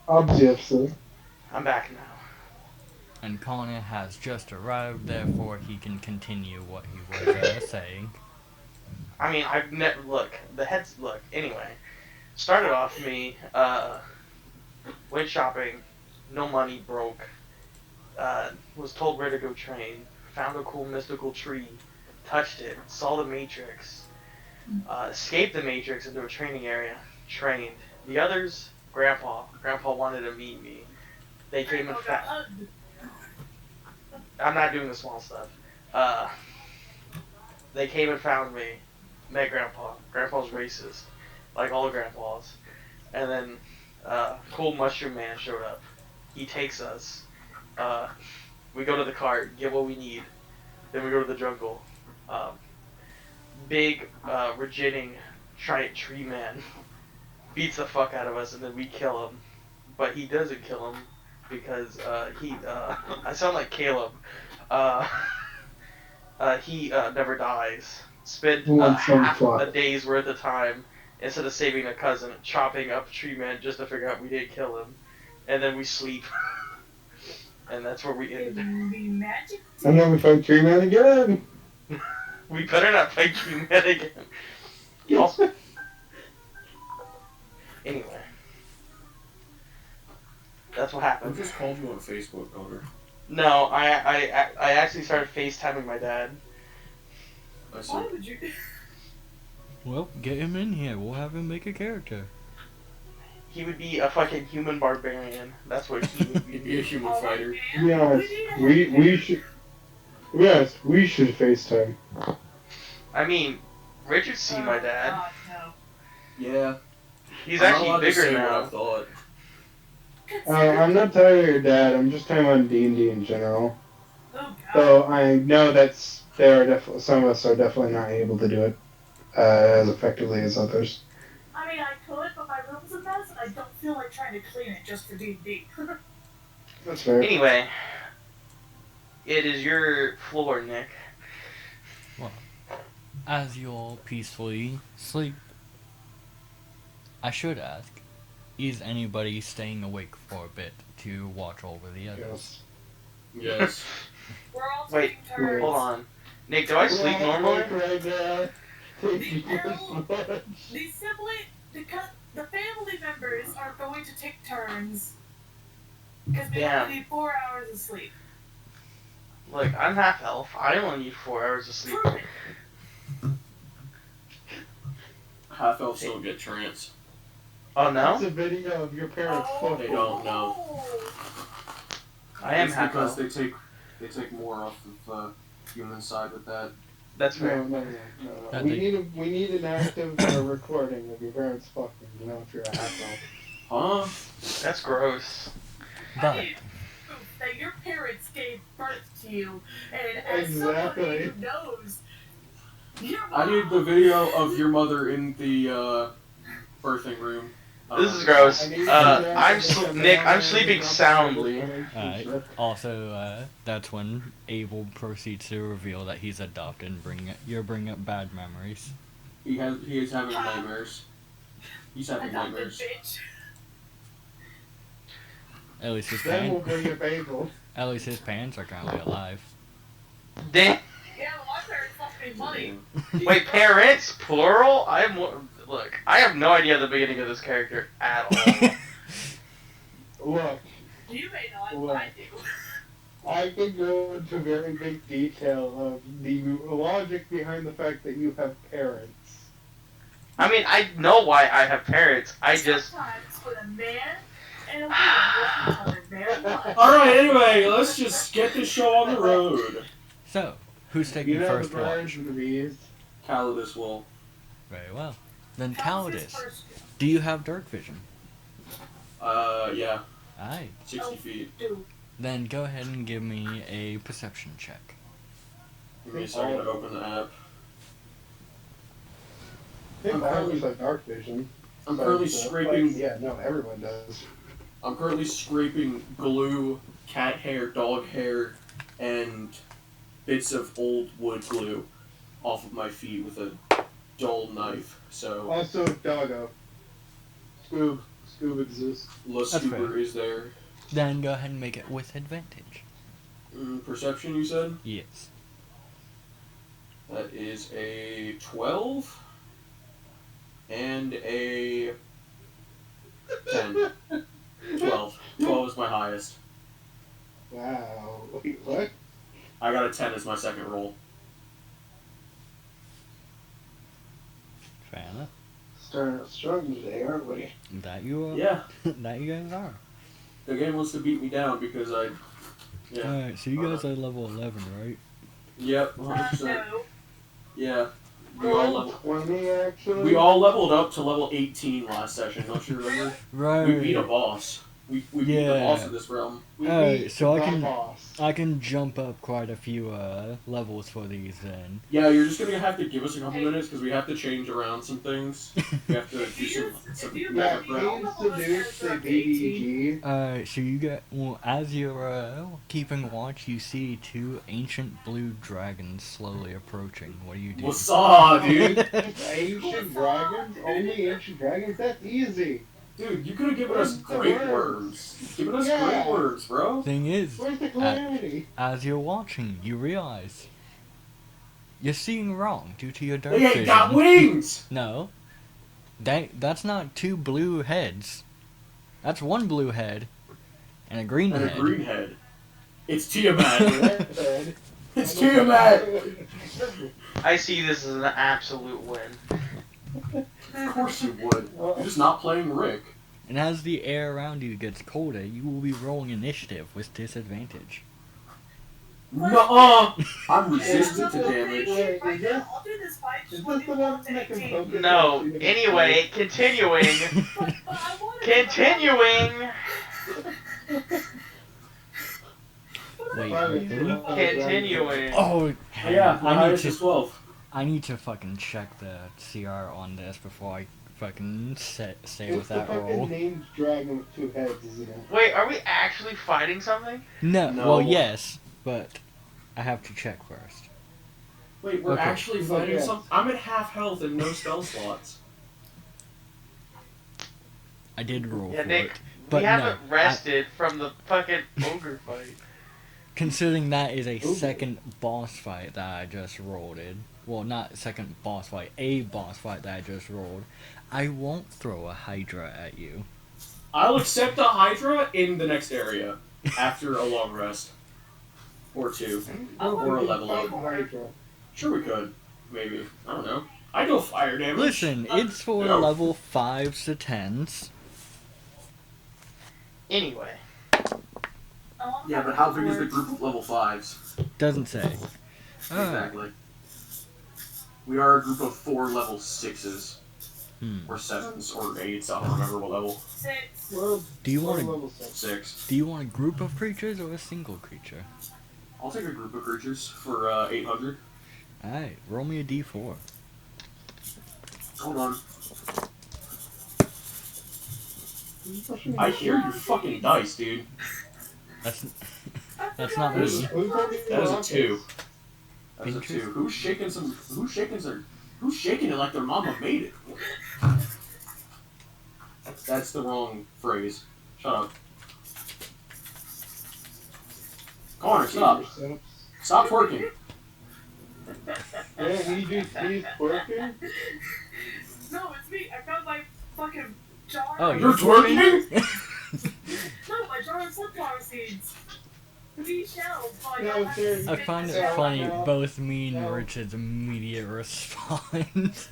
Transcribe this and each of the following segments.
Obviously. I'm back now. And Connor has just arrived, therefore he can continue what he was saying. I mean, I've never look. Anyway, started off me went shopping, no money, broke. Was told where to go train. Found a cool mystical tree, touched it, saw the Matrix, escaped the Matrix into a training area, trained. The others, Grandpa wanted to meet me. They came and I'm not doing the small stuff. Uh, they came and found me. Met Grandpa. Grandpa's racist, like all grandpas. And then, cool Mushroom Man showed up. He takes us. Uh, we go to the cart, get what we need. Then we go to the jungle. Um, big, Regenning giant tree man beats the fuck out of us, and then we kill him. But he doesn't kill him because I sound like Caleb. Uh, he never dies. Spent Who wants some half a fluff? day's worth of time instead of saving a cousin, chopping up Tree Man just to figure out we didn't kill him, and then we sleep, and that's where we ended. And then we fight Tree Man again. We better not fight Tree Man again. Also, anyway, that's what I happened. just called you on Facebook, Connor. No, I actually started FaceTiming my dad. I Why said, would you? Well, get him in here. We'll have him make a character. He would be a fucking human barbarian. That's what he would he'd be a be. human fighter. We should FaceTime. I mean, Richard's seen my dad. God, no. Yeah. He's I'm not actually allowed to bigger say what I now. thought. I'm not talking about your dad. I'm just talking about D&D in general. Oh God. So I know some of us are definitely not able to do it as effectively as others. I mean, I could, but my room's a mess, and I don't feel like trying to clean it just for D&D. That's fair. Anyway, it is your floor, Nick. As you all peacefully sleep, I should ask, is anybody staying awake for a bit to watch over the others? Yes. Yes. We're all Wait, taking turns. hold on. Nick, do I sleep normally? Right now. The family members are going to take turns because we Damn. only need 4 hours of sleep. Look, I'm half elf. I only need 4 hours of sleep. Prove it. Half elves don't get trance. Oh That's no? a video of your parents Oh. fucking. They don't know. I am It's half because elf. they take more off of the human side with that. That's fair. No. That We they- need an active recording of your parents fucking. You know, if you're a half elf. Huh? That's gross. I But need proof that your parents gave birth to you, and as somebody Exactly. who knows, your I mom. need the video of your mother in the birthing room. This is gross. I need Nick, I'm sleeping soundly. Alright. Also, that's when Abel proceeds to reveal that he's adopted and you're bringing up bad memories. He is having nightmares. He's having Adopted nightmares. bitch. At least his Then we'll parents, bring you Babel. at least his parents are currently alive. Damn. Yeah, well, my parents left me money. Wait, parents? Plural? Look, I have no idea the beginning of this character at all. Look, You may not, Well, but I do. I can go into very big detail of the logic behind the fact that you have parents. I mean, I know why I have parents. I just. Sometimes when a man and a woman love each other very much. Alright, anyway, let's just get this show on the road. So, who's taking You know first the birds watch? and the bees. Calidus will. Very well. Then How's his Calidus, first do you have dark vision? Yeah, Aye. 60 feet. do? Then go ahead and give me a perception check. Give me a second to open the app. I think I'm mine currently- looks like dark vision. I'm currently So, scraping. like, yeah, no, everyone does. I'm currently scraping glue, cat hair, dog hair, and bits of old wood glue off of my feet with a dull knife. So Also, Doggo. Scoob. Scoob exists. La That's Stuber fair. is there. Then go ahead and make it with advantage. Perception, you said? Yes. That is a 12 and a 10. 12. 12 is my highest. Wow. Wait, what? I got a 10 as my second roll. Fair enough. Starting out strong today, aren't we? That you are. Yeah, That you guys are. the game wants to beat me down because I. Yeah. Alright, so you guys are level 11, right? Yep, 100%. No. Yeah. We We're all, all level, 20, actually. we all leveled up to level 18 last session, don't you remember? Right. We beat a boss. We beat the Yeah. boss of this realm. We Alright, beat so I the can- boss. I can jump up quite a few levels for these then. Yeah, you're just gonna have to give us a couple minutes because we have to change around some things. We have to do some you- Yeah, backup you- crap. he introduced the BDG. Alright, so you get, well, as you're keeping watch, you see two ancient blue dragons slowly approaching. What do you do? What's up, dude? Ancient dragons? Only ancient dragons? That's easy. Dude, you could have given us Where's the great words? words. Given us Yeah. great words, bro. Thing is, Where's the calamity? as you're watching, you realize you're seeing wrong due to your dark They ain't vision. got wings! No, that's not two blue heads. That's one blue head and a green And a head. green head. It's Tiamat. Red. It's Tiamat! I see this as an absolute win. Of course you would. You're just not playing Rick. And as the air around you gets colder, you will be rolling initiative with disadvantage. Nuh-uh! I'm resistant to damage. Wait, Right is now, this- I'll do this fight Is just this when the you one want to that can 18. focus? No, on the- anyway, continuing. But I wanted Continuing. Wait, Private really? tunnel. Continuing. Oh, Yeah, my I need highest to. is 12. I need to fucking check the CR on this before I fucking stay It's with the that fucking roll. named dragon with two heads, isn't it? Wait, are we actually fighting something? No, No. well, yes, but I have to check first. Wait, we're Okay. actually fighting Yes. something? I'm at half health and no spell slots. I did roll Yeah, for Nick, it, but we haven't no. rested from the fucking ogre fight. Considering that is a Ooh. second boss fight that I just rolled in. Well, not second boss fight, a boss fight that I just rolled. I won't throw a Hydra at you. I'll accept the Hydra in the next area after a long rest. Or two. Or a level up. Hydra. Sure we could. Maybe. I don't know. I know fire damage. Listen, it's for no. level 5s to 10s. Anyway, Yeah, but how big is the group of level 5s? Doesn't say. Alright. Exactly. We are a group of 4 level 6s. Or 7s, or 8s, I don't remember what level. 6. Well, Do you we're want a level 6. 6. Do you want a group of creatures or a single creature? I'll take a group of creatures for 800. Alright, roll me a d4. Hold on. I hear your fucking dice, dude. That's not me. Who's holding That is a rockets? 2. That is a Interesting. 2. Who's shaking it like their mama made it? That's the wrong phrase. Shut up. Connor, stop. Stop twerking. Yeah, he's working. No, it's me. I found my fucking jar. Oh, You're twerking? No, my jar of sunflower seeds. 3 shells. So I Yeah, don't have to okay. I spit find this it out. funny, no. both me and No. Richard's immediate response.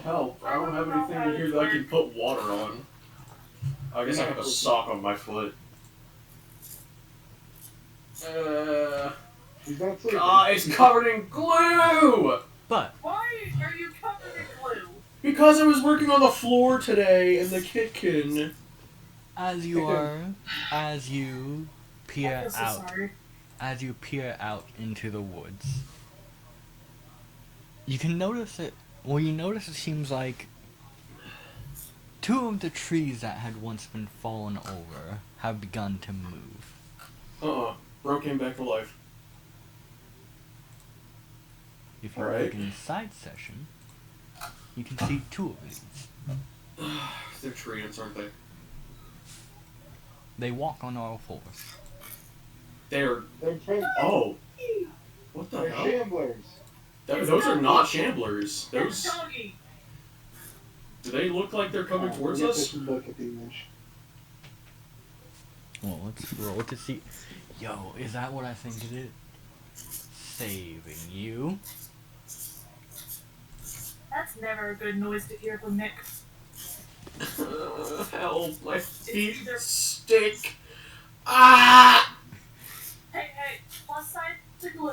Hell, I don't have anything in here that I can put water on. I guess I have a sock on my foot. He's not sleeping. It's covered in glue! But, Why are you covered in glue? Because I was working on the floor today in the kitchen. as you peer I feel so out, sorry. as you peer out into the woods, you can notice it. Well, you notice it seems like 2 of the trees that had once been fallen over have begun to move. Bro came back to life. If you Alright. look in side session, you can see 2 of these. They're treants, aren't they? They walk on all fours. They're... They're tanks. Oh! What the They're hell? shamblers. Those are not shamblers. It's Those... doggy. Do they look like they're coming towards us? Look at the image. Well, let's roll to see. Yo, is that what I think it is? Saving you. That's never a good noise to hear from Nick. Help, my feet either- stink. Ah! Hey, plus side to glue.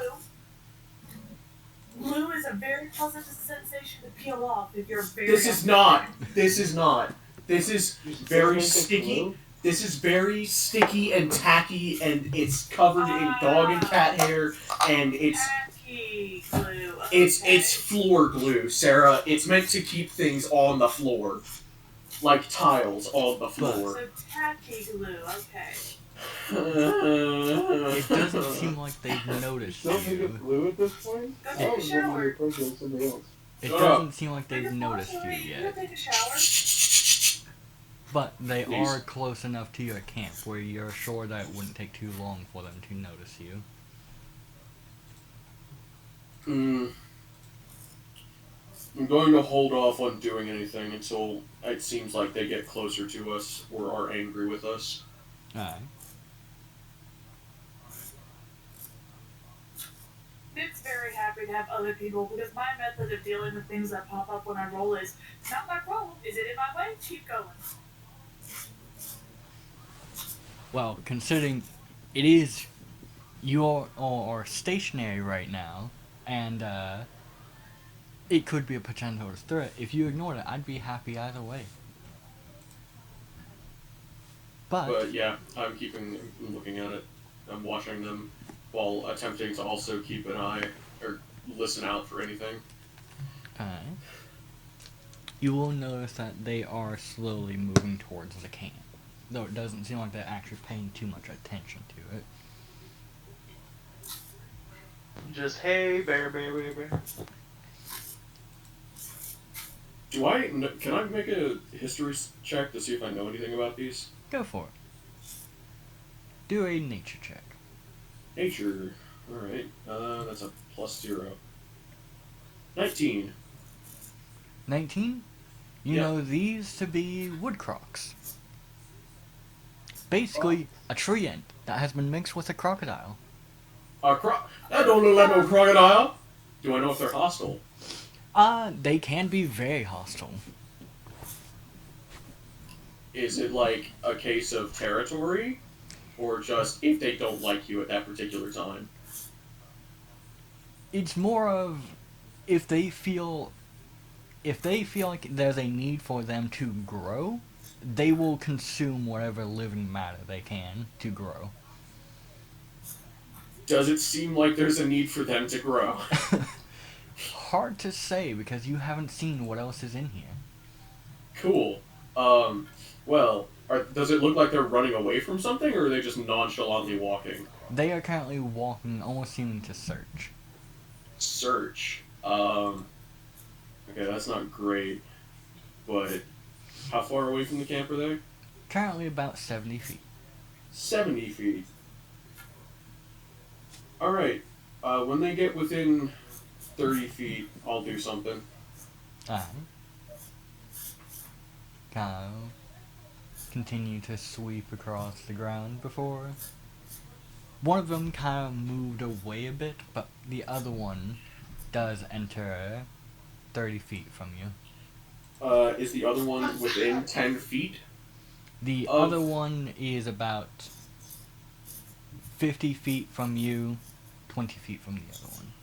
Glue is a very pleasant sensation to peel off if you're very... This is not. This is not. This is very Just sticky. glue? This is very sticky and tacky, and it's covered in dog and cat hair, and it's Tacky glue. it's okay. it's floor glue, Sarah. It's meant to keep things on the floor, like tiles on the floor. So tacky glue, okay. It doesn't seem like they've noticed Still think it's you. glue at this point? Go I take a was wondering shower. if it was somebody else. It Shut doesn't seem like they've Take a noticed shower. you Wait, you yet. take a shower? But they Please. are close enough to your camp where you're sure that it wouldn't take too long for them to notice you. I'm going to hold off on doing anything until it seems like they get closer to us or are angry with us. Alright. Nick's very happy to have other people because my method of dealing with things that pop up when I roll is not my problem. Is it in my way? Keep going. Well, considering it is you are stationary right now, and it could be a potential threat. If you ignored it, I'd be happy either way. But yeah, I'm looking at it. I'm watching them while attempting to also keep an eye or listen out for anything. Alright. You will notice that they are slowly moving towards the camp, though it doesn't seem like they're actually paying too much attention to it. Just, hey, bear, bear, bear, bear. Can I make a history check to see if I know anything about these? Go for it. Do a nature check. Nature. Alright. That's a +0. 19. 19? You Yeah. know these to be woodcrocs. Basically, a tree ant that has been mixed with a crocodile. That don't look like no crocodile. Do I know if they're hostile? They can be very hostile. Is it like a case of territory? Or just if they don't like you at that particular time? It's more of if they feel like there's a need for them to grow, they will consume whatever living matter they can to grow. Does it seem like there's a need for them to grow? Hard to say because you haven't seen what else is in here. Cool. Well, does it look like they're running away from something, or are they just nonchalantly walking? They are currently walking, almost seeming to search. Search. Okay, that's not great. But how far away from the camp are they? Currently about 70 feet. 70 feet. Alright. When they get within 30 feet, I'll do something. Kyle continue to sweep across the ground before one of them kind of moved away a bit, but the other one does enter 30 feet from you. Is the other one within 10 feet? The Of- other one is about 50 feet from you, 20 feet from the other one.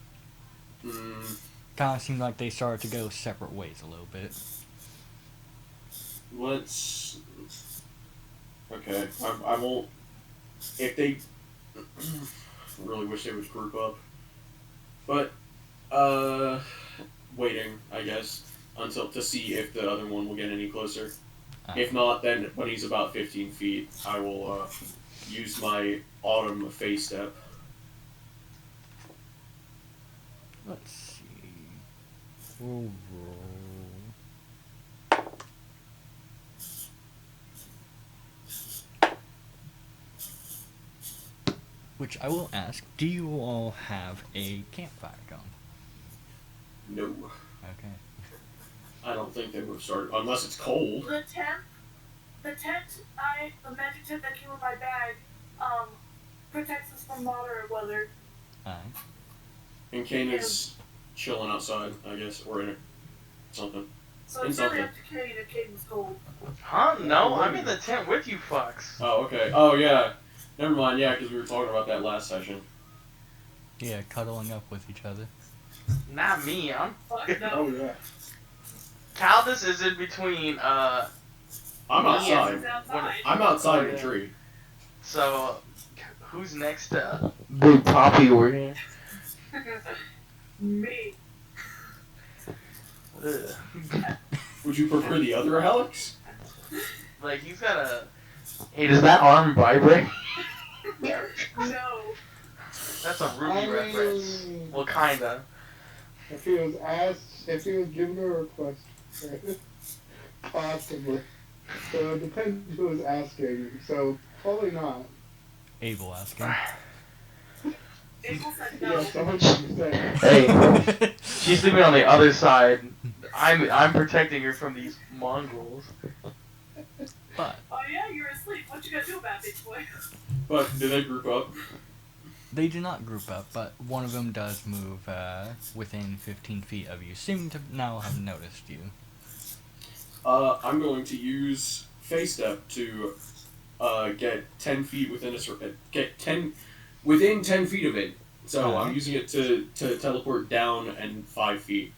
Kind of seems like they started to go separate ways a little bit. Let's... Okay, I won't... If they... really wish they would group up. But, waiting, I guess, to see if the other one will get any closer. If not, then when he's about 15 feet, I will, use my autumn phase step. Let's see. We'll roll. Which I will ask, do you all have a campfire going? No, Okay. I don't think they would have started unless it's cold. The tent, the magic tent that came in my bag, protects us from moderate weather. Alright. And Kane is chilling outside, I guess, or in it, something. So it's really up to Kane if Kane was cold. Huh? No, I'm in the tent with you fucks. Oh, okay. Oh, yeah. Never mind, yeah, because we were talking about that last session. Yeah, cuddling up with each other. Not me. I'm. Fuck Oh no. yeah. Caldus is in between. I'm Yeah. outside. He's outside. I'm outside the yeah. tree. So, who's next? Big Poppy over here. Me. Ugh. Would you prefer the other Alex? Like he's got a. Hey, does that arm vibrate? No. That's a Ruby reference. Well, kinda. If he was given a request, possibly. So it depends who is asking. So probably not. Abel asking. Abel said no. Yes, 100%. Hey, she's sleeping on the other side. I'm protecting her from these mongrels. But Oh yeah, you're asleep. What you gonna do about it, boy? But do they group up? they do not group up, but one of them does move within 15 feet of you, seeming to now have noticed you. I'm going to use Face Step to get 10 feet within within 10 feet of it. So I'm using it to teleport down and 5 feet.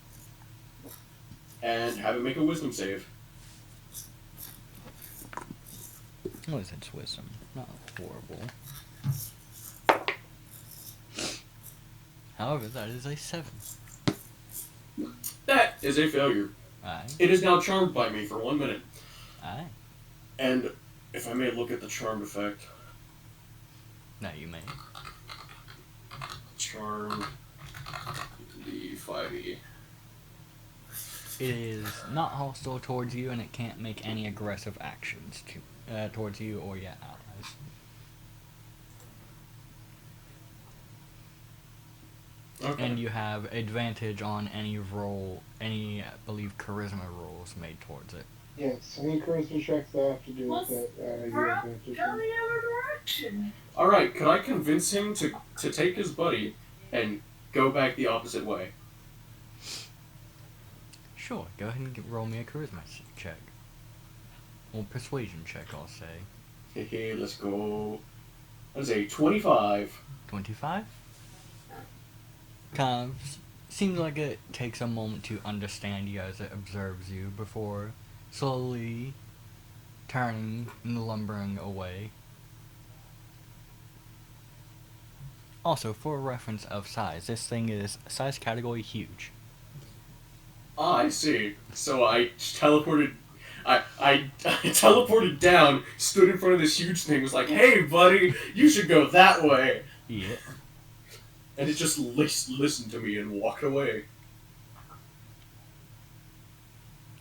And have it make a wisdom save. What is its wisdom? Not horrible. However, that is a 7. That is a failure. Aye. It is now charmed by me for 1 minute. Aye. And if I may look at the charmed effect. Now you may. Charmed. The 5e. It is not hostile towards you, and it can't make any aggressive actions towards you or your allies. Okay. And you have advantage on any roll, I believe, charisma rolls made towards it. Yes, any charisma checks that have to do with that, you We're have up advantage go on. the other direction. Alright, could I convince him to take his buddy and go back the opposite way? Sure, go ahead and roll me a charisma check. Or persuasion check, I'll say. Hey, let's go. That is a 25. 25? Kind of seems like it takes a moment to understand you as it observes you before slowly turning and lumbering away. Also, for a reference of size, this thing is size category huge. Ah, I see. So I teleported. I teleported down, stood in front of this huge thing, was like, "Hey, buddy, you should go that way," Yeah. and it just listened to me and walked away.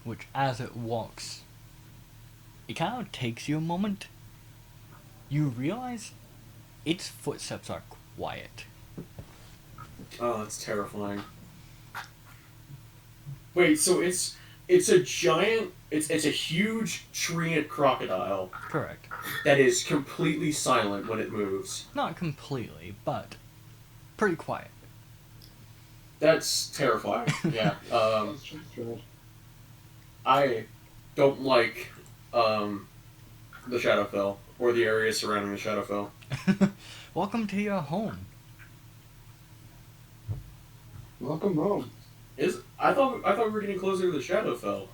Which, as it walks, it kind of takes you a moment. You realize its footsteps are quiet. Oh, that's terrifying. Wait, so it's a giant, it's a huge treant crocodile Correct. that is completely silent when it moves. Not completely, but pretty quiet. That's terrifying. Yeah. That's just right. I don't like the Shadowfell or the area surrounding the Shadowfell. Welcome to your home. Welcome home. I thought we were getting closer to the Shadowfell.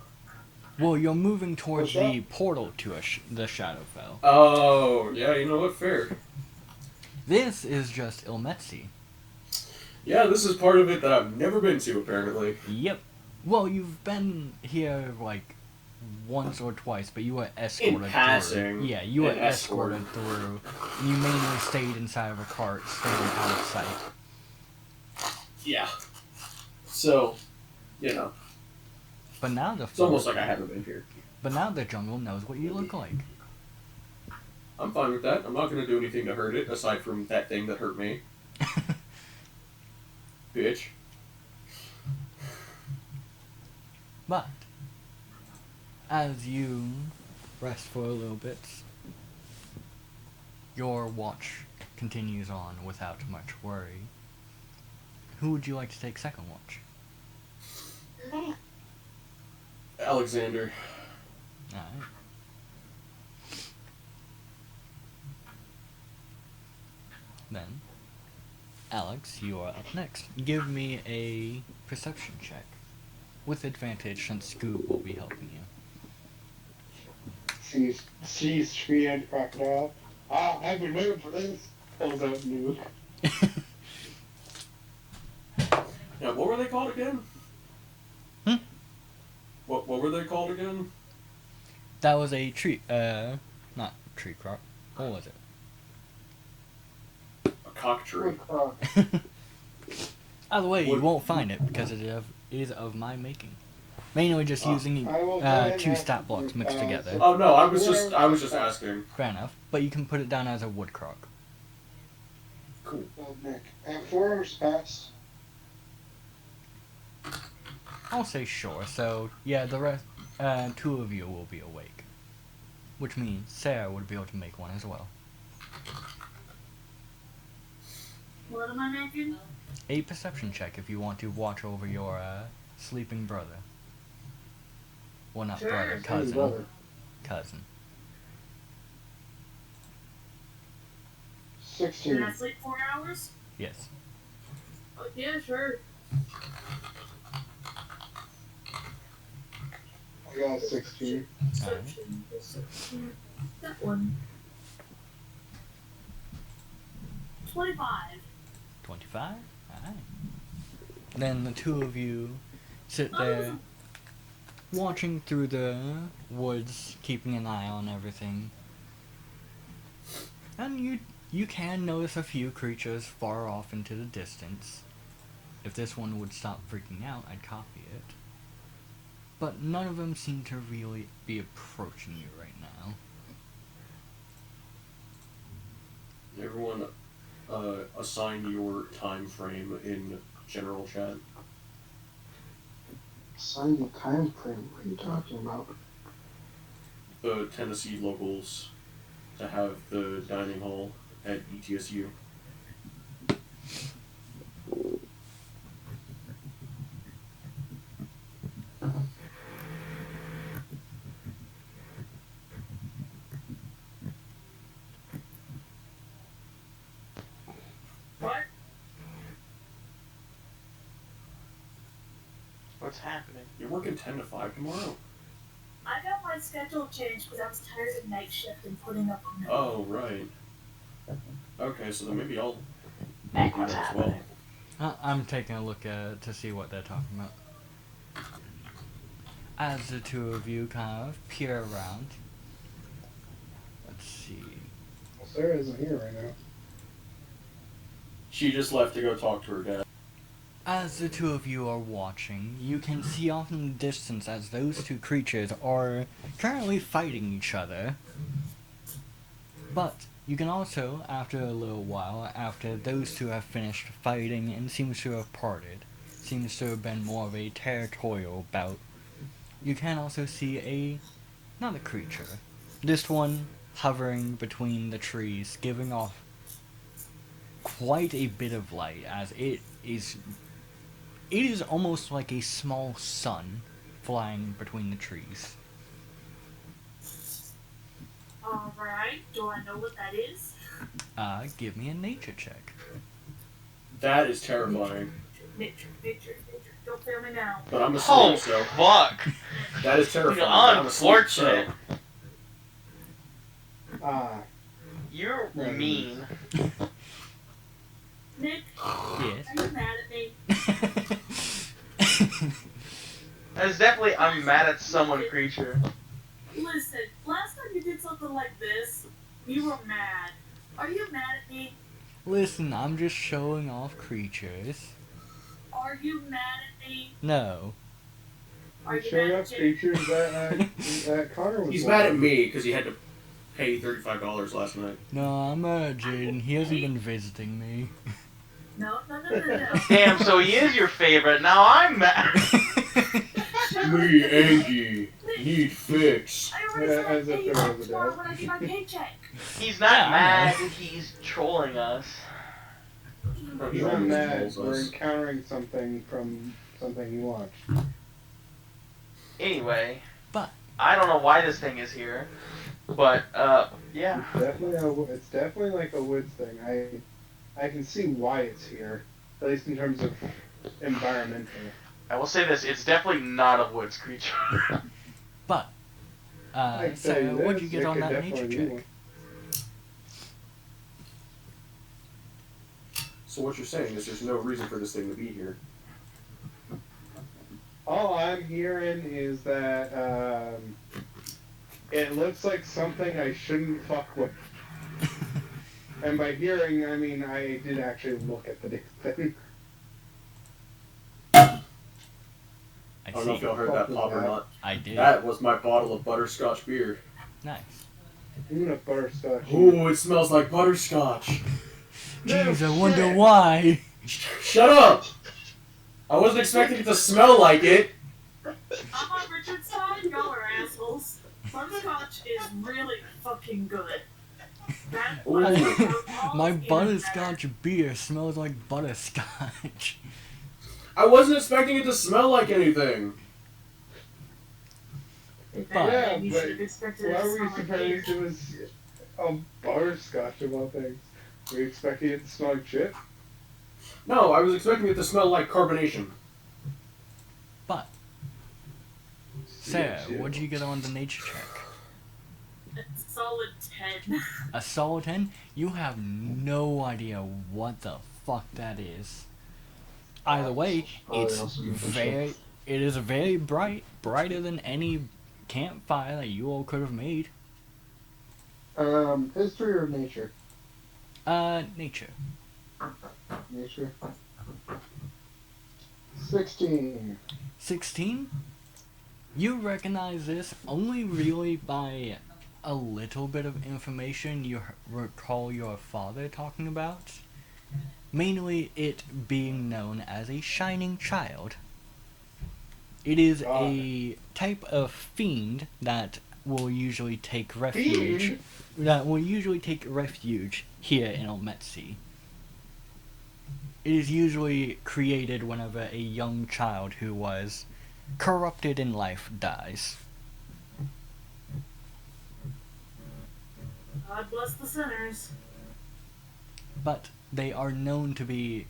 Well, you're moving towards What's the portal to the Shadowfell. Oh, yeah, you know what? Fair. This is just Ilmetsi. Yeah, this is part of it that I've never been to, apparently. Yep. Well, you've been here like once or twice, but you were escorted In passing. through. Yeah, you were And escorted through. And you mainly stayed inside of a cart, staying out of sight. Yeah. So, you know, But now the it's almost like I haven't been here. But now the jungle knows what you look like. I'm fine with that. I'm not gonna do anything to hurt it, aside from that thing that hurt me. Bitch. But, as you rest for a little bit, your watch continues on without much worry. Who would you like to take second watch? Alexander. Alright. Then, Alex, you are up next. Give me a perception check. With advantage, since Scoob will be helping you. Sees tree and crocodile. Ah, I've been waiting for this. Pulls out new. Yeah, what were they called again? Hmm? What were they called again? That was a tree, not tree croc. What was it? A cock tree. Either way, you Wood- won't find it because it is of my making. Mainly just using I will go ahead two and stat have blocks to, mixed together. Oh no, I was just asking. Fair enough, but you can put it down as a wood croc. Cool. Well, Nick, at 4 hours past, I'll say sure. So yeah, the rest, two of you will be awake, which means Sarah would be able to make one as well. What am I making? A perception check if you want to watch over your sleeping brother. Well, not Sure. brother, hey, cousin. brother, Cousin. 16. Did I sleep 4 hours? Yes. Oh, yeah, sure. I got 16. Perception. That one. 25. 25? Alright. Then the two of you sit there, watching through the woods, keeping an eye on everything. And you can notice a few creatures far off into the distance. If this one would stop freaking out, I'd copy it. But none of them seem to really be approaching you right now. Everyone, assign your time frame in general chat. Assign the time frame. What are you talking about? The Tennessee locals to have the dining hall at ETSU. What? What's happening? You're working 10 to 5 tomorrow? I got my schedule changed because I was tired of night shift and putting up with no. Oh, right. Okay, so then maybe I'll Nick, do what's that as well. happening? I'm taking a look at it to see what they're talking about. As the two of you kind of peer around. Let's see. Well, Sarah isn't here right now. She just left to go talk to her dad. As the two of you are watching, you can see off in the distance as those two creatures are currently fighting each other. But you can also, after a little while, after those two have finished fighting and seems to have parted, seems to have been more of a territorial bout, you can also see another creature. This one hovering between the trees, giving off quite a bit of light, as it is almost like a small sun flying between the trees. Alright, do I know what that is? Give me a nature check. That is terrifying. Nature. Don't fail me now. But I'm Oh, asleep, so fuck! that is terrifying. I'm asleep, so- Unfortunate. Ah, You're Right. mean. Nick, Yes. are you mad at me? That is definitely I'm mad at someone creature. Listen, last time you did something like this, you were mad. Are you mad at me? Listen, I'm just showing off creatures. Are you mad at me? No. Are you you showing mad up at Jake? creatures that Connor was He's watching. mad at me because he had to pay $35 last night. No, I'm Jaden. He hasn't been visiting me. No. Damn, so he is your favorite. Now I'm mad. Me, Angie, need fix. I already said I'd As if pay you there back was a tomorrow doubt. when I get my paycheck. He's not Yeah, I mad. He's trolling us. He's not mad. We're encountering something from something he watched. Anyway. But- I don't know why this thing is here. But, yeah. It's definitely like a woods thing. I can see why it's here, at least in terms of environmental. I will say this, it's definitely not a woods creature. But, I'd say Sarah, what'd this, you get it on could that definitely nature be check? one. So what you're saying is there's no reason for this thing to be here. All I'm hearing is that it looks like something I shouldn't fuck with. And by hearing, I mean I did actually look at the thing. I I don't know if see. y'all heard that pop or not. I did. That was my bottle of butterscotch beer. Nice. I'm gonna butterscotch. Ooh, it smells like butterscotch. Jeez, I wonder why. Shut up! I wasn't expecting it to smell like it. I'm on Richard's side, y'all are assholes. Butterscotch is really fucking good. That Ooh. My even butterscotch beer smells like butterscotch. I wasn't expecting it to smell like anything. better. If But- anything, you Yeah, should have expected Why it to were you smell like surprised beer. it was butterscotch of all things? Were you expecting it to smell like shit? No, I was expecting it to smell like carbonation. But, Sarah, what'd you get on the nature check? It's solid 10. A solid 10? You have no idea what the fuck that is. Either way, it is very bright, brighter than any campfire that you all could have made. History or nature? Nature. Nature. 16. 16? You recognize this only really by a little bit of information you recall your father talking about. Mainly it being known as a shining child. It is a type of fiend that will usually take refuge. Fiend? That will usually take refuge here in Olmetsi. It is usually created whenever a young child who was corrupted in life dies. God bless the sinners. But they are known to be,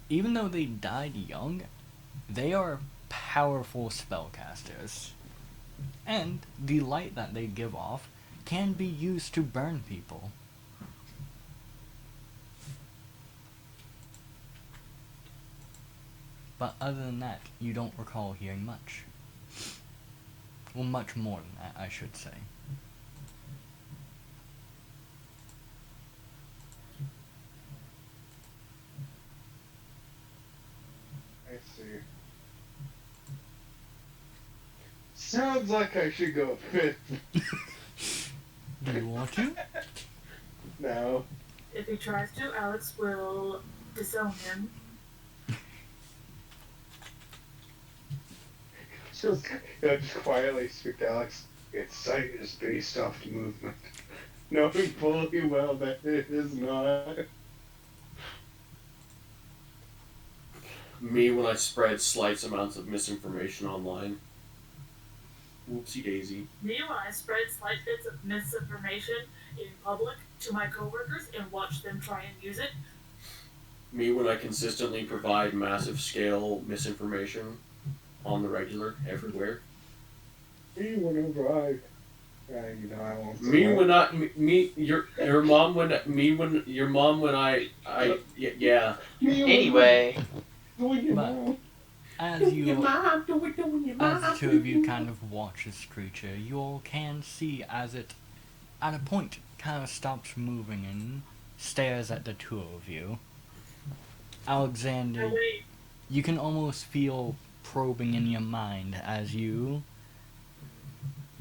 even though they died young, they are powerful spellcasters. And the light that they give off can be used to burn people. But other than that, you don't recall hearing much. Well, much more than that, I should say. I see. Sounds like I should go fifth. Do you want to? No. If he tries to, Alex will disown him. Just quietly speak to Alex. Its sight is based off movement. Knowing fully well that it is not. Me when I spread slight amounts of misinformation online. Whoopsie daisy. Me, when I spread slight bits of misinformation in public to my coworkers and watch them try and use it. Me when I consistently provide massive scale misinformation on the regular, everywhere. Me whenever I won't. say Me that. when I, me, your mom when, me when, your mom when yeah. Me when Anyway, doing your But- mouth. As you mom, do it, doing your As the two of you kind of watch this creature, you all can see as it, at a point, kind of stops moving and stares at the two of you. Alexander, Oh, wait. you can almost feel probing in your mind as you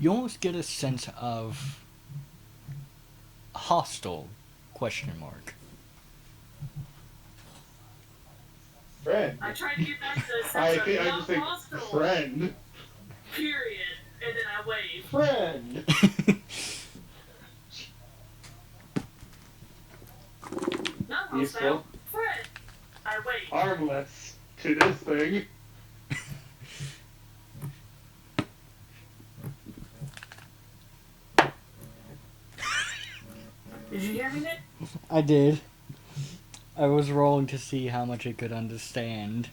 almost get a sense of hostile? Question mark. Friend. I tried to get back to the I sense think of I not just think hostile. friend. Period. And then I wave. Friend. Not hostile. Useful. Friend. I wave. Harmless to this thing. Did you hear me, Nick? I did. I was rolling to see how much it could understand.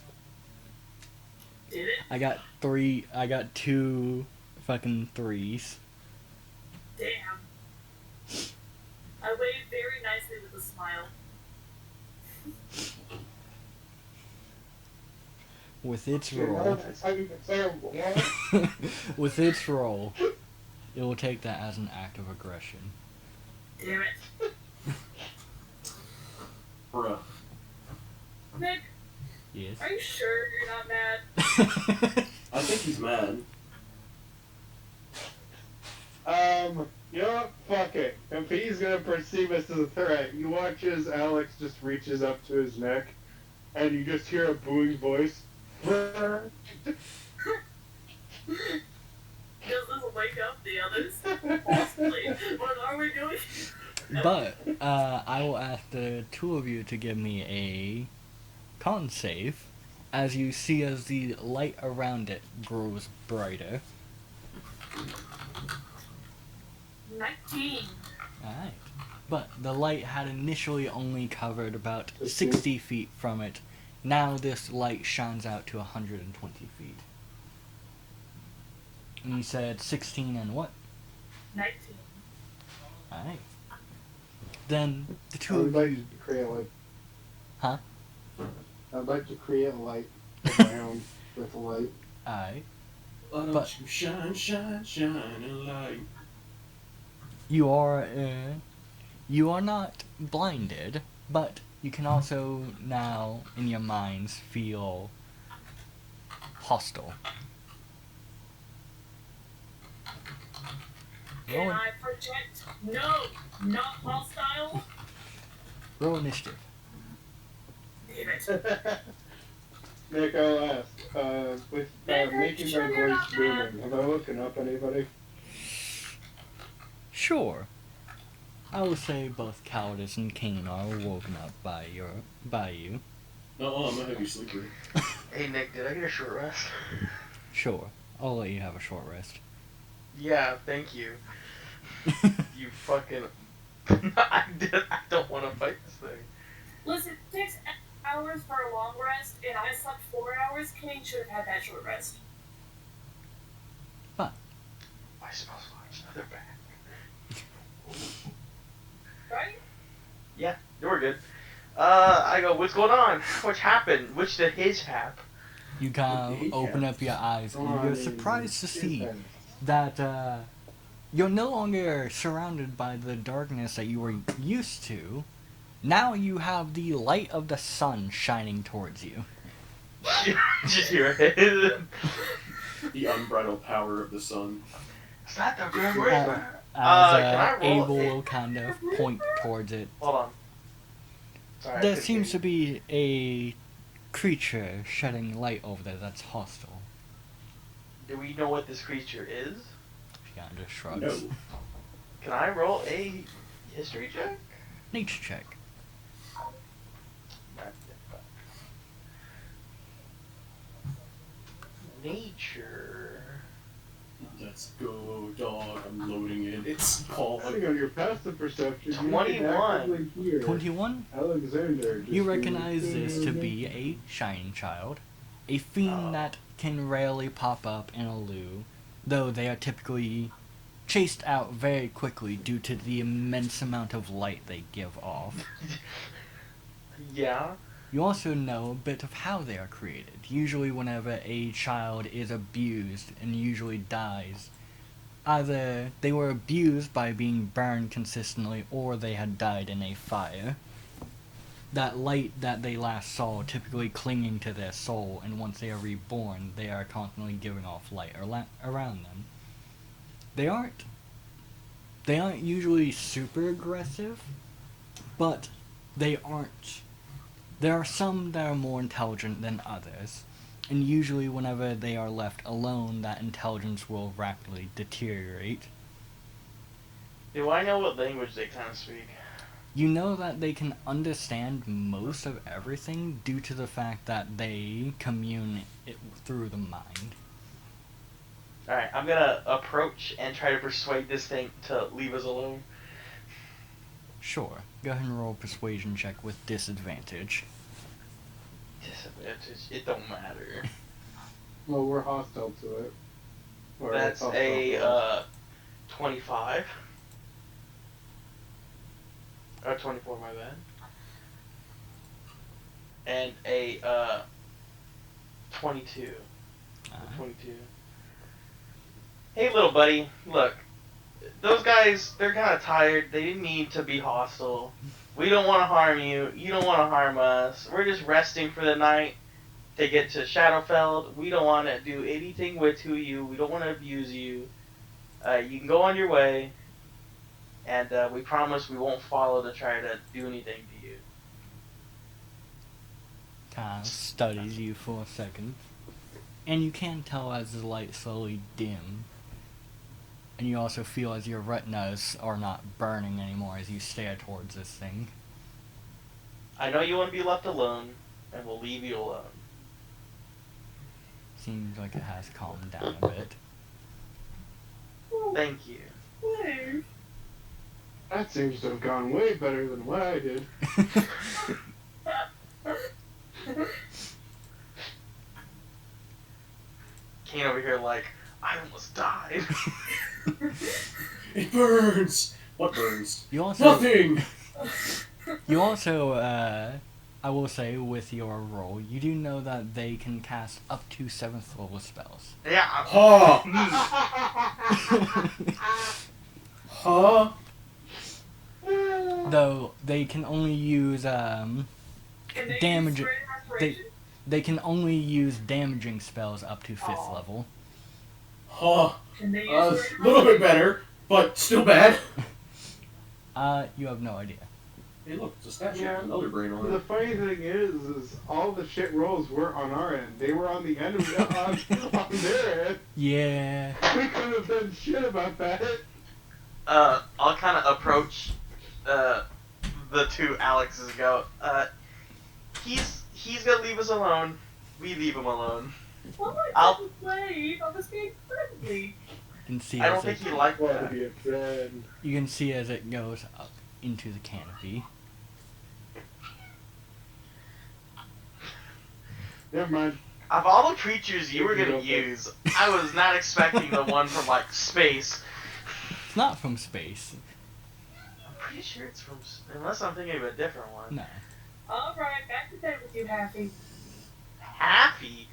Did it? I got 2 fucking 3s. Damn. I waved very nicely with a smile. With its You know, roll. that's how you get terrible. Yeah? With its roll, it will take that as an act of aggression. Damn it. Bruh. Nick, Yes. are you sure you're not mad? I think he's mad. You know what? Fuck it. If he's gonna perceive us as a threat, you watch as Alex just reaches up to his neck, and you just hear a booing voice. Does this wake up the others? Possibly. What are we doing? But, I will ask the 2 of you to give me a con save, as you see as the light around it grows brighter. 19. Alright. But the light had initially only covered about 15. 60 feet from it. Now this light shines out to 120 feet. And you said 16 and what? 19. Alright. Then the I 2 would of like you... to create a light. Huh? I'd like to create a light of my own with a light. Alright. Why don't But- you shine, shine, shine a light? You are not blinded, but you can also now, in your minds, feel hostile. Can I project? No, not hostile. Roll initiative. Damn it. Nick, I'll ask. With Nick, are you making sure my you're voice not mad? booming, have I woken up anybody? Sure. I will say both Cowardice and Kane are woken up by you. No, I'm a heavy sleeper. Hey Nick, did I get a short rest? Sure. I'll let you have a short rest. Yeah, thank you. You fucking. I don't want to fight this thing. Listen, it takes hours for a long rest, and I slept 4 hours. Kane should have had that short rest. I smell sludge. They're back. Right? Yeah, we're good. I go, what's going on? What happened? Which did his hap? You kind of open up your eyes and you're surprised to see that you're no longer surrounded by the darkness that you were used to. Now you have the light of the sun shining towards you. Just hear it. The unbridled power of the sun. Is that the Grim Uh, Reaper? As can I roll Abel a- will kind of point towards it. Hold on. Sorry, There seems to be a creature shedding light over there that's hostile. Do we know what this creature is? She kind of shrugs. No. Can I roll a history check? Nature check. Nature. Let's go, dog. I'm loading it. It's called. Depending on your passive perception, you 21. can actively hear 21? Alexander. You recognize this to be a Shining Child, a fiend that can rarely pop up in a loo, though they are typically chased out very quickly due to the immense amount of light they give off. Yeah. You also know a bit of how they are created. Usually whenever a child is abused and usually dies, either they were abused by being burned consistently or they had died in a fire. That light that they last saw typically clinging to their soul, and once they are reborn, they are constantly giving off light around them. They aren't They aren't usually super aggressive, but they aren't. There are some that are more intelligent than others, and usually whenever they are left alone, that intelligence will rapidly deteriorate. Do I know what language they kind of speak? You know that they can understand most of everything due to the fact that they commune it through the mind. Alright, I'm gonna approach and try to persuade this thing to leave us alone. Sure, go ahead and roll a persuasion check with disadvantage. Disadvantage, it don't matter. Well, we're hostile to it. Or That's it's hostile to a, us. 25. Or 24, my bad. And a, 22. Alright. 22. Hey, little buddy, look. Those guys, they're kind of tired. They didn't mean to be hostile. We don't want to harm you. You don't want to harm us. We're just resting for the night to get to Shadowfeld. We don't want to do anything to you. We don't want to abuse you. You can go on your way. And we promise we won't follow to try to do anything to you. Kind of studies you for a second. And you can tell as the light slowly dim. And you also feel as your retinas are not burning anymore as you stare towards this thing. I know you want to be left alone, and we'll leave you alone. Seems like it has calmed down a bit. Thank you. Wave. That seems to have gone way better than what I did. Kane over here like, I almost died. It burns! What burns? You also, Nothing! you also, I will say with your roll, you do know that they can cast up to 7th level spells. Yeah. Huh? Huh? Though they can only use Can they Damage- use Great Restoration? they can only use damaging spells up to 5th Aw. level. Huh? Can they use A Great little bit Restoration? better, but still bad. You have no idea. Hey, look, it's a statue. Yeah. Another brain on The it. funny thing is all the shit rolls were on our end. They were on the enemy on their end. Yeah. We could have done shit about that. I'll kind of approach the two Alexes. Go. He's gonna leave us alone. We leave him alone. Well, I I'll- didn't play. I was being friendly. You can see I don't as think it, he liked Want to that. be a friend. you can see as it goes up into the canopy. Never mind. Of all the creatures you were gonna use, I was not expecting the one from like space. It's not from space. I'm pretty sure it's from, unless I'm thinking of a different one. No. Alright, back to bed with you, Happy. Happy?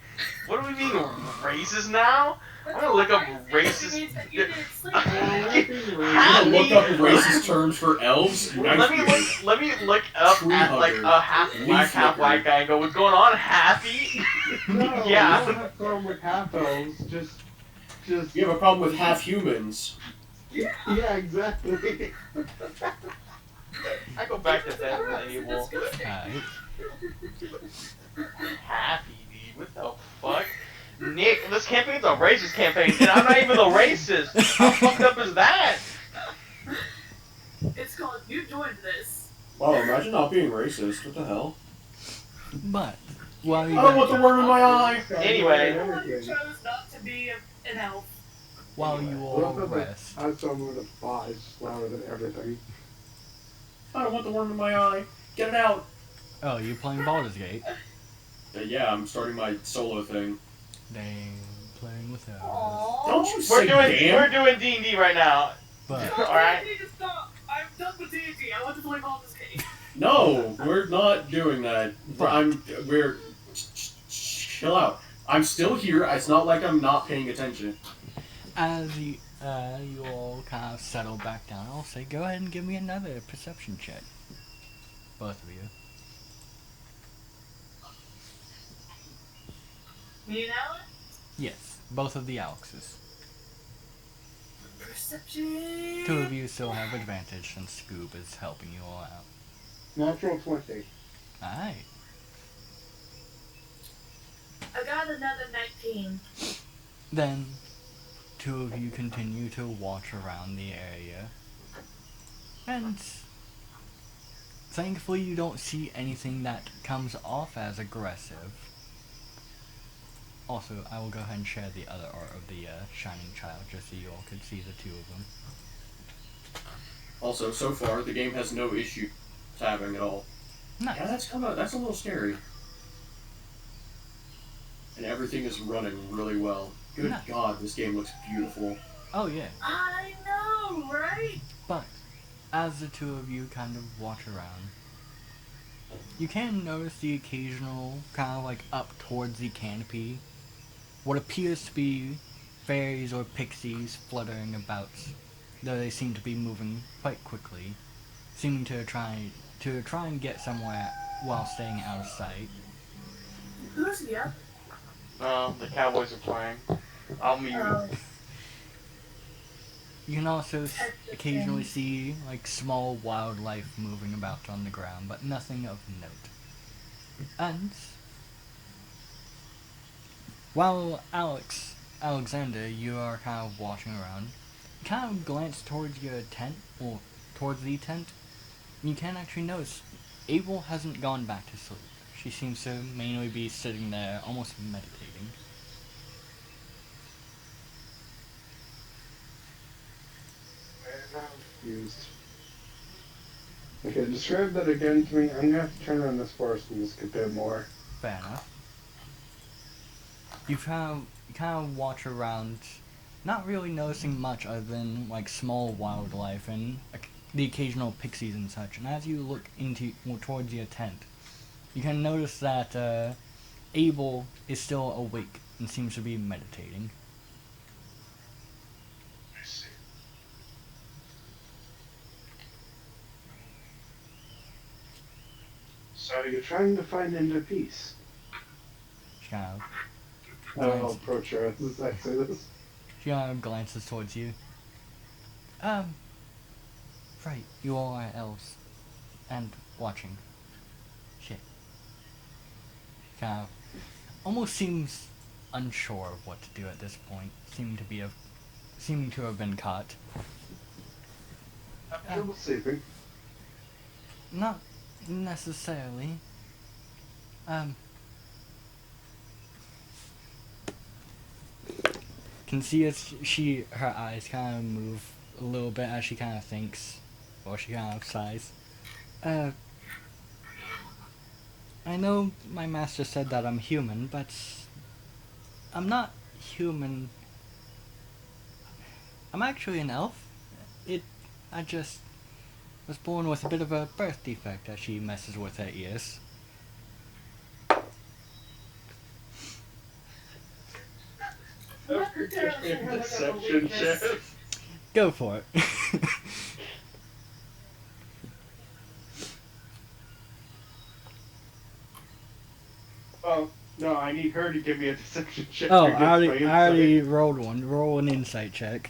What are we being racist now? I'm gonna look up racist. You didn't sleep. I'm Happy? gonna look up racist terms for elves. Let me look up Tree at like hugger. a half black, Leaf half white licker. guy and go, what's going on, Happy? No, Yeah. we don't have a problem with half elves. Just. You have a problem with half humans. Yeah, exactly. I go back to bed with Gross, evil. disgusting. Alright. Happy, dude. What the fuck? Nick, this campaign's a racist campaign, and I'm not even the racist. How fucked up is that? It's called You Joined This. Wow, imagine not being racist. What the hell? But while I you don't want the worm in my eye. Anyway. The one who Everything. chose not to be an elf. while you all Both of us rest, have someone with a five louder than everything. I don't want the worm in my eye. Get it out. oh, you're playing Baldur's Gate. Yeah, I'm starting my solo thing. They playing with her. Aww. Don't you We're say doing damn. D&D right now. But Don't Alright. tell me to stop. I'm done with D&D. I want to play Baldur's Gate. No, we're not doing that. We're chill out. I'm still here. It's not like I'm not paying attention. as you all kind of settle back down, I'll say go ahead and give me another perception check. Both of you. Me and Alan? Yes, both of the Alexes. Perception. Two of you still have advantage since Scoob is helping you all out. Natural 20. Alright. I got another 19. Then, two of you continue to watch around the area. And thankfully you don't see anything that comes off as aggressive. Also, I will go ahead and share the other art of the Shining Child just so you all could see the two of them. Also, so far, the game has no issue tabbing at all. Nice. Yeah, that's a little scary. And everything is running really well. Good Nice. God, this game looks beautiful. Oh yeah. I know, right? But as the two of you kind of watch around, you can notice the occasional kind of like up towards the canopy, what appears to be fairies or pixies fluttering about, though they seem to be moving quite quickly, seeming to try and get somewhere while staying out of sight. Who's here? The Cowboys are playing. I'll mute. You can also occasionally see like small wildlife moving about on the ground, but nothing of note. And while Alexander, you are kind of watching around, you kind of glance towards your tent, or towards the tent, and you can actually notice Abel hasn't gone back to sleep. She seems to mainly be sitting there, almost meditating. I'm confused. Okay, describe that again to me. I'm gonna have to turn on this forest and just a bit more. Fair enough. You kind of watch around, not really noticing much other than like small wildlife and the occasional pixies and such. And as you look towards your tent, you can notice that Abel is still awake and seems to be meditating. I see. So you're trying to find inner peace. She kind of I'll approach her as I say this. She kind of glances towards you. Right, you all are elves. And watching. Shit. Kind of almost seems unsure of what to do at this point. Seeming to have been caught. Trouble sleeping. Not necessarily. Can see as her eyes kind of move a little bit as she kind of thinks, or she kind of sighs. I know my master said that I'm human, but I'm not human. I'm actually an elf. I just was born with a bit of a birth defect as she messes with her ears. Deception check. Go for it. Oh, no, I need her to give me a deception check. Oh, against I my already insight. rolled one. Roll an insight check.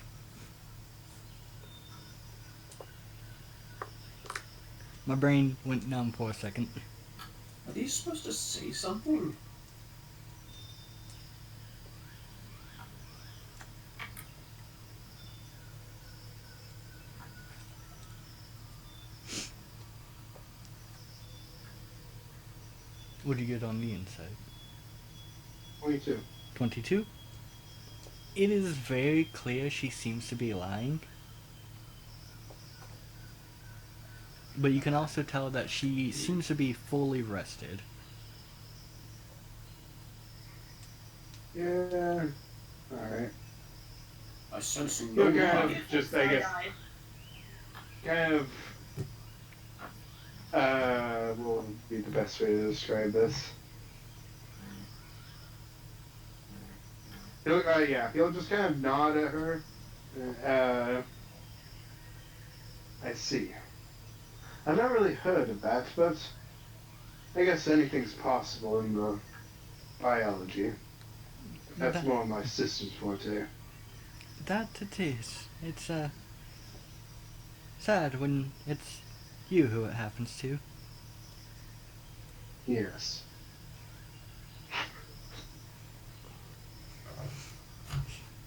My brain went numb for a second. Are these supposed to say something? What did you get on the insight? 22. 22? It is very clear she seems to be lying. But you can also tell that she seems to be fully rested. Yeah. Alright. I sense no You're kind lie. of just, I guess, kind of, what would be the best way to describe this? He'll just kind of nod at her. I see. I've not really heard of that, but I guess anything's possible in the biology. That's more my sister's forte. That it is. It's sad when it's you who it happens to. Yes.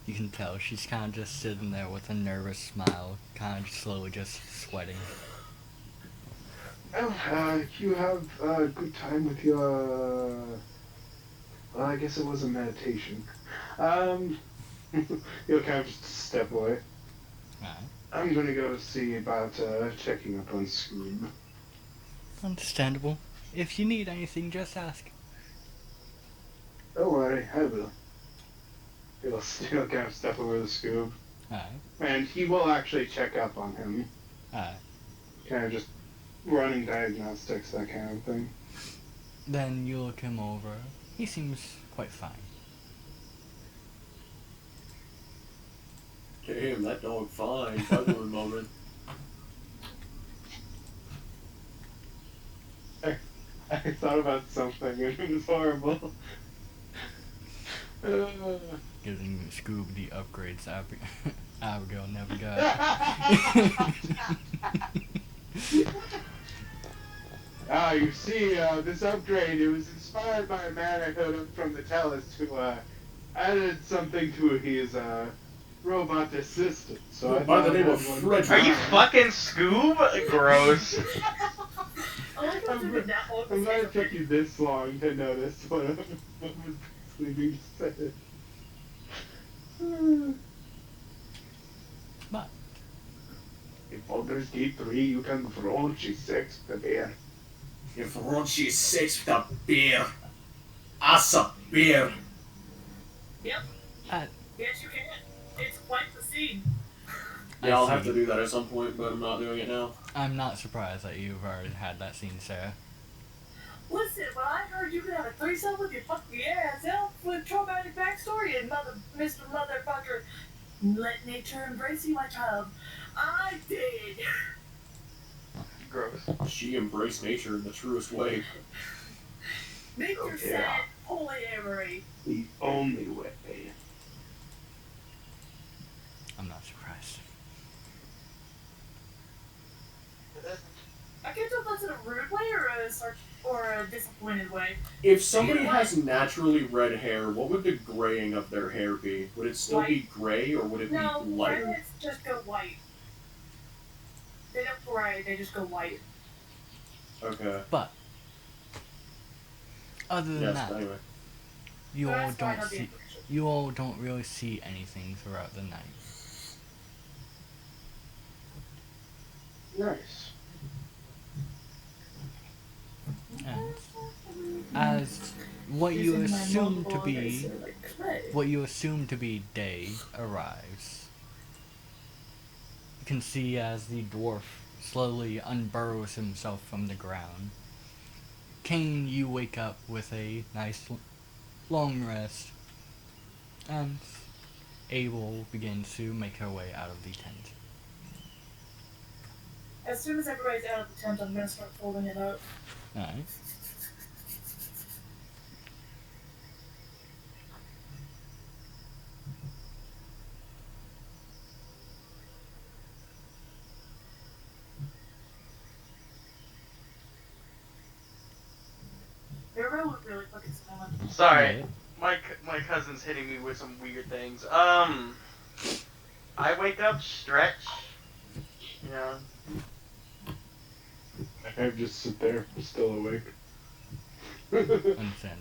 You can tell she's kind of just sitting there with a nervous smile, kind of slowly just sweating. Well, you have a good time with your. Well, I guess it was a meditation. You'll kind of just step away. Alright. I'm gonna go see about checking up on Scoob. Understandable. If you need anything, just ask. Don't worry, I will. He'll kind of step over the Scoob. Alright. And he will actually check up on him. Alright. Kind of just running diagnostics, that kind of thing. Then you look him over. He seems quite fine. Damn, that dog fine. That was a moment. I thought about something and it was horrible. Giving Scoob the upgrades Abigail never got. You see, this upgrade, it was inspired by a man I heard of from the Tellus who added something to his robot assistant. So I By the thought name I'd of one- Frederick. Are you fucking Scoob? Gross. I like how it's that long. I'm glad it took you this long to notice what I was being said. But In Baldur's Gate 3, you can Fronchi 6 the bear. If Ronchi 6 with a beer. Ass a beer. Yep. I Yes, you can. It's quite the scene. Yeah, I'll see. have to do that at some point, but I'm not doing it now. I'm not surprised that you've already had that scene, Sarah. Listen, when I heard you could have a threesome with your fucking ass out with traumatic backstory and Mr. Motherfucker, let nature embrace you, my child. I did. Gross. She embraced nature in the truest way. Nature Oh, said yeah. polyamory. The only way. I'm not surprised. I can't tell if that's in a rude way or a disappointed way. If somebody has naturally red hair, what would the graying of their hair be? Would it still be gray or would it No, be lighter? redheads just go white. They don't gray, they just go white. Okay. But other than Yes, that, but anyway. you But all that's fine, don't I'll be see. in picture. You all don't really see anything throughout the night. Nice. And as what you Using my assume to multiple be eraser like clay. what you assume to be day arrives. You can see as the dwarf slowly unburrows himself from the ground. Kane, you wake up with a nice long rest, and Abel begins to make her way out of the tent. As soon as everybody's out of the tent, I'm gonna start folding it up. Alright. Everybody look really fucking stoned. Sorry, Yeah. my cousin's hitting me with some weird things. I wake up, stretch. Yeah. I just sit there, still awake. Understand.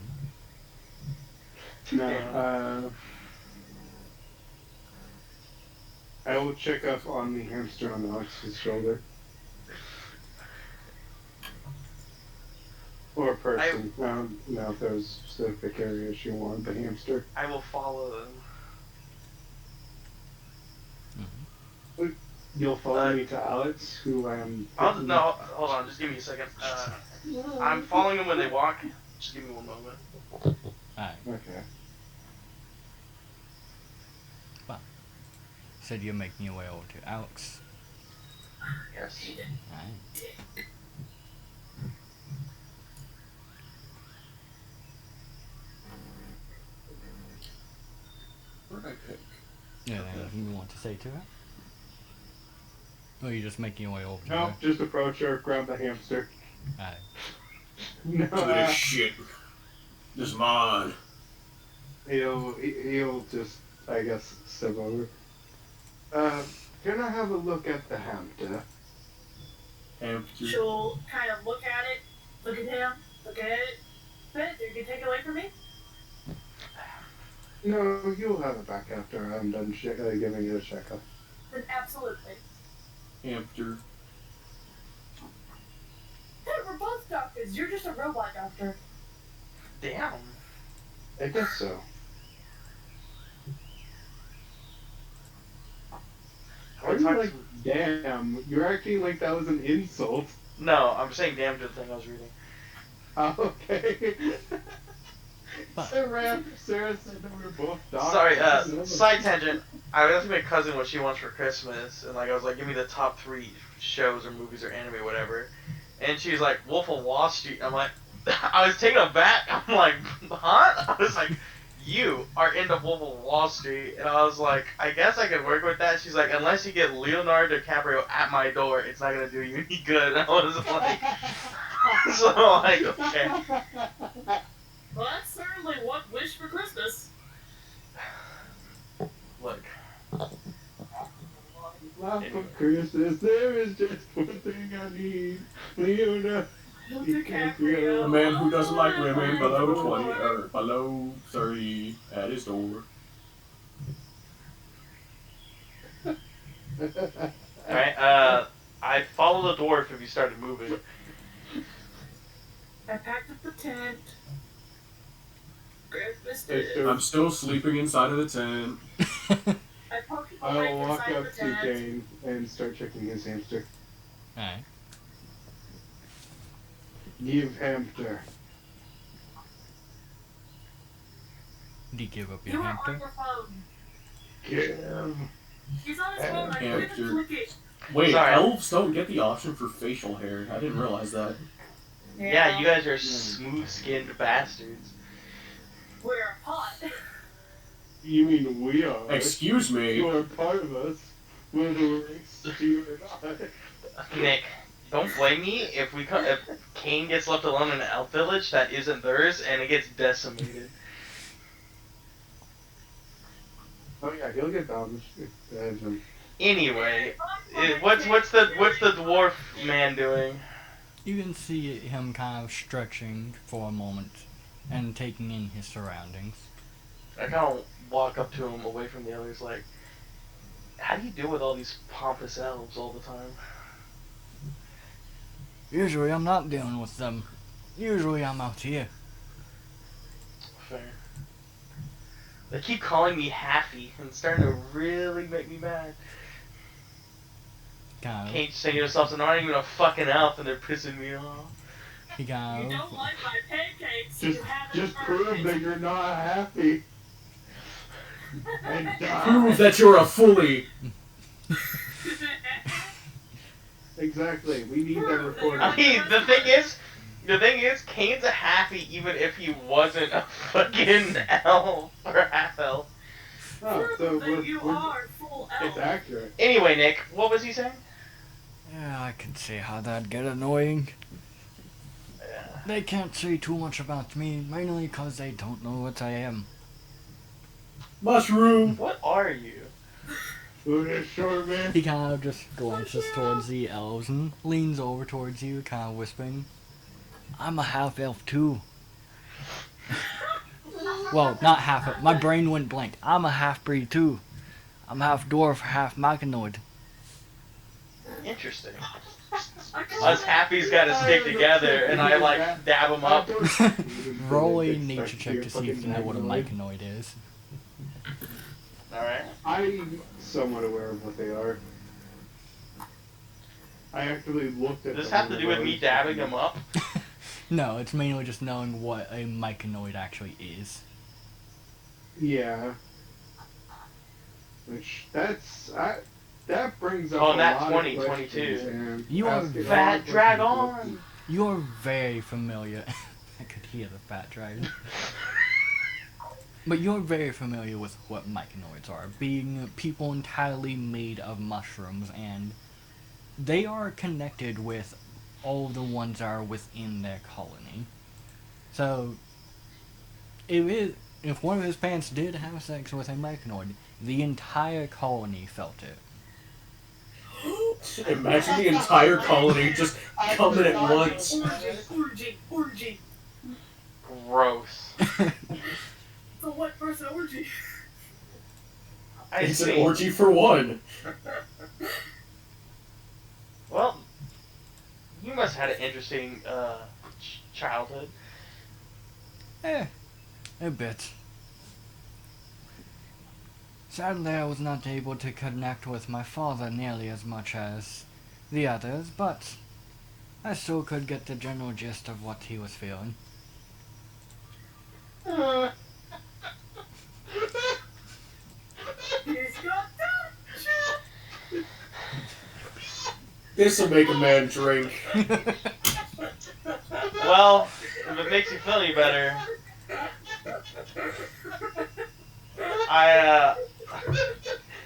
No, I will check up on the hamster on Alex's shoulder. Or a person. I don't know if there's specific areas you want the hamster. I will follow them. You'll follow me to Alex, who I'm. No, hold on, just give me a second. I'm following them when they walk. Just give me one moment. Alright. Okay. Said you're making your way over to Alex. Yes. Alright. Where did I pick? Yeah, you say to her? Or are you just making your way over to No, her? just approach her, grab the hamster. Alright. No, Look at this shit. This is mine. he'll just, I guess, step over. Can I have a look at the hamster? Hamster. She'll kind of look at it, look at him, look at it. But you can take it away from me? No, you'll have it back after I'm done giving it a checkup. Then absolutely. Hamster. Hey, we're both doctors. You're just a robot doctor. Damn. I guess so. Why are you like, damn? You're acting like that was an insult. No, I'm saying damn to the thing I was reading. Oh, okay. But- Sarah said that we were both doctors. Sorry, side tangent. I was asking my cousin what she wants for Christmas, and like I was like, give me the top 3 shows or movies or anime, whatever. And she's like, Wolf of Wall Street. I'm like, I was taken aback. I'm like, huh? I was like, you are into Wolf of Wall Street, and I was like, I guess I could work with that. She's like, unless you get Leonardo DiCaprio at my door, it's not gonna do you any good. And I was like, so like, okay. Well, that's certainly one wish for Christmas. Look, Love for Christmas, there is just one thing I need. Leonardo. DiCaprio. A man who doesn't like women below 20 or below 30 at his door. alright, I'd follow the dwarf if you started moving. I packed up the tent. Grabbed Hey, Mr. sir. I'm still sleeping inside of the tent. I poked the I'll light walk inside up the to tent. Kane and start checking his hamster. Alright. Give hamster. Do you give up You your are on hamster? your phone. Give. He's on his phone. I couldn't Hamster. click it. Wait, Sorry. elves don't get the option for facial hair. I didn't realize that. Yeah, you guys are smooth-skinned bastards. We're hot. You mean we are? Excuse You me. are part of us, whether we're you or not. Nick, don't blame me if Kane gets left alone in an elf village that isn't theirs and it gets decimated. Oh yeah, he'll get damaged. Anyway, what's the dwarf man doing? You can see him kind of stretching for a moment and taking in his surroundings. I kind of walk up to him away from the others like, how do you deal with all these pompous elves all the time? Usually I'm not dealing with them. Usually I'm out here. Fair. They keep calling me Happy and it's starting to really make me mad. Kind of. Can't just say to yourself, I'm not even a fucking elf and they're pissing me off. He You kind don't of. like my pancakes. Just, you haven't just earned prove it. that you're not happy. And Prove that you're a fully. Exactly. We need that recording. I mean, the thing is, Kane's a Happy even if he wasn't a fucking elf or half elf. Oh, so Prove that you are full it's elf. accurate. Anyway, Nick, what was he saying? Yeah, I can see how that'd get annoying. They can't say too much about me, mainly because they don't know what I am. Mushroom. What are you? Who's this short man? He kind of just glances towards the elves and leans over towards you, kind of whispering, I'm a half-elf too. Well, not half. My brain went blank. I'm a half-breed too. I'm half dwarf, half mechanoid. Interesting. I got Us that. Happies gotta stick together, and I like dab them up. Roll a nature check to see if you know what a mechanoid is. Alright. I'm somewhat aware of what they are. I actually looked at. Does this them have to do with me when I dabbing was- them up? No, it's mainly just knowing what a mechanoid actually is. Yeah. Which that brings up Oh, a nat lot 20, of questions 22. and You are asking a lot Fat of dragon! questions. You're very familiar. I could hear the fat dragon. But you're very familiar with what myconoids are, being people entirely made of mushrooms, and they are connected with all the ones that are within their colony. So, if one of his parents did have sex with a myconoid, the entire colony felt it. Imagine the entire colony just coming at once. Orgy. Gross. So what person orgy? I It's an see. orgy for one. Well, you must have had an interesting childhood. A bit. Sadly, I was not able to connect with my father nearly as much as the others, but I still could get the general gist of what he was feeling. He's got that. This'll make a man drink. Well, if it makes you feel any better,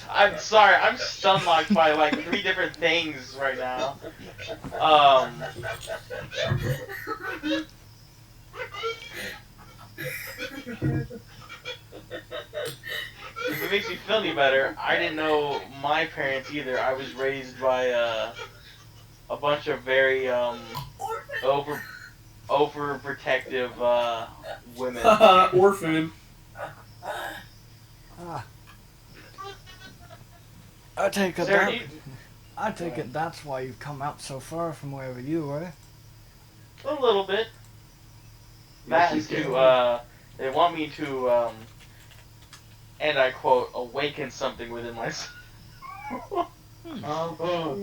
I'm sorry, I'm stomached by like 3 different things right now. If it makes you feel any better, I didn't know my parents either. I was raised by a bunch of very overprotective women. Orphan. I take it Sarah, that. do you- I take it that's why you've come out so far from wherever you were. A little bit. That is to, they want me to, and I quote, awaken something within myself. Oh.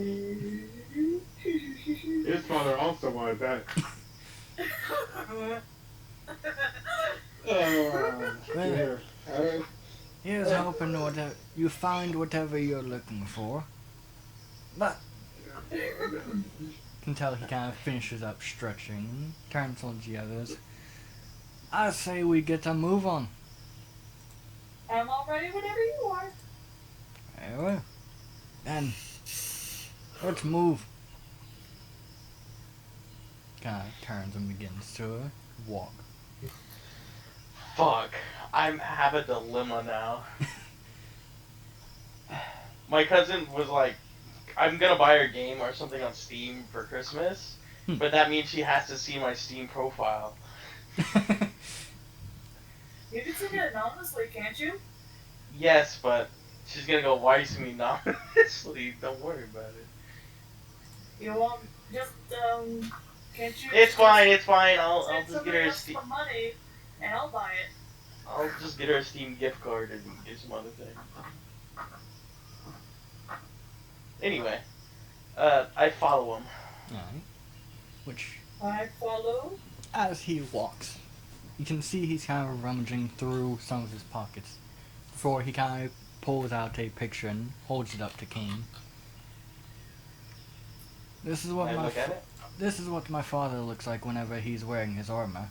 His father also wanted that. Oh, dear. Here's hoping you find whatever you're looking for. But you can tell he kind of finishes up stretching, turns towards the others. I say we get a move on. I'm all ready whenever you are. Very well. Then, let's move. Kind of turns and begins to walk. Fuck. I have a dilemma now. My cousin was like, I'm gonna buy her a game or something on Steam for Christmas, but that means she has to see my Steam profile. You can send it anonymously, can't you? Yes, but she's gonna go, why you see me anonymously? Don't worry about it. You won't just, can't you? It's fine, I'll Send just get somebody her a else Steam. some money, and I'll buy it. I'll just get her a Steam gift card and do some other thing. Anyway, I follow him. Alright. Which, I follow. as he walks, you can see he's kind of rummaging through some of his pockets before he kind of pulls out a picture and holds it up to King. This is what Can I my look at it? this is what my father looks like whenever he's wearing his armor.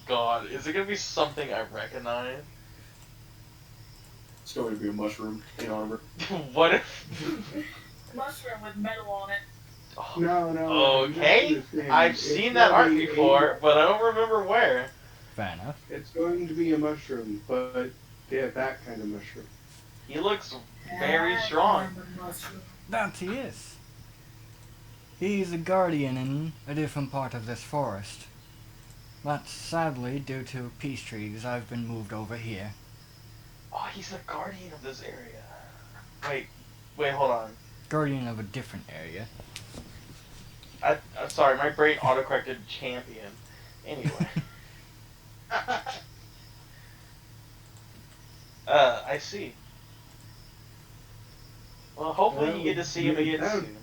God, is it gonna be something I recognize? It's going to be a mushroom in armor. What if? Mushroom with metal on it. No. Okay, you understand. I've It's seen that art gonna be before, but I don't remember where. Fair enough. It's going to be a mushroom, but yeah, that kind of mushroom. He looks very strong. I'm a mushroom. That he is. He's a guardian in a different part of this forest. But sadly, due to peace treaties, I've been moved over here. Oh, he's the guardian of this area. Wait, hold on. Guardian of a different area. I'm sorry, my brain autocorrected champion. Anyway. I see. Well, hopefully you get to see him again soon.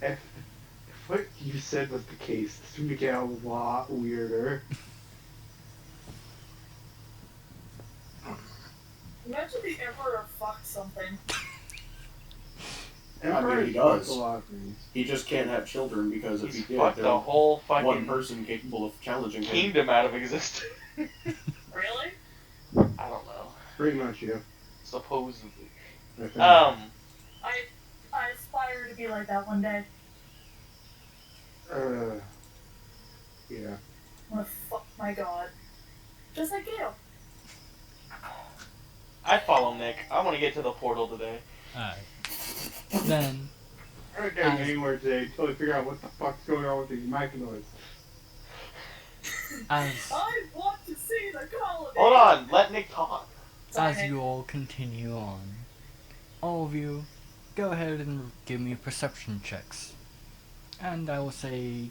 If what you said was the case, this would get a lot weirder. Imagine the Emperor fucked something. Emperor he does. fucked a lot of things. He just can't have children because if He's he did, fucked there's the whole one fucking person capable of challenging him. kingdom out of existence. Really? I don't know. Pretty much, yeah. Supposedly. I think. I aspire to be like that one day. Yeah. I wanna fuck my god. Just like you. I follow Nick. I want to get to the portal today. Alright. Then, I'm not getting anywhere today until I figure out what the fuck's going on with these machinoids. as I want to see the colony. Hold on. Let Nick talk. Sorry, as Nick. you all continue on, all of you, go ahead and give me perception checks. And I will say,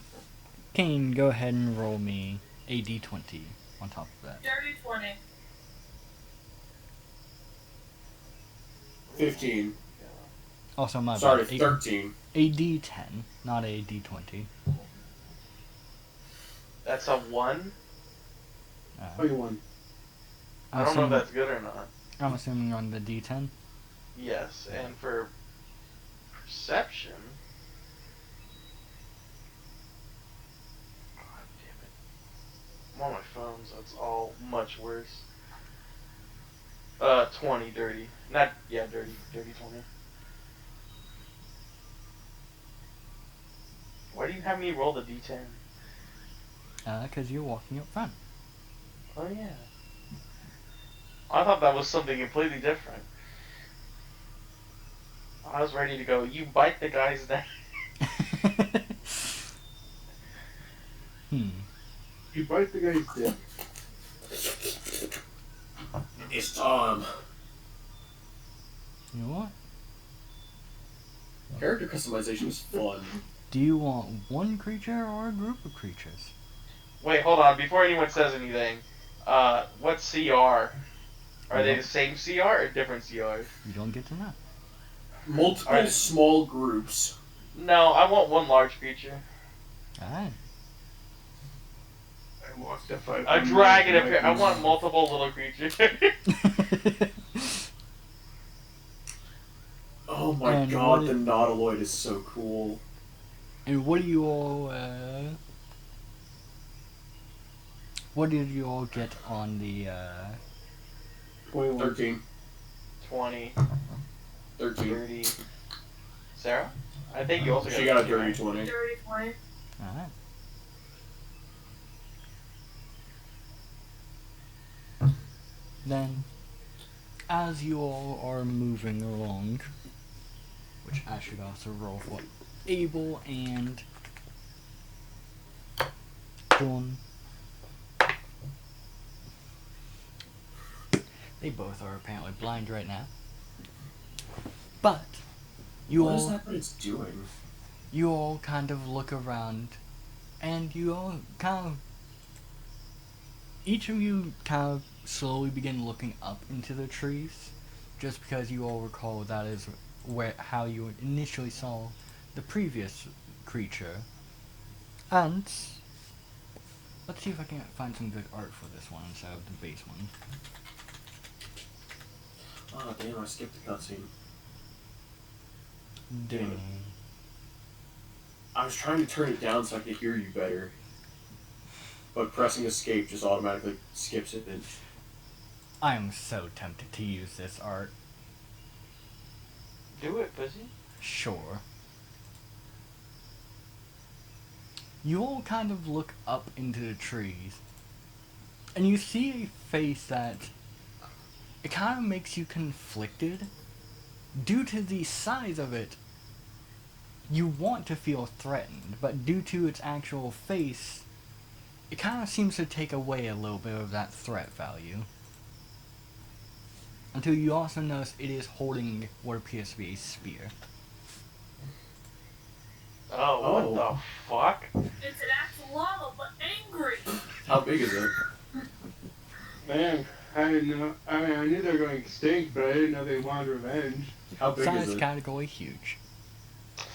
Kane, go ahead and roll me a d20 on top of that. Dirty 20. 15. Also, my Sorry, bad. 13. A d10, not a d20. That's a 1. 21. I don't know if that's good or not. I'm assuming you're on the d10. Yes, and for perception. God damn it. I'm on my phone, so it's all much worse. 20 dirty. Not, yeah, dirty. Dirty 20. Why do you have me roll the d10? Because you're walking up front. Oh, yeah. I thought that was something completely different. I was ready to go, you bite the guy's neck. You bite the guy's dick. It's time. You know what? Character customization is fun. Do you want one creature or a group of creatures? Wait, hold on. Before anyone says anything, what's CR? Are they the same CR or different CRs? You don't get to know. Multiple Alright. small groups. No, I want one large creature. Alright. I walked a 500. A dragon appear. I want multiple little creatures. Oh my And god, what the is- Nautiloid is so cool. And what do you all, what did you all get on the, 21. 13. 20, 13. 30. Sarah? I think you also got She got a 30, right? 30 20. Dirty 20. alright. Then, as you all are moving along, which I should also roll for Abel and John. They both are apparently blind right now. But you What is all that what it's doing? you all kind of look around and you all kind of each of you kind of slowly begin looking up into the trees just because you all recall that is where how you initially saw the previous creature. And let's see if I can find some good art for this one instead of the base one. Oh damn, I skipped the cutscene. Dang. I was trying to turn it down so I could hear you better. But pressing escape just automatically skips it. And I am so tempted to use this art. Do it, pussy. Sure. You all kind of look up into the trees, and you see a face that it kind of makes you conflicted. Due to the size of it, you want to feel threatened, but due to its actual face, it kind of seems to take away a little bit of that threat value. Until you also notice it is holding what appears to be a spear. Oh, what the fuck? It's an axolotl, but angry. how big is it? Man, I didn't know. I mean, I knew they were going extinct, but I didn't know they wanted revenge. How big Size is it? category huge.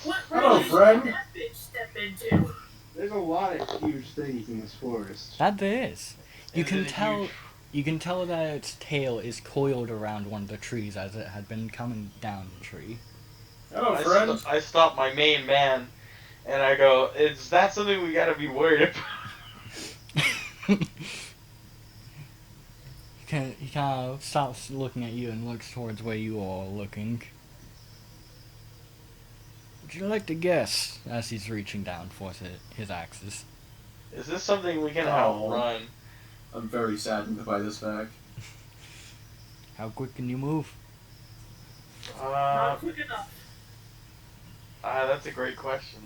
What Hello, range friend. did that bitch step into? There's a lot of huge things in this forest. That there is. You Is can it a tell. huge- You can tell that its tail is coiled around one of the trees as it had been coming down the tree. Hello, I, friend. I stop my main man, and I go, is that something we gotta be worried about? He kind of stops looking at you and looks towards where you are looking. Would you like to guess as he's reaching down for his axes? Is this something we can Oh. outrun? I'm very saddened by this fact. How quick can you move? Not quick enough. That's a great question.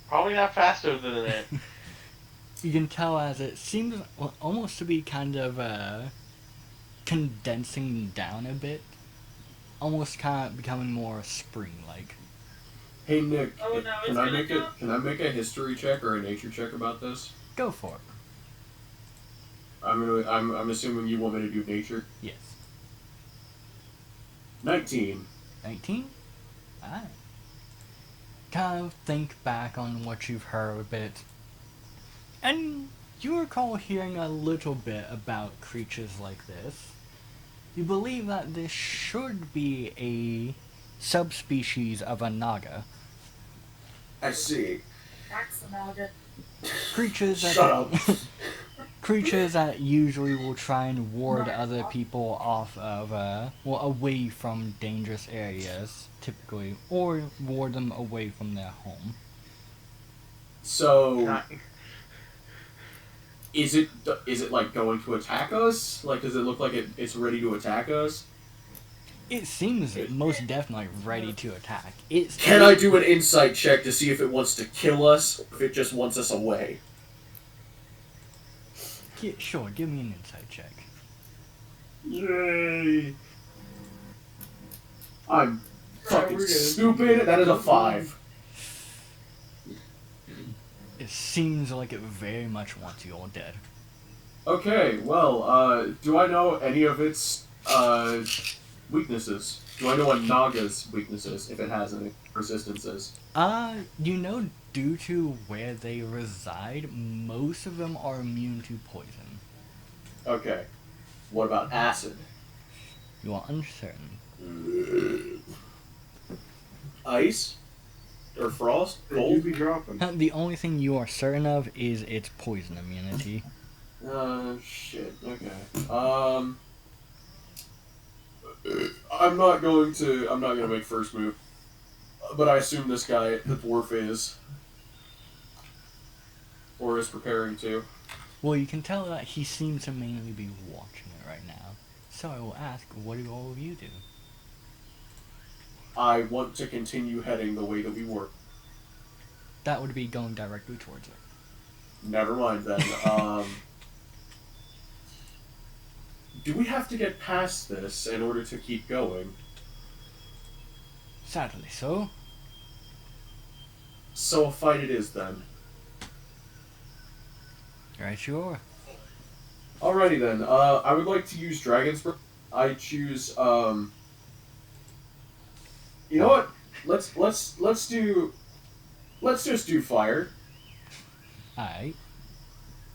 Probably not faster than it. You can tell as it seems almost to be kind of condensing down a bit. Almost kind of becoming more spring-like. Hey Nick, Oh, no, it's can I gonna make go- can I make a history check or a nature check about this? Go for it. I'm assuming you want me to do nature. Yes. 19. 19? Alright. Kind of think back on what you've heard a bit. And you recall hearing a little bit about creatures like this. You believe that this should be a subspecies of a naga. I see. That's the Naga. Creatures that Shut up. creatures that usually will try and ward other people off of away from dangerous areas typically, or ward them away from their home. So, is it like going to attack us? Like, does it look like it's ready to attack us? It seems most definitely ready to attack. Can I do an insight check to see if it wants to kill us, or if it just wants us away? Sure, give me an insight check. Yay! I'm we're fucking good. stupid. That is a 5. It seems like it very much wants you all dead. Okay, well, do I know any of its weaknesses? Do I know a Naga's weaknesses, if it has any resistances? You know, due to where they reside, most of them are immune to poison. Okay. What about acid? You are uncertain. Ice? Or frost? Could you Cold? be dropping? The only thing you are certain of is its poison immunity. Shit. Okay. I'm not gonna make first move. But I assume this guy, the dwarf, is. Or is preparing to. Well, you can tell that he seems to mainly be watching it right now. So I will ask, what do all of you do? I want to continue heading the way that we were. That would be going directly towards it. Never mind then. Do we have to get past this in order to keep going? Sadly so. So a fight it is then. Right, you are. Alrighty then. I would like to use Dragon's Breath. I choose. You know what? Let's just do fire. Alright.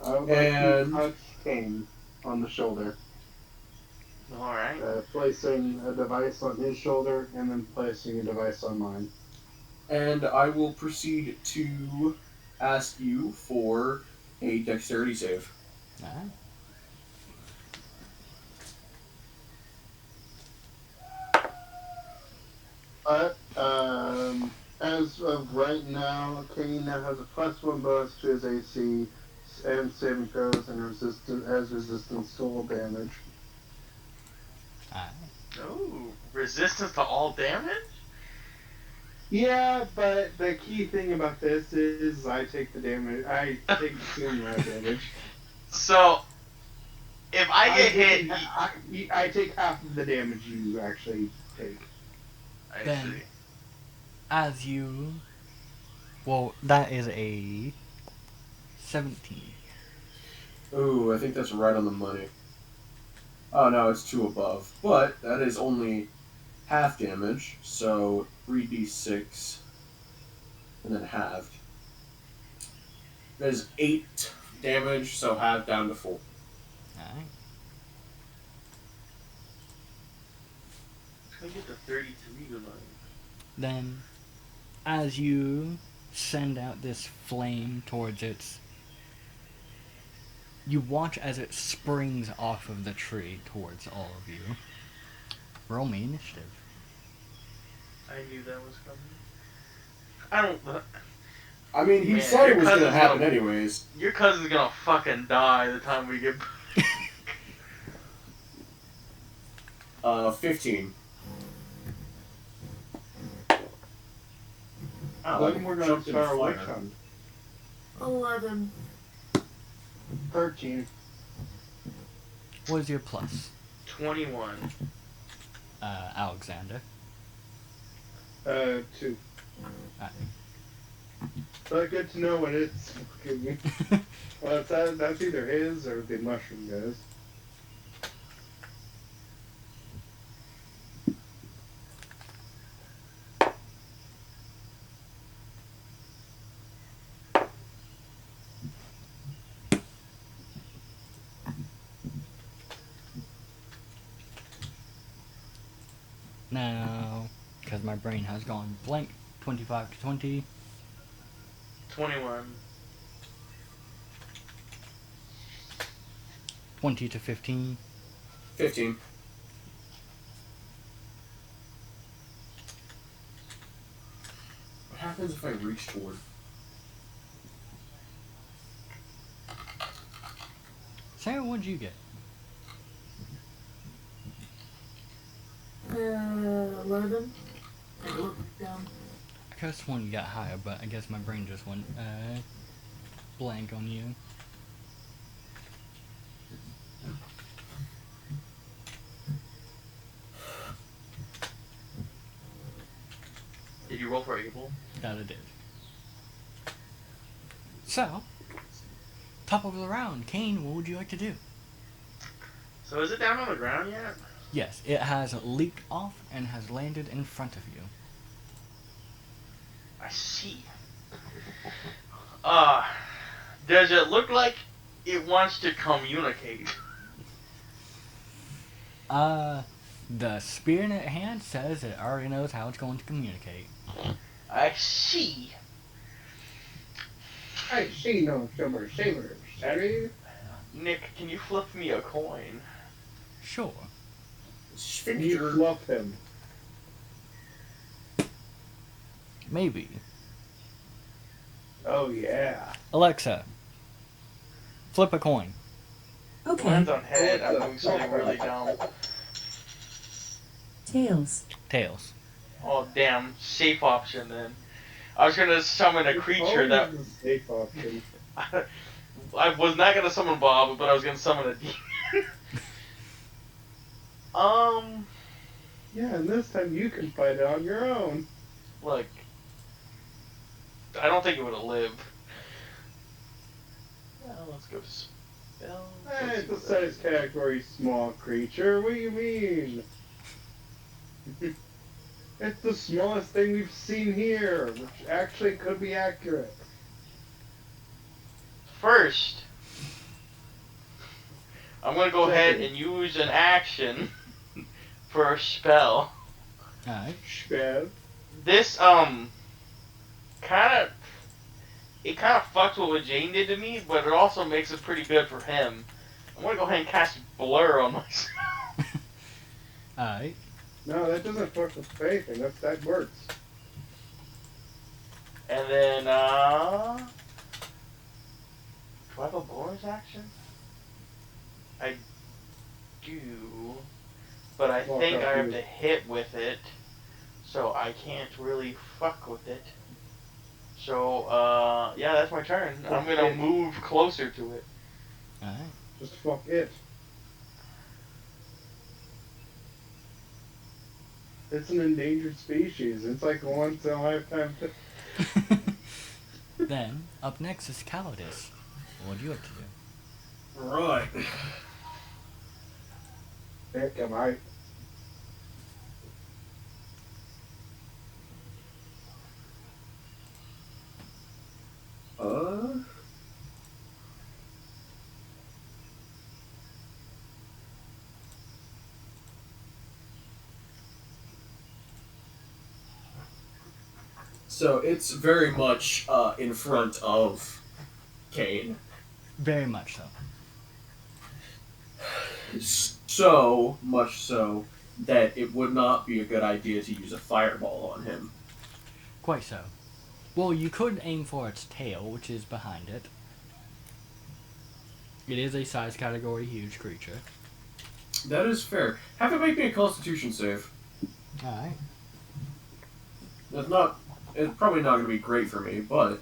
I would like And- to touch Kane on the shoulder, Alright. placing a device on his shoulder and then placing a device on mine. And I will proceed to ask you for a dexterity save. Alright. But as of right now, Kane now has a +1 bonus to his AC and saving throws and resistance to all damage. Alright. Ooh, resistance to all damage? Yeah, but the key thing about this is I take the damage. I take the same amount of damage. So, if I get hit, I take half of the damage you actually take. I Then- see. As you... Well, that is a 17. Ooh, I think that's right on the money. Oh no, it's 2 above. But that is only half damage, so 3d6 and then halved. That is 8 damage, so halved down to 4. Alright. I get the 33 tonight. Then, as you send out this flame towards its You watch as it springs off of the tree towards all of you. Roll me initiative. I knew that was coming. I don't. I mean, he Man, said your it was going to cousin's happen gonna- anyways. Your cousin's gonna fucking die the time we get. 15. Oh, When we're going jumped to in start a fire. witch hunt? 11. 13. What is your plus? 21. Alexander. 2. Alright. But good to know what it's fucking. Well, that's either his or the mushroom guys. Now, because my brain has gone blank, 25 to 20. 21. 20 to 15. 15. What happens if I reach toward? Sarah, what'd you get? 11. I look down. I could have sworn you got higher, but I guess my brain just went blank on you. Did you roll for evil? That it did. So, top of the round, Kane, what would you like to do? So is it down on the ground yet? Yes, it has leaped off and has landed in front of you. I see. Does it look like it wants to communicate? The spear in its hand says it already knows how it's going to communicate. I see. I see no silver sabers, Harry. Nick, can you flip me a coin? Sure. You Sphincter. fluff him. Maybe. Oh yeah. Alexa, flip a coin. Okay. Lands on head. I'm doing something really dumb. Tails. Tails. Oh damn, safe option then. I was gonna summon a creature that Always the safe option. I was not gonna summon Bob, but I was gonna summon a demon. Yeah, and this time you can fight it on your own. Look, I don't think it would have lived. Well, let's go to spell. Eh, it's a size category small creature. What do you mean? It's the smallest thing we've seen here, which actually could be accurate. First, I'm gonna go ahead and use an action for a spell. Alright. Shpev. This kind of fucks with what Jane did to me, but it also makes it pretty good for him. I'm gonna go ahead and cast Blur on myself. Alright. No, that doesn't fuck with anything. That works. And then, do I have a bonus action? I do, but I Walk think up I have you. to hit with it, so I can't really fuck with it. So, yeah, that's my turn. I'm gonna Okay. move closer to it. Alright. Just fuck it. It's an endangered species. It's like a once in a lifetime thing. Then, up next is Calidus. What do you like to do? Right. Heck, am I? So it's very much in front of Kane. Very much so. So much so that it would not be a good idea to use a fireball on him. Quite so. Well, you could aim for its tail, which is behind it. It is a size category huge creature. That is fair. Have it make me a Constitution save. Alright. That's not. It's probably not going to be great for me, but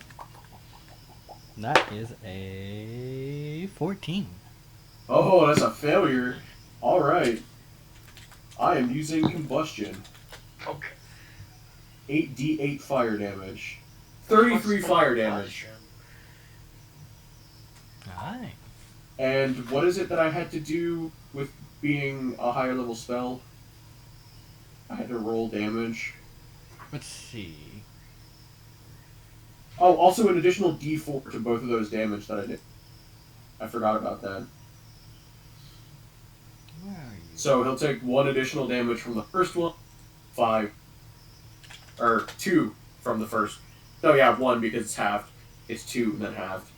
That is a 14. oh, that's a failure. All right. I am using combustion. Okay. 8d8 fire damage. 33 fire damage. Alright. And what is it that I had to do with being a higher level spell? I had to roll damage. Let's see. Oh, also an additional d4 to both of those damage that I did. I forgot about that. Where are you? So he'll take 1 additional damage from the first one, 5, or 2 from the first. No, yeah, 1 because it's halved. It's 2 and then halved,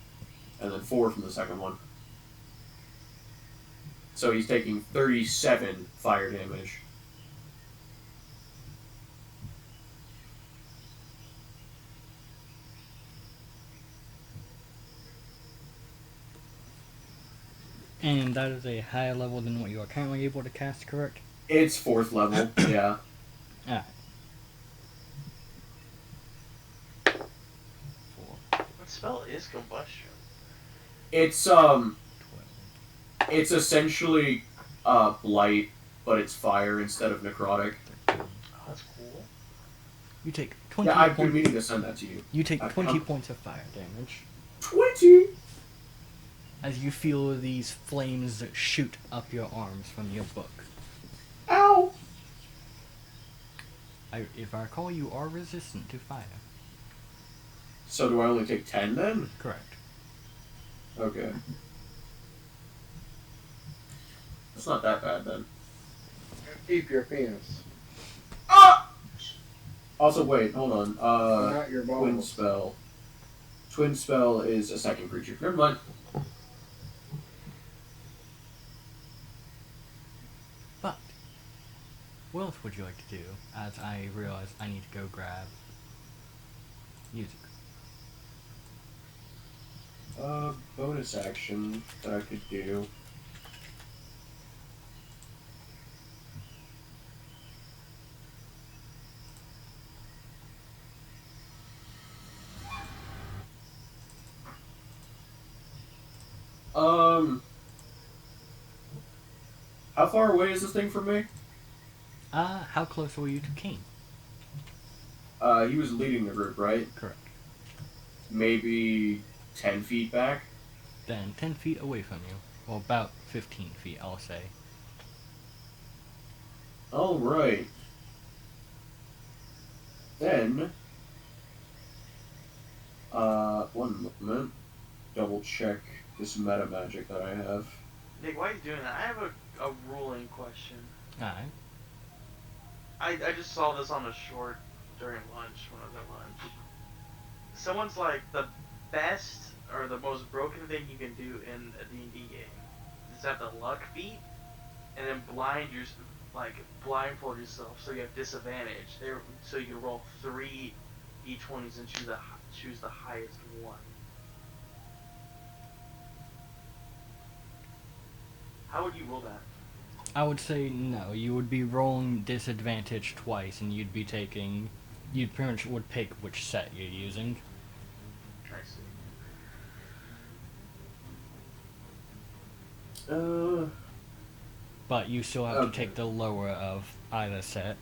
and then 4 from the second one. So he's taking 37 fire damage. And that is a higher level than what you are currently able to cast, correct? It's 4th level, yeah. Alright. 4. What spell is combustion? It's 12. it's essentially blight, but it's fire instead of necrotic. 13. Oh, that's cool. You take 20 Yeah, I've been points. meaning to send that to you. You take I 20 can't- points of fire damage 20. as you feel these flames shoot up your arms from your book. Ow! If I recall, you are resistant to fire. So do I only take 10 then? Correct. Okay. That's not that bad then. Keep your penis. Ah! Also, wait, hold on. Not your Twin balls. spell. Twin spell is a second creature. Never mind. But, what else would you like to do? As I realize I need to go grab music. Bonus action that I could do. How far away is this thing from me? How close were you to King? He was leading the group, right? Correct. Maybe 10 feet back? Then 10 feet away from you. Well, about 15 feet, I'll say. Alright. Then, one moment. Double check this meta magic that I have. Nick, why are you doing that? I have a ruling question. Alright. I just saw this on a short during lunch when I was at lunch. Someone's like, the best or the most broken thing you can do in a D&D game is have the luck feat and then blindfold yourself so you have disadvantage. So you can roll 3 d20s and choose the highest one. How would you roll that? I would say no. You would be rolling disadvantage twice, and you'd be taking. You pretty much would pick which set you're using. I see. But you still have to Okay. take the lower of either set.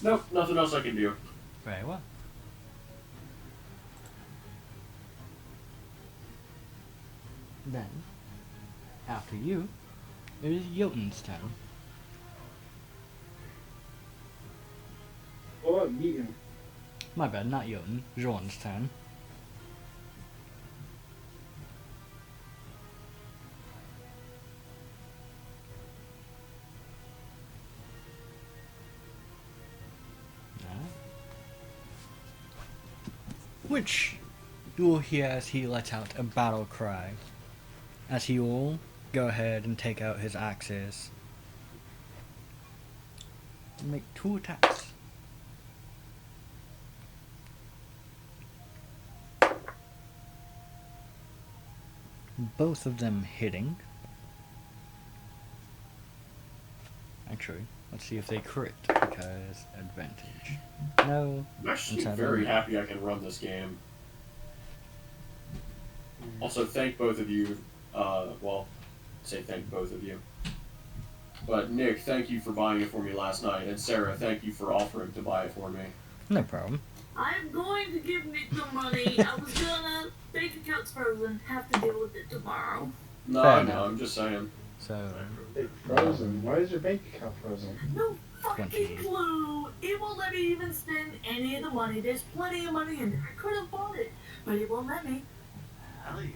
Nope, nothing else I can do. Very well. Then, after you, it is Jotun's turn. Oh, Yeaton. My bad, not Jotun. Jorn's turn. Alright. Which you will hear as he lets out a battle cry, as he will go ahead and take out his axes. Make 2 attacks. Both of them hitting. Actually, let's see if they crit, because advantage. No. I'm actually Inside very one. happy I can run this game. Also, thank both of you. Well, say thank both of you. But Nick, thank you for buying it for me last night, and Sarah, thank you for offering to buy it for me. No problem. I'm going to give Nick the money. I was gonna. Bank account's frozen. Have to deal with it tomorrow. No, Fair I enough. know, I'm just saying. So, It's frozen. Why is your bank account frozen? No fucking 20. clue. It won't let me even spend any of the money. There's plenty of money in there. I could have bought it, but it won't let me. Hell yeah.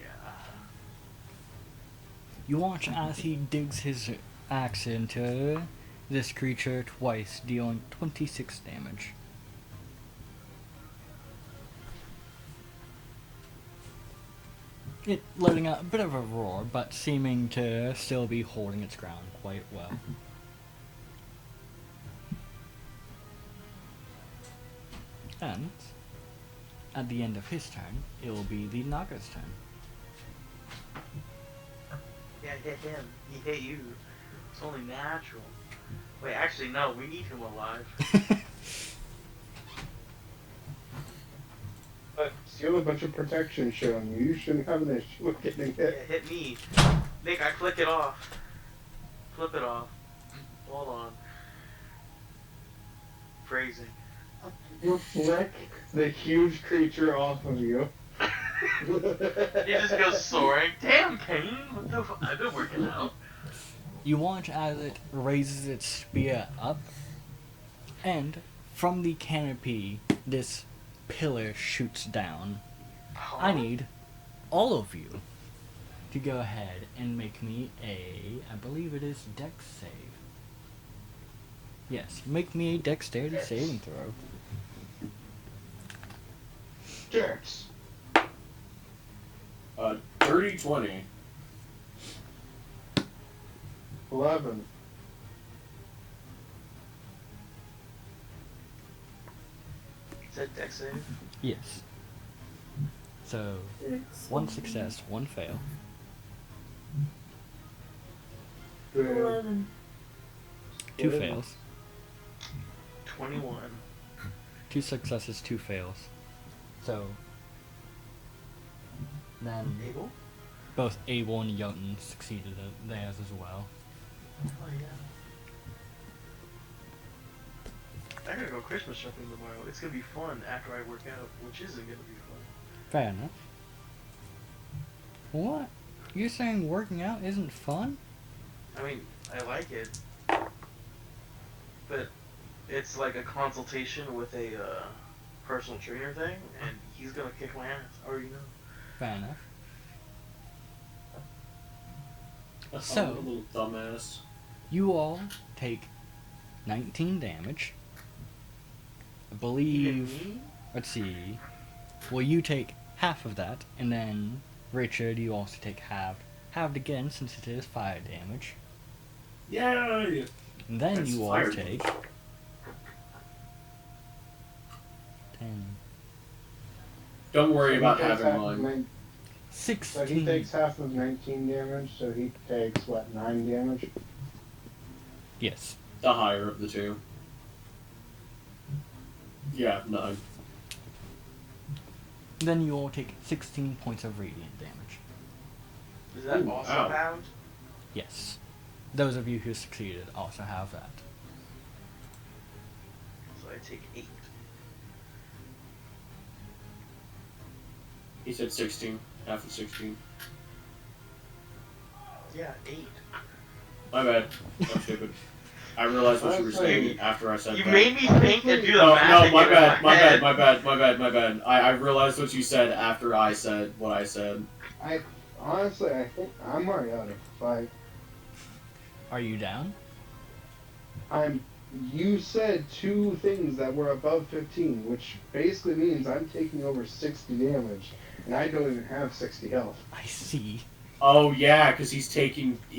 you watch as he digs his axe into this creature twice, dealing 26 damage. It letting out a bit of a roar, but seeming to still be holding its ground quite well. And at the end of his turn, it will be the Naga's turn. Yeah, hit him. He hit you. It's only natural. Wait, actually, no. We need him alive. But you have a bunch of protection showing you. You shouldn't have an issue with getting Yeah, hit. hit me. Nick, I click it off. Flip it off. Hold on. Phrasing. You flick the huge creature off of you. He just goes soaring. Damn, Kane. What the fuck? I've been working out. You watch as it raises its spear up, and from the canopy, this pillar shoots down. I need all of you to go ahead and make me I believe it is Dex save. Yes, make me a dexterity saving throw. Jerks. Dirty 20. 11. Is that dex save? Yes. So, one success, one fail. 11. Two Good. fails. 21. 2 successes, 2 fails. So, then Able? both Abel and Jotun succeeded at theirs as well. Oh, yeah. I gotta go Christmas shopping tomorrow. It's gonna be fun after I work out, which isn't gonna be fun. Fair enough. What? You're saying working out isn't fun? I mean, I like it, but it's like a consultation with a personal trainer thing, and he's gonna kick my ass. I already know. Fair enough. I'm So- a little dumbass. You all take 19 damage. I Even believe. me? Let's see. Well, you take half of that, and then Richard, you also take half. Halved again, since it is fire damage. Yay! And then That's you all fire take damage. 10, Don't worry about He takes having half of mine. nine- So he 16. takes half of 19 damage, so he takes, what, 9 damage? Yes. The higher of the two. Yeah, 9. Then you all take 16 points of radiant damage. Does that Ooh, also ow. pound? Yes. Those of you who succeeded also have that. So I take 8. He said 16. Half of 16. Yeah, 8. My bad. I'm stupid. I realized what you were saying after I said You that. made me think and do the No, math. no, my in bad, my head. bad. I realized what you said after I said what I said. Honestly, I think I'm already out of fight. Are you down? You said 2 things that were above 15, which basically means I'm taking over 60 damage, and I don't even have 60 health. I see. Oh yeah, because he's taking the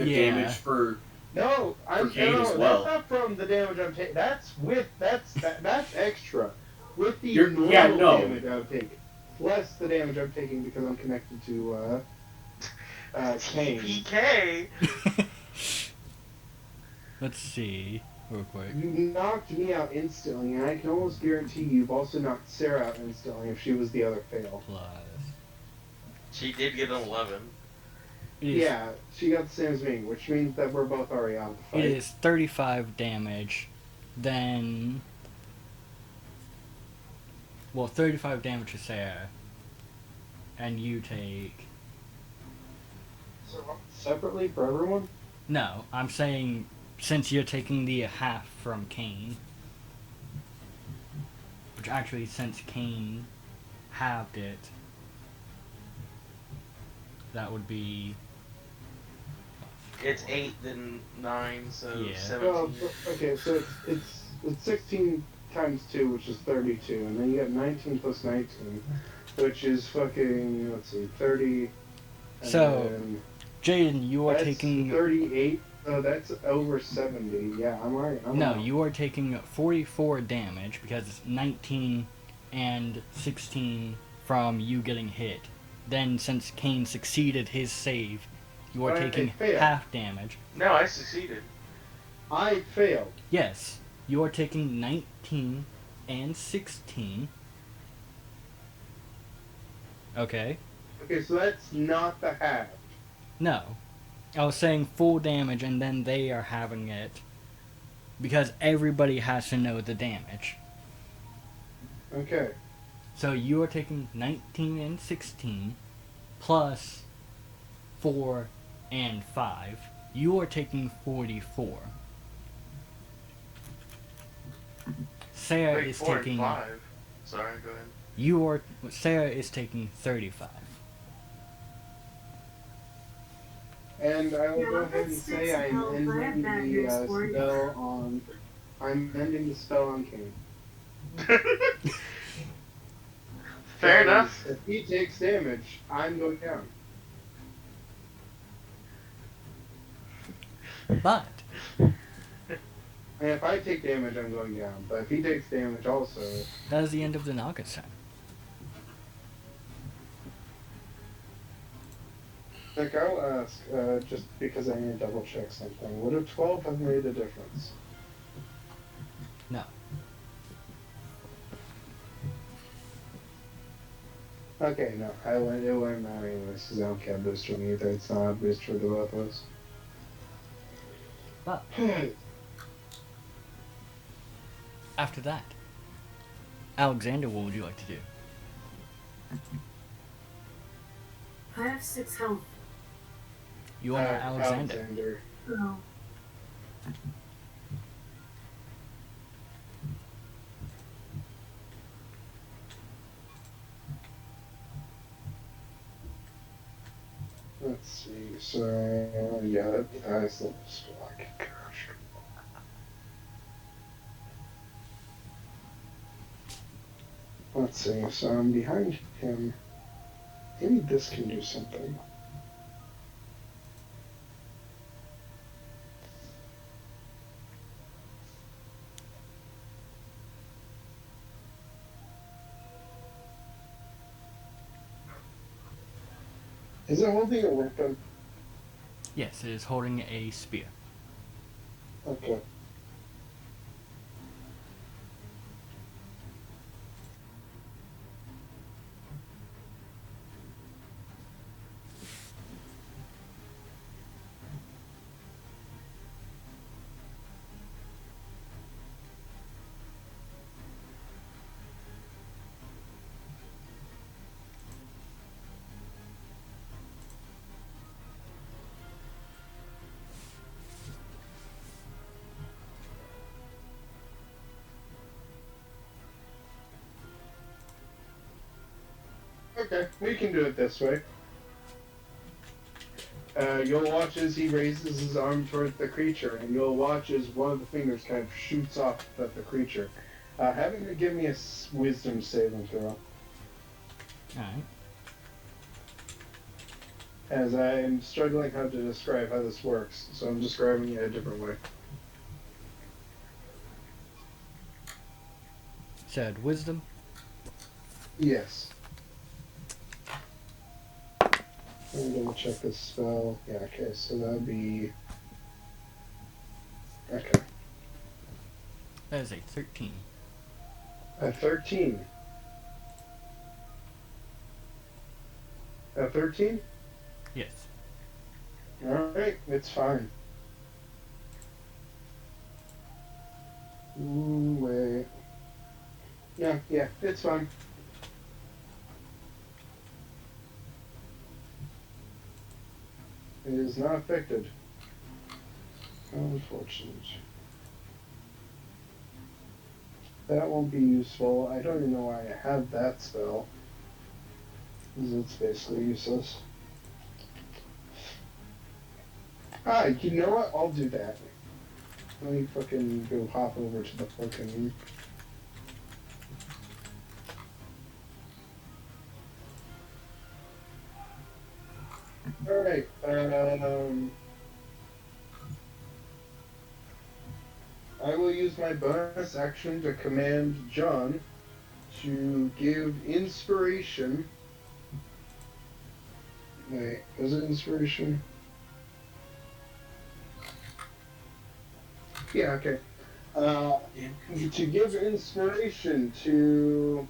Yeah. damage for. No, Kane as well. that's not from the damage I'm taking. That's extra. With the You're- normal yeah, no. damage I'm taking. Plus the damage I'm taking because I'm connected to Kane. PK. Let's see, real quick. You knocked me out instantly, and I can almost guarantee you've also knocked Sarah out instantly if she was the other fail. Plus. She did get an 11. It is, Yeah, she got the same as me, which means that we're both already out of the It fight. is 35 damage, then. Well, 35 damage to Sarah. And you take. So, separately for everyone? No, I'm saying since you're taking the half from Kane. Which actually, since Kane halved it, that would be. It's 8, then 9, so Yeah. 17. Well, okay, so it's 16 times 2, which is 32, and then you got 19 plus 19, which is fucking, let's see, 30. And So, then Jaden, you are that's taking. 38. Oh, that's over 70. Yeah, I'm alright. No, you are taking 44 damage because it's 19 and 16 from you getting hit. Then, since Kane succeeded his save, you are But I taking failed. half damage. No, I succeeded. I failed. Yes, you are taking 19 and 16. Okay. Okay, so that's not the half. No. I was saying full damage and then they are having it because everybody has to know the damage. Okay. So you are taking 19 and 16 plus 4 and 5. You are taking 44. Sarah Wait, is 4 taking. and 5. Sorry, go ahead. Sarah is taking 35. And I will Yeah, go well, ahead and that say sticks I'm out. I have ending bad the news for you. spell on. I'm ending the spell on Kane. Fair Because enough. If he takes damage, I'm going down. But And if I take damage, I'm going down. But if he takes damage also, that is the end of the Nagas turn. like I'll ask, just because I need to double check something. Would a 12 have made a difference? No. Okay, no, it wouldn't matter anyways, because I don't get a boost from either. It's not a boost for the both of us. But after that, Alexander, what would you like to do? I have 6 health. You are Alexander. Alexander. Oh. Let's see, so, yeah, that's the block. Gosh. Let's see, so I'm behind him. Maybe this can do something. Is it holding a weapon? Yes, it is holding a spear. Okay. Okay, we can do it this way. You'll watch as he raises his arm toward the creature, and you'll watch as one of the fingers kind of shoots off at the creature. Having to give me a wisdom saving throw. Alright. as I am struggling how to describe how this works, so I'm describing it a different way. Said wisdom. Yes. Let me double check this spell. Yeah, okay, so that'd be... Okay. That is a 13. A 13. A 13? Yes. Alright, it's fine. Wait. Yeah, it's fine. It is not affected. Unfortunate. That won't be useful. I don't even know why I have that spell. Because it's basically useless. Ah, you know what? I'll do that. Let me fucking go hop over to the fucking... Alright, I will use my bonus action to command John to give inspiration. Wait, is it inspiration? Yeah, okay. To give inspiration to...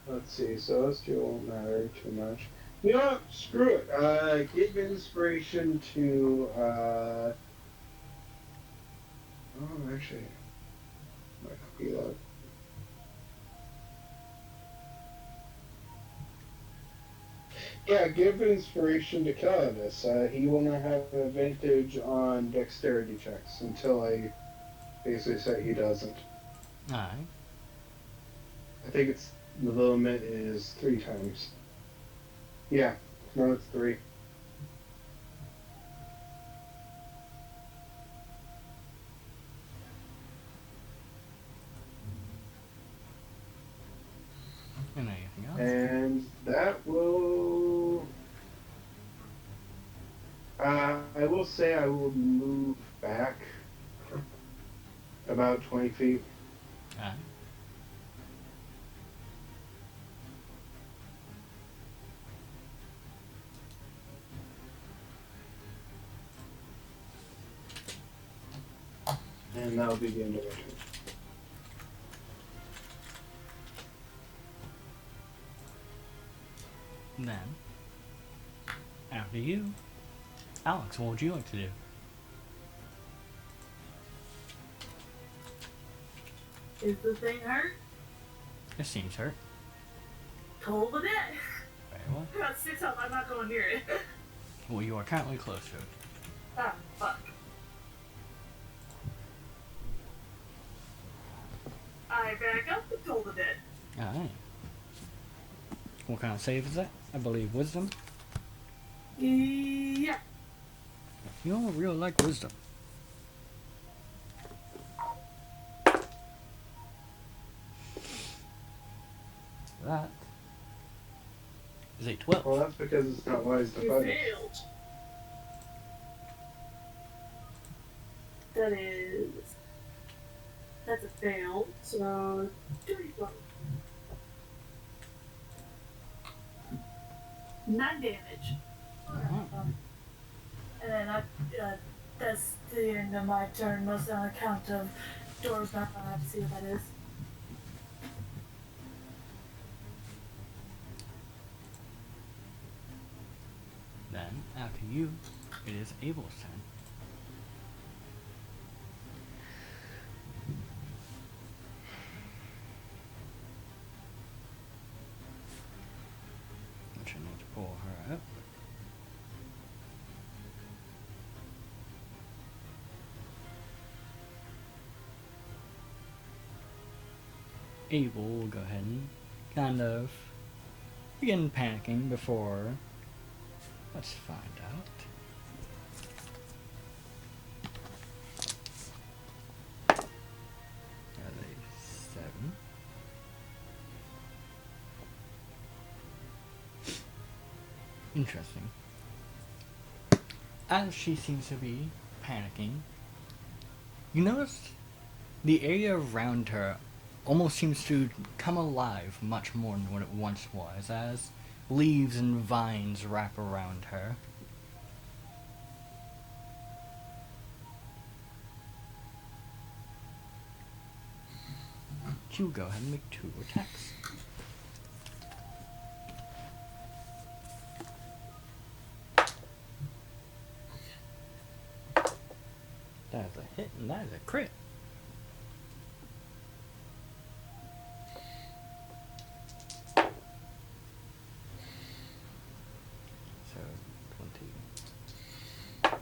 Let's see, so those two won't matter too much. You know what? Screw it. Give inspiration to, Oh, actually, might not be allowed. Yeah, give inspiration to Calidus. He will not have advantage on dexterity checks until I basically say he doesn't. Alright. I think it's the limit is 3 times. Yeah, no, it's 3. And anything else? And that will. I will say I will move back about 20 feet. Alright. And that'll be the end of it. Then, after you, Alex, what would you like to do? Is the thing hurt? It seems hurt. Told it. Very well. I got 6 health. I'm not going near it. Well, you are currently close to it. Ah, fuck. I back up and told it. Alright. What kind of save is that? I believe wisdom. Yeah. You don't really like wisdom. That is a 12. Well, that's because it's not wise to You fight. failed. That's a fail. So 34. 9 damage. And then that's the end of my turn, mostly on account of Dora's not gonna have to see what that is. Then, after you, it is Abel's turn. Which I need to pull her up. Abel will go ahead and kind of begin panicking before. Let's find out. That's a 7. Interesting. as she seems to be panicking, you notice the area around her almost seems to come alive much more than what it once was, as leaves and vines wrap around her. You go ahead and make 2 attacks. That is a hit and that is a crit. So 20.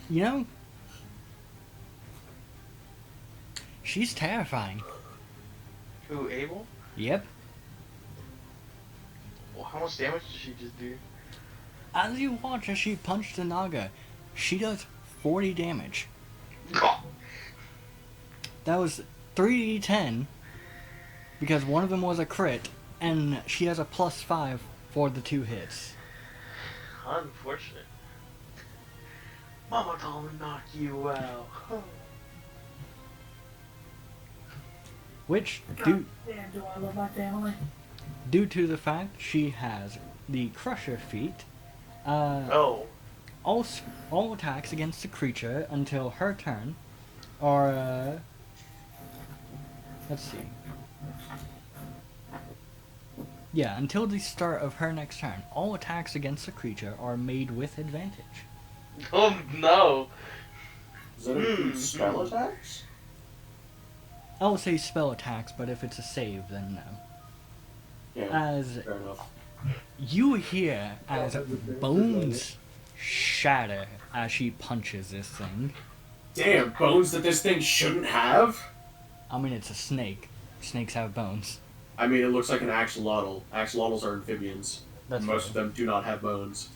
You know, she's terrifying. Who, Abel? Yep. Well, how much damage did she just do? As you watch as she punched the Naga, she does 40 damage. That was 3d10, because one of them was a crit, and she has a +5 for the 2 hits. Unfortunate. Mama told me to knock you out. Which, God damn, do I love my family. due to the fact she has the Crusher feat, Oh. all attacks against the creature until her turn are, let's see. Yeah, until the start of her next turn, all attacks against the creature are made with advantage. Oh no. Does that include spell attacks? I would say spell attacks, but if it's a save, then no. Yeah, As fair enough. you hear as bones shatter as she punches this thing. Damn, bones that this thing shouldn't have? I mean, it's a snake. Snakes have bones. I mean, it looks like an axolotl. Axolotls are amphibians. That's Most right. of them do not have bones.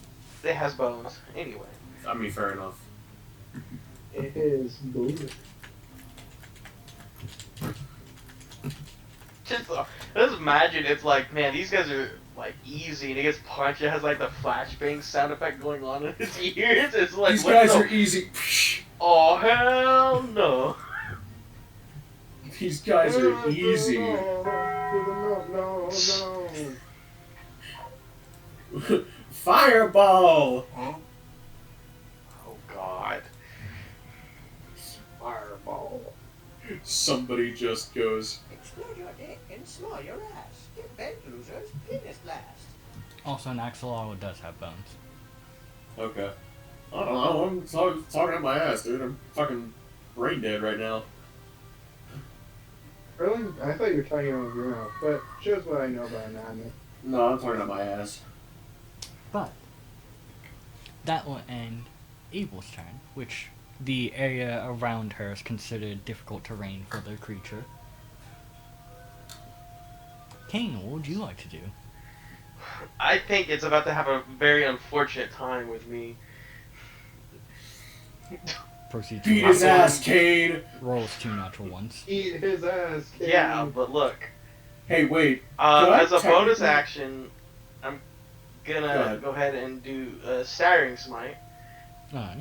It has bones. Anyway. I mean, fair enough. It is blue. Just imagine it's like, man, these guys are like easy, and he gets punched. It has like the flashbang sound effect going on in his ears. It's like, These what guys the- are easy. Oh hell no! These guys are easy. No. Fireball! Oh god! Fireball. Somebody just goes, Explode your dick and small your ass. Get bent losers, penis blast. Also, an axolotl does have bones. okay. I don't know, I'm talking out my ass, dude. I'm fucking brain dead right now. Really? I thought you were talking out of your mouth, but shows what I know about anatomy. No, I'm talking out my ass. But that will end Abel's turn, which the area around her is considered difficult terrain for the creature. Kane, what would you like to do? I think it's about to have a very unfortunate time with me. Proceed Beat to his ass, Kane! rolls 2 natural ones. Eat his ass, kid. Yeah, but look, Hey, wait. Could I as a bonus technically- action, I'm gonna ahead. go ahead and do a staggering smite. Alright,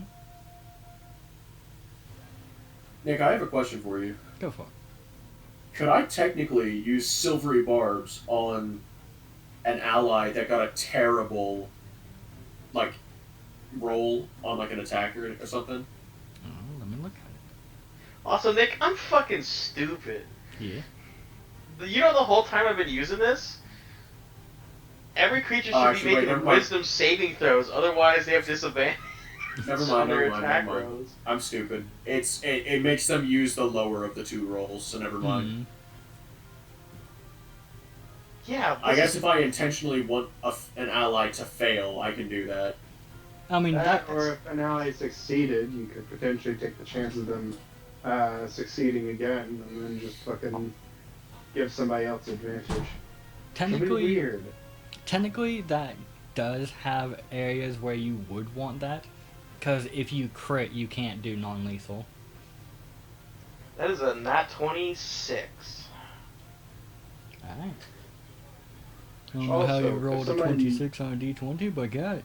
Nick, I have a question for you. go for it. Could I technically use silvery barbs on an ally that got a terrible, like, roll on, like, an attacker or something? Oh, let me look at Also, Nick, I'm fucking stupid. it. Yeah. You know, the whole time I've been using this, every creature should Actually, be wait, making never mind. wisdom saving throws, otherwise they have disadvantage Never on mind, their never mind, attack never mind. rolls. I'm stupid. It makes them use the lower of the 2 rolls, so never mind. Mhm. Yeah, I this guess is- if I intentionally want an ally to fail, I can do that. I mean, That, that, or if an ally succeeded, you could potentially take the chance of them succeeding again, and then just fucking give somebody else advantage. It'd be technically, weird. technically that does have areas where you would want that. Because if you crit, you can't do non-lethal. That is a nat 26. Alright. I don't know how you Also, if rolled a somebody- 26 on a d20, but got it.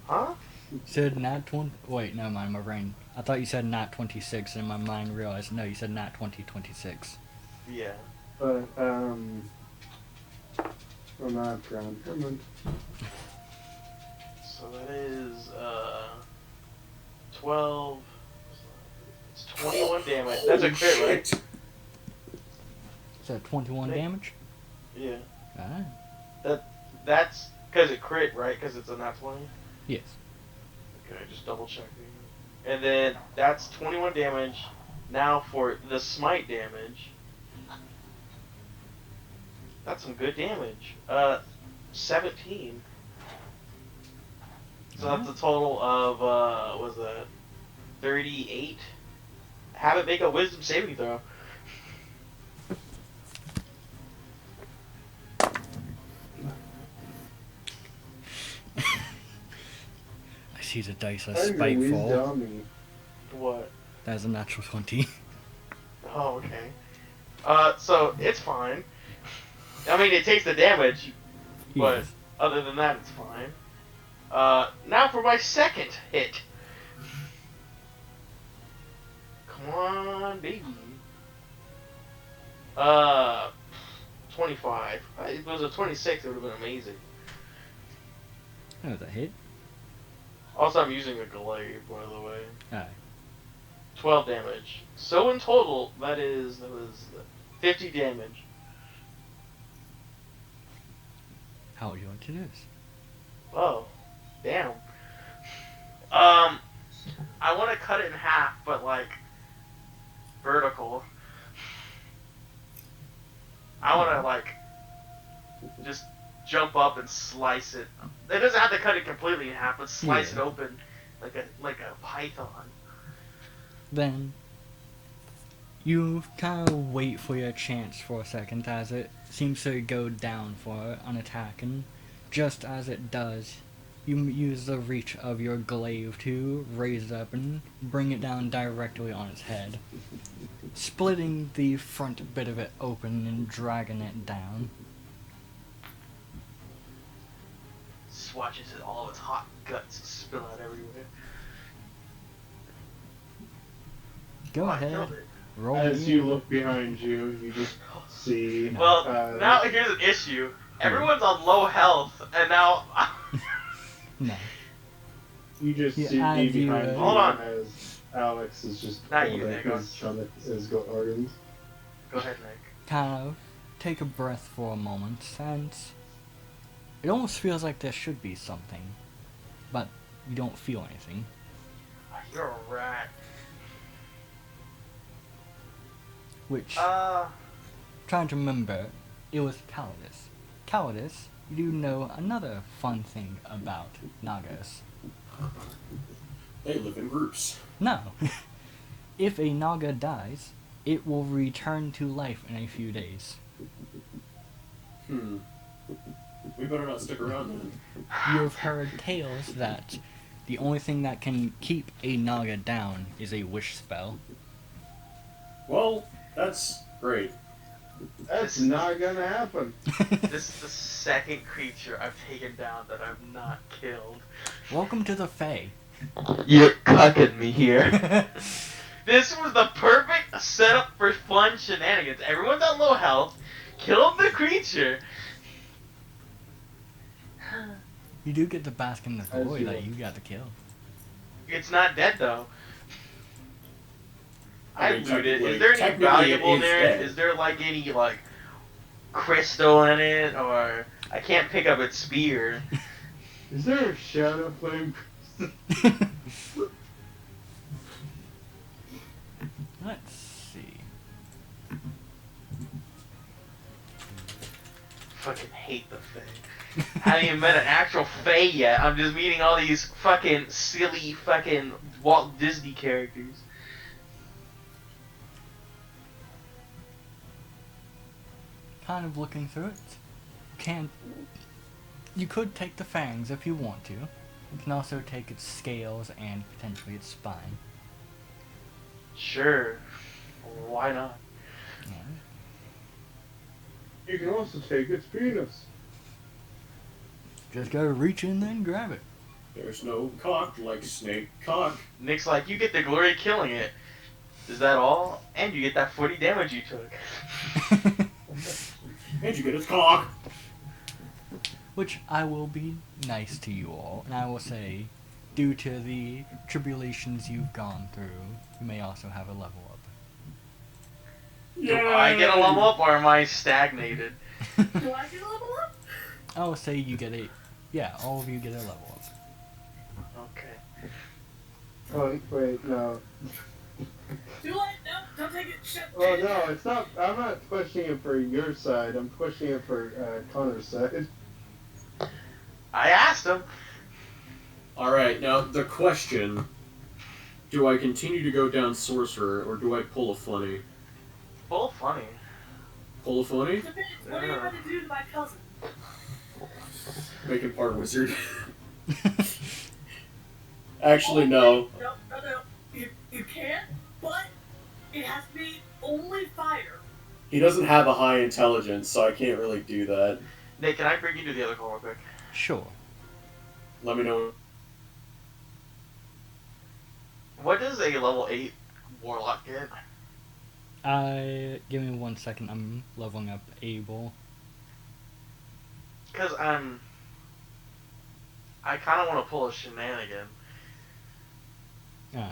Huh? You said nat 20. Wait, never mind, my brain. I thought you said nat 26, and my mind realized, no, you said nat 26. Yeah. But, I'm not ground. Come on. So that is 12. It's 21 damage. That's a Holy crit, right? shit. Is that 21 Nick? damage? Yeah. Alright. That's because it crit, right? Because it's a nat 20. Yes. Okay, just double checking. And then that's 21 damage. Now for the smite damage. That's some good damage. 17. So that's a total of, was that 38? Have it make a wisdom saving throw. I see the dice are How's your spiteful. wisdom? What? That's a natural 20. Oh, okay. So it's fine. I mean, it takes the damage, but Yes. other than that, it's fine. Now for my second hit. Come on, baby. 25. If it was a 26, it would have been amazing. That was a hit. Also, I'm using a glaive, by the way. Alright. 12 damage. So in total, that was 50 damage. How would you like to do this? Oh, damn. I want to cut it in half, but like vertical. I want to like just jump up and slice it. It doesn't have to cut it completely in half, but slice Yeah. it open like a python. Then you kind of wait for your chance for a second as it seems to go down for an attack, and just as it does, you use the reach of your glaive to raise it up and bring it down directly on its head, splitting the front bit of it open and dragging it down. Swatches it, all of its hot guts spill out everywhere. Go Oh, I ahead, killed it. roll As me. you look behind you, you just see. Well, now here's an issue. Everyone's on low health, and now No. You just Yeah, see as me you, behind you Hold on. as Alex is just Not pulled you, up Nick, his organs. go ahead, Nick. Kind of take a breath for a moment, and it almost feels like there should be something, but you don't feel anything. You're a rat. Which, Uh, trying to remember, it was cowardice. Cowardice, you do know another fun thing about Nagas. They live in groups. No. If a Naga dies, it will return to life in a few days. We better not stick around then. You have heard tales that the only thing that can keep a Naga down is a wish spell. Well, that's great. That's not gonna happen. this is the second creature I've taken down that I've not killed. Welcome to the Fae. You're cucking me here. This was the perfect setup for fun shenanigans. Everyone's on low health. Killed the creature. You do get to bask in the As glory you that will. you got to kill. It's not dead though. I mean, looted. technically- Is there any technically valuable it in is there? dead. Is there like any like crystal in it, or I can't pick up its spear? Is there a shadow flame? Let's see. Fucking hate the Fae. I haven't even met an actual Fae yet. I'm just meeting all these fucking silly fucking Walt Disney characters. Kind of looking through it. You could take the fangs if you want to. You can also take its scales and potentially its spine. Sure. Why not? Yeah. You can also take its penis. Just gotta reach in there and grab it. There's no cock like snake cock. Nick's like, you get the glory of killing it. Is that all? And you get that 40 damage you took. And you get its cock. Which I will be nice to you all, and I will say, due to the tribulations you've gone through, you may also have a level up. Do I get a level up or am I stagnated? Do I get a level up? I will say you get a, yeah, all of you get a level up. Okay. Oh, wait, no. Too late. No, don't take it. Shit. Well, no, it's not. I'm not pushing it for your side. I'm pushing it for Connor's side. I asked him. Alright, now the question, do I continue to go down Sorcerer, or do I pull a funny? Full funny. Pull a funny? Depends. What are you going to do to my cousin? Make him part wizard. Actually, no. No. You can, but it has to be only fire. He doesn't have a high intelligence, so I can't really do that. Nick, can I bring you to the other call real quick? Sure. Let me know. What does a level 8 warlock get? Give me 1 second, I'm leveling up Abel. Because I kind of want to pull a shenanigan. Alright.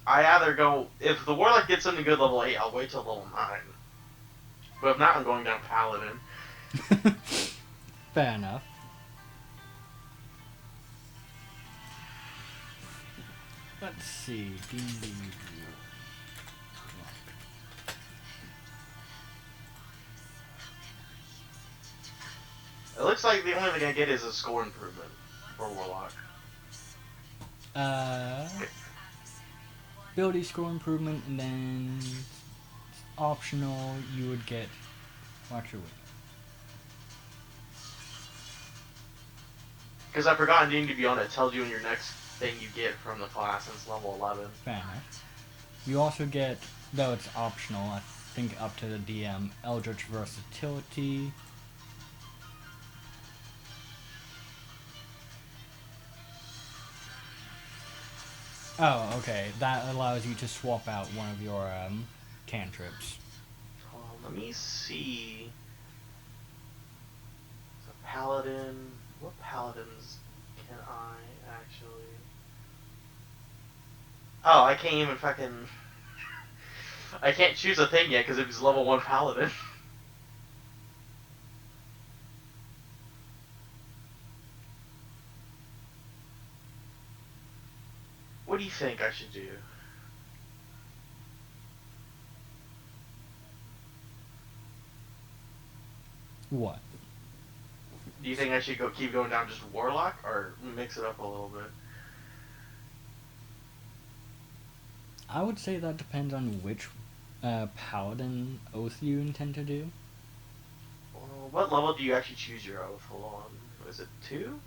I either go, if the warlock gets something good level 8, I'll wait till level 9. But if not, I'm going down paladin. Fair enough. Let's see. It looks like the only thing I get is a score improvement for warlock. Ability score improvement, and then optional, you would get. Actually, wait. Because I forgot in D&D Beyond, it tells you in your next thing you get from the class, and it's level 11. Fair enough. You also get, though it's optional, I think up to the DM, Eldritch Versatility. Oh, okay. That allows you to swap out one of your cantrips. Let me see. So paladin. What paladins can I actually? Oh, I can't even fucking. I can't choose a thing yet because it was level 1 paladin. What do you think I should do? What? Do you think I should keep going down just warlock or mix it up a little bit? I would say that depends on which paladin oath you intend to do. Well, what level do you actually choose your oath? Hold on. Is it 2?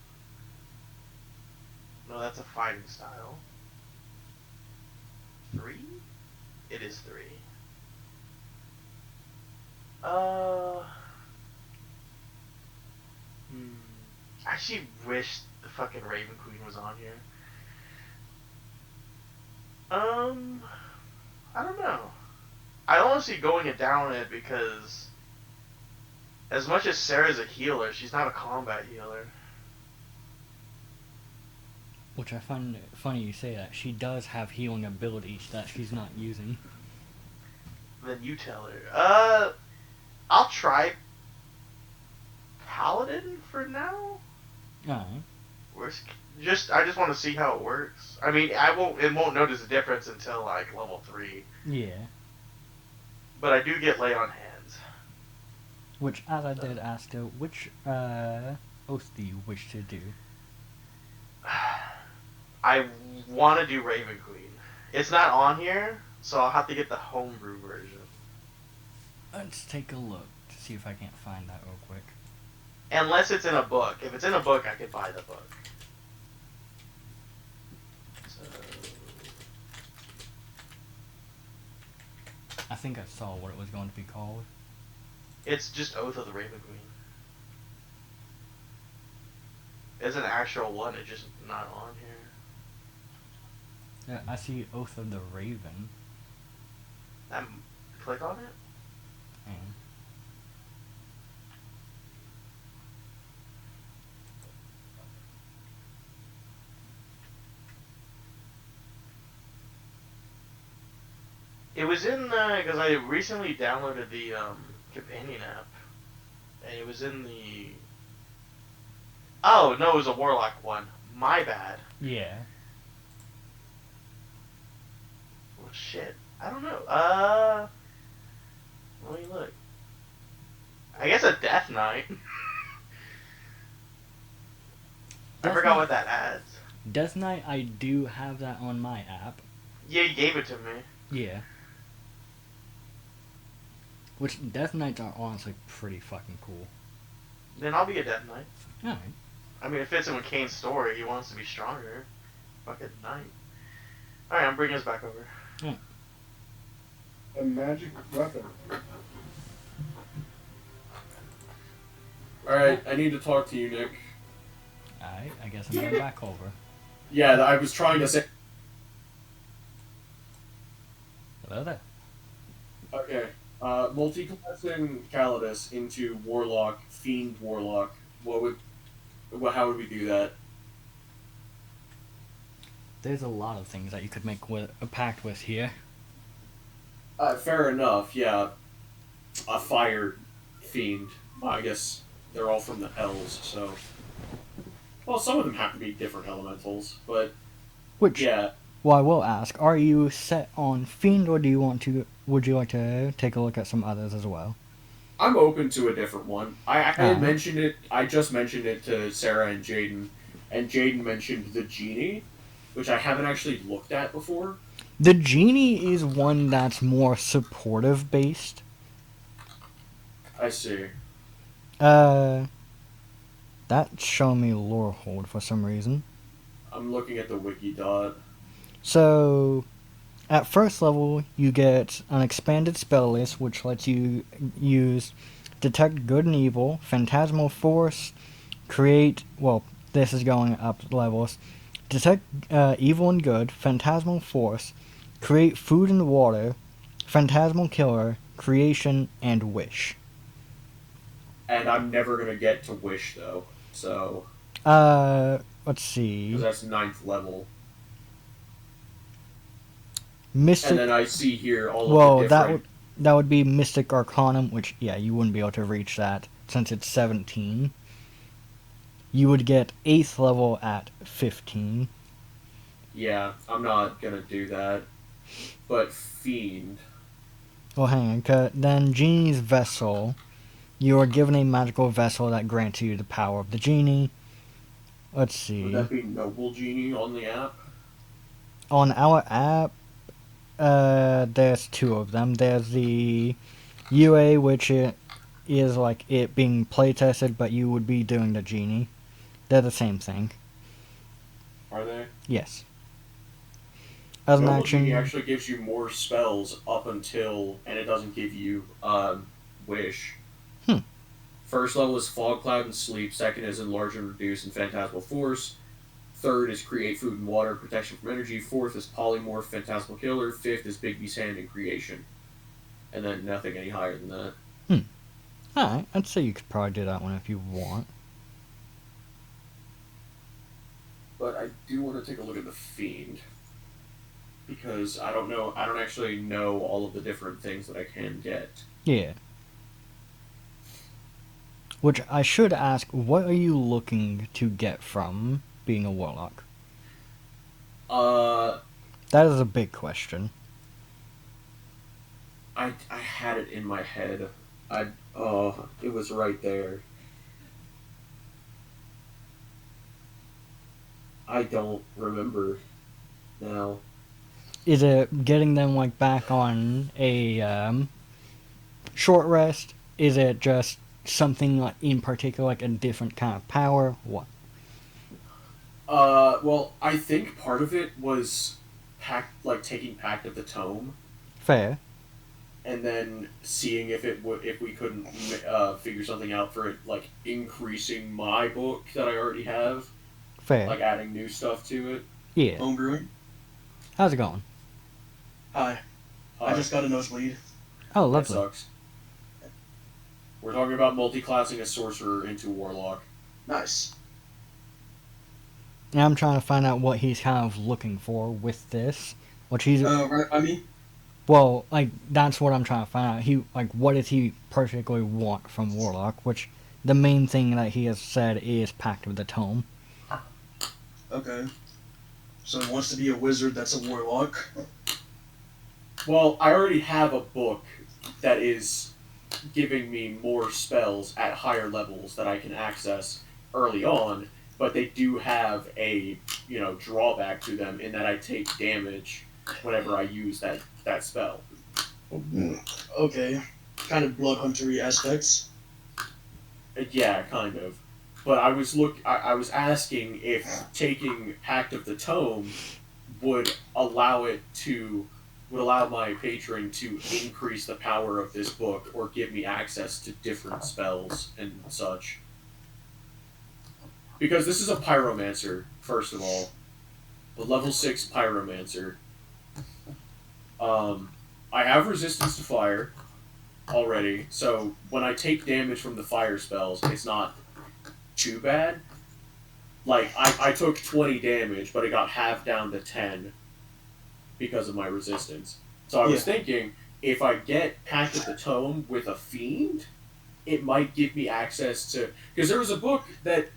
No, that's a fighting style. 3? It is 3. I actually wish the fucking Raven Queen was on here. I don't know. I honestly going it down it because as much as Sarah's a healer, she's not a combat healer. Which I find it funny you say that. She does have healing abilities that she's not using. Then you tell her. I'll try Paladin for now. Alright. I just want to see how it works. I mean, it won't notice a difference until like level 3. Yeah. But I do get lay on hands. Which, as I did ask her, which oath do you wish to do? I want to do Raven Queen. It's not on here, so I'll have to get the homebrew version. Let's take a look to see if I can't find that real quick. Unless it's in a book. If it's in a book, I could buy the book. think I saw what it was going to be called. It's just Oath of the Raven Queen. It's an actual one, it's just not on here. Yeah, I see Oath of the Raven. Click on it? And It was in because I recently downloaded the companion app, and it was in the. Oh no, it was a Warlock one. My bad. yeah. Well, shit. I don't know. Let me look. I guess a Death Knight. I Death forgot Knight- what that adds. Death Knight, I do have that on my app. Yeah, you gave it to me. Yeah. Which Death Knights are honestly pretty fucking cool. Then I'll be a Death Knight. Alright. I mean, it fits in with Kane's story. He wants to be stronger. Fucking knight. Alright, I'm bringing us back over. A magic weapon. Alright, I need to talk to you, Nick. Alright, I guess I'm going back over. Yeah, I was trying to say. Hello there. Okay. Multi-classing Calidus into Warlock, Fiend Warlock. How would we do that? There's a lot of things that you could make with a pact with here. Fair enough, yeah. A Fire Fiend. Well, I guess they're all from the Hells, so. Well, some of them have to be different elementals, but Which, yeah. well, I will ask, are you set on Fiend, or would you like to take a look at some others as well? I'm open to a different one. I had Uh-huh. mentioned it. I just mentioned it to Sarah and Jaden mentioned the Genie, which I haven't actually looked at before. The Genie is one that's more supportive based. I see. That's showing me lore hold for some reason. I'm looking at the wiki dot. So, at first level, you get an expanded spell list, which lets you use Detect Good and Evil, Phantasmal Force, create, well, this is going up levels, Detect Evil and Good, Phantasmal Force, Create Food and Water, Phantasmal Killer, Creation, and Wish. And I'm never gonna get to Wish though, so Let's see. because that's 9th level. Mystic. And then I see here all of Well, the different. that would be Mystic Arcanum, which, yeah, you wouldn't be able to reach that since it's 17. You would get 8th level at 15. Yeah, I'm not gonna do that. But Fiend. Well, hang on, 'cause then Genie's Vessel. You are given a magical vessel that grants you the power of the Genie. Let's see. Would that be Noble Genie on the app? On our app, there's two of them. There's the UA, which is like it being playtested, but you would be doing the Genie. They're the same thing. Are they? Yes. As an Noble action, Genie actually gives you more spells up until, and it doesn't give you Wish. Hmm. First level is Fog Cloud and Sleep. Second is Enlarge and Reduce and Phantasmal Force. Third is Create Food and Water, Protection from Energy. Fourth is Polymorph, Phantasmal Killer. Fifth is Bigby's Hand and Creation. And then nothing any higher than that. alright, I'd say you could probably do that one if you want. But I do want to take a look at the Fiend. Because I don't actually know all of the different things that I can get. Yeah. Which I should ask, what are you looking to get from being a warlock? That is a big question. I had it in my head. It was right there. I don't remember now. Is it getting them like back on a short rest? Is it just something like in particular, like a different kind of power? What? Well, I think part of it was taking Pact of the Tome. Fair. and then seeing if we couldn't figure something out for it, like increasing my book that I already have, Fair. like adding new stuff to it. Yeah. Homebrewing. How's it going? Hi. I just got a nosebleed. Oh, That lovely. sucks. We're talking about multi-classing a sorcerer into warlock. Nice. And I'm trying to find out what he's kind of looking for with this. What he's Right, I mean, well, like that's what I'm trying to find out. He like what does he particularly want from Warlock? Which the main thing that he has said is Pact of the Tome. okay. So he wants to be a wizard that's a warlock. Well, I already have a book that is giving me more spells at higher levels that I can access early on, but they do have a, drawback to them in that I take damage whenever I use that spell. Okay. Kind of blood huntery aspects. Yeah, kind of. But I was asking if taking Pact of the Tome would allow my patron to increase the power of this book or give me access to different spells and such. Because this is a pyromancer, first of all. A level 6 pyromancer. I have resistance to fire already, so when I take damage from the fire spells, it's not too bad. Like, I took 20 damage, but it got halved down to 10 because of my resistance. So I was thinking, if I get Pact of the Tome with a fiend, it might give me access to... Because there was a book that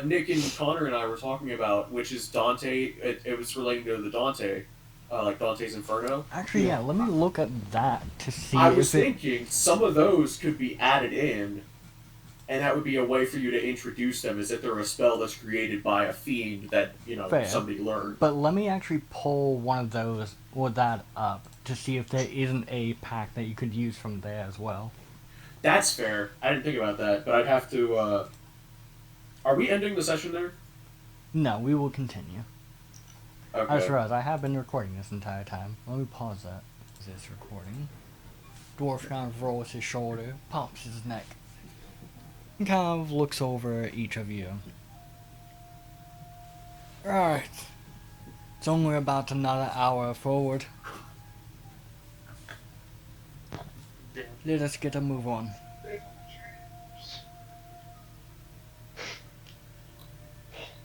Nick and Connor and I were talking about, which is Dante. It was relating to the Dante, like Dante's Inferno. Actually, yeah. Let me look at that to see. I was if thinking some of those could be added in, and that would be a way for you to introduce them, is that they're a spell that's created by a fiend that, Fair. somebody learned. But let me actually pull one of those or that up to see if there isn't a pack that you could use from there as well. That's fair. I didn't think about that, but I'd have to, Are we ending the session there? No, we will continue. Okay. I just realized I have been recording this entire time. Let me pause that. Is this recording? Dwarf kind of rolls his shoulder, pops his neck, and kind of looks over at each of you. Alright. It's only about another hour forward. Yeah. Let us get a move on.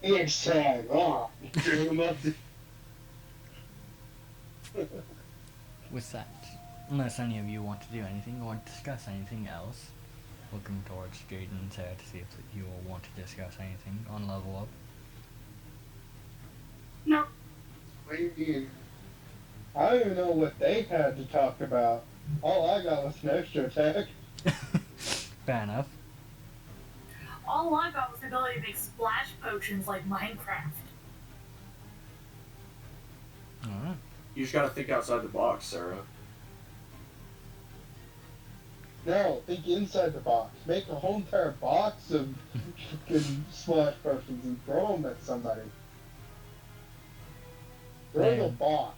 It's time off. With that, unless any of you want to do anything or discuss anything else, looking towards Jaden and Sarah to see if you all want to discuss anything on level up. No. What do you mean? I don't even know what they had to talk about. All I got was an extra attack. Fair enough. All I got was the ability to make splash potions like Minecraft. Alright. You just gotta think outside the box, Sarah. No, think inside the box. Make a whole entire box of fucking splash potions and throw them at somebody. Throw the Damn. box.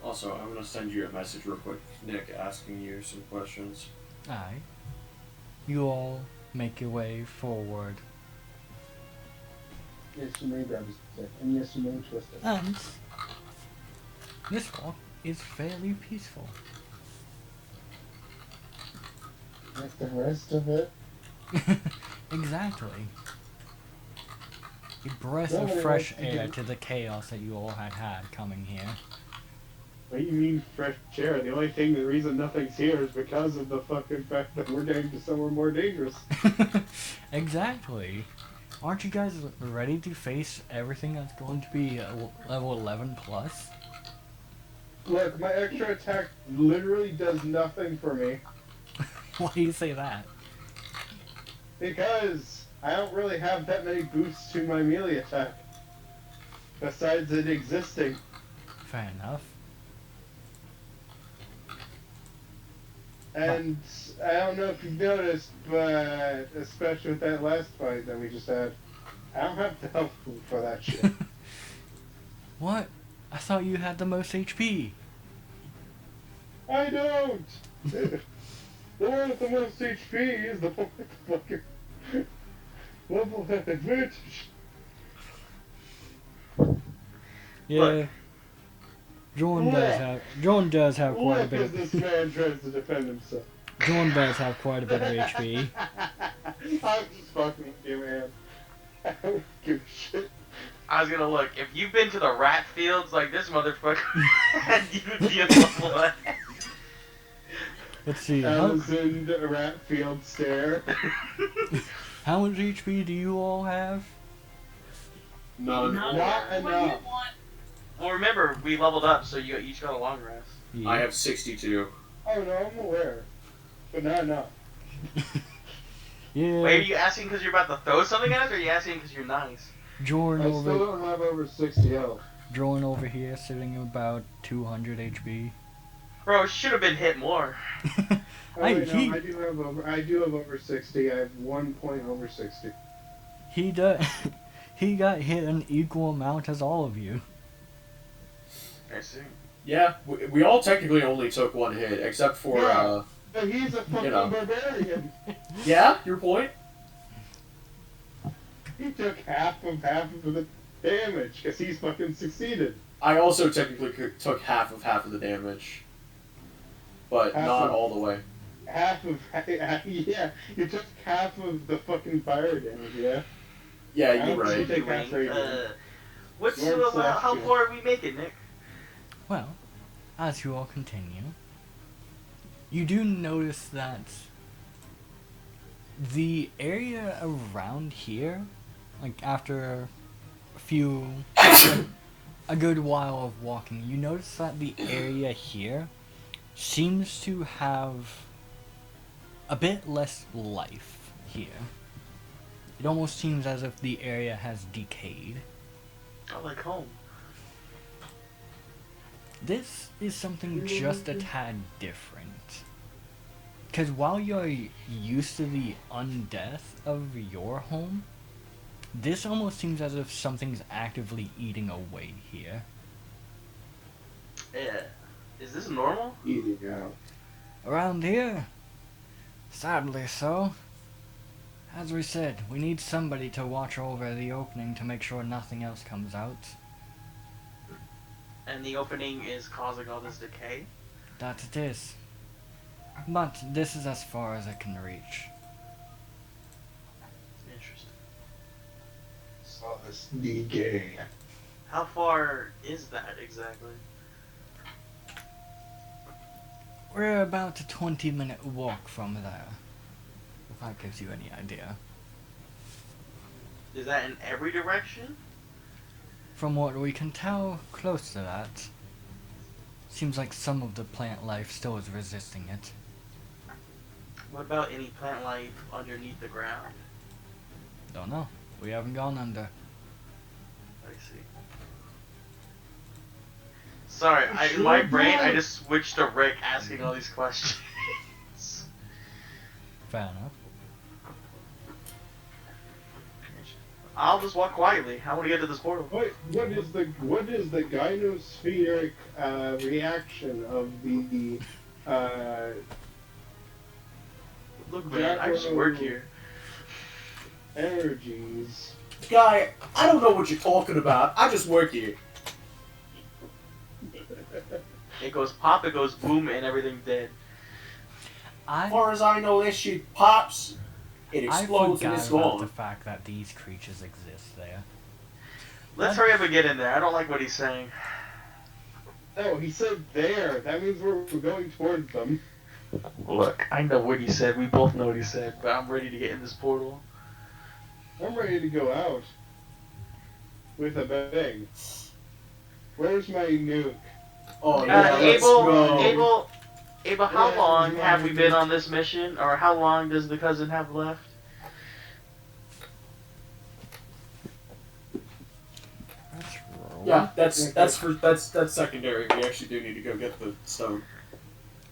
Also, I'm gonna send you a message real quick, Nick, asking you some questions. Alright. You all make your way forward. Yes, you may grab his stick, and yes, you may twist it. And this walk is fairly peaceful. Like the rest of it. Exactly. A breath Nobody of fresh wants to air do- to the chaos that you all had coming here. What do you mean fresh air? The only thing, the reason nothing's here is because of the fucking fact that we're getting to somewhere more dangerous. Exactly. Aren't you guys ready to face everything that's going to be level 11 plus? Look, my extra attack literally does nothing for me. Why do you say that? Because I don't really have that many boosts to my melee attack. Besides it existing. Fair enough. And I don't know if you've noticed, but especially with that last fight that we just had, I don't have the health pool for that shit. What? I thought you had the most HP. I don't! The one with the most HP is the one with the fucking level advantage. Yeah. Look. Jordan does have quite a Look bit as of this man tries to defend himself. Jordan does have quite a bit of HP. I'm just fucking with you, man. I don't give a shit. I was gonna look. If you've been to the rat fields like this motherfucker, you would be a level one. Let's see. Amazon Ratfield stare. How much HP do you all have? None. Not What do you enough. want? Well, remember, we leveled up, so you each got a long rest. Yeah. I have 62. Oh no, I'm aware. But not enough. Yeah. Wait, are you asking because you're about to throw something at us, or are you asking because you're nice? Jordan I still over don't have over 60 health. Jordan over here sitting at about 200 HP. Bro, should have been hit more. Oh, wait, he no, I do have over 60. I have 1 point over 60. he does he got hit an equal amount as all of you. I see. Yeah, we all technically only took one hit, except for, Yeah. But he's a fucking know. barbarian. yeah, your point? He took half of the damage because he's fucking succeeded. I also technically took half of the damage. But Half not of- all the way. Yeah, you took half of the fucking fire damage, yeah? Yeah, I you're don't right. see- Take half rate. What's Lord slash how you. far are we making, Nick? Well, as you all continue, you do notice that the area around here, like after a good while of walking, you notice that the area here seems to have a bit less life here. It almost seems as if the area has decayed. I like home. This is something just a tad different. Because while you're used to the undeath of your home, this almost seems as if something's actively eating away here. Yeah. Is this normal? Eating out. Around here? Sadly so. As we said, we need somebody to watch over the opening to make sure nothing else comes out. And the opening is causing all this decay? That it is. But this is as far as it can reach. Interesting. Saw this decay. How far is that exactly? We're about a 20-minute walk from there. If that gives you any idea. Is that in every direction? From what we can tell, close to that. Seems like some of the plant life still is resisting it. What about any plant life underneath the ground? Don't know. We haven't gone under. I see. Sorry, in my brain I just switched to Rick asking all these questions. Fair enough. I'll just walk quietly. I want to get to this portal. What is the gynospheric reaction of the Look, man, I just work here. energies? Guy, I don't know what you're talking about. I just work here. It goes pop, it goes boom, and everything's dead. As far as I know, this shit pops, it I explodes, and forgot it's about the gone. fact that these creatures exist there. Let's hurry up and get in there. I don't like what he's saying. No, he said there. That means we're going towards them. Look, I know what he said. We both know what he said, but I'm ready to get in this portal. I'm ready to go out. With a bang. Where's my nuke? Oh, yeah, let's go. Abel, how Yeah, long yeah, have we yeah. been on this mission, or how long does the cousin have left? Let's roll. Yeah, that's secondary. We actually do need to go get the stone.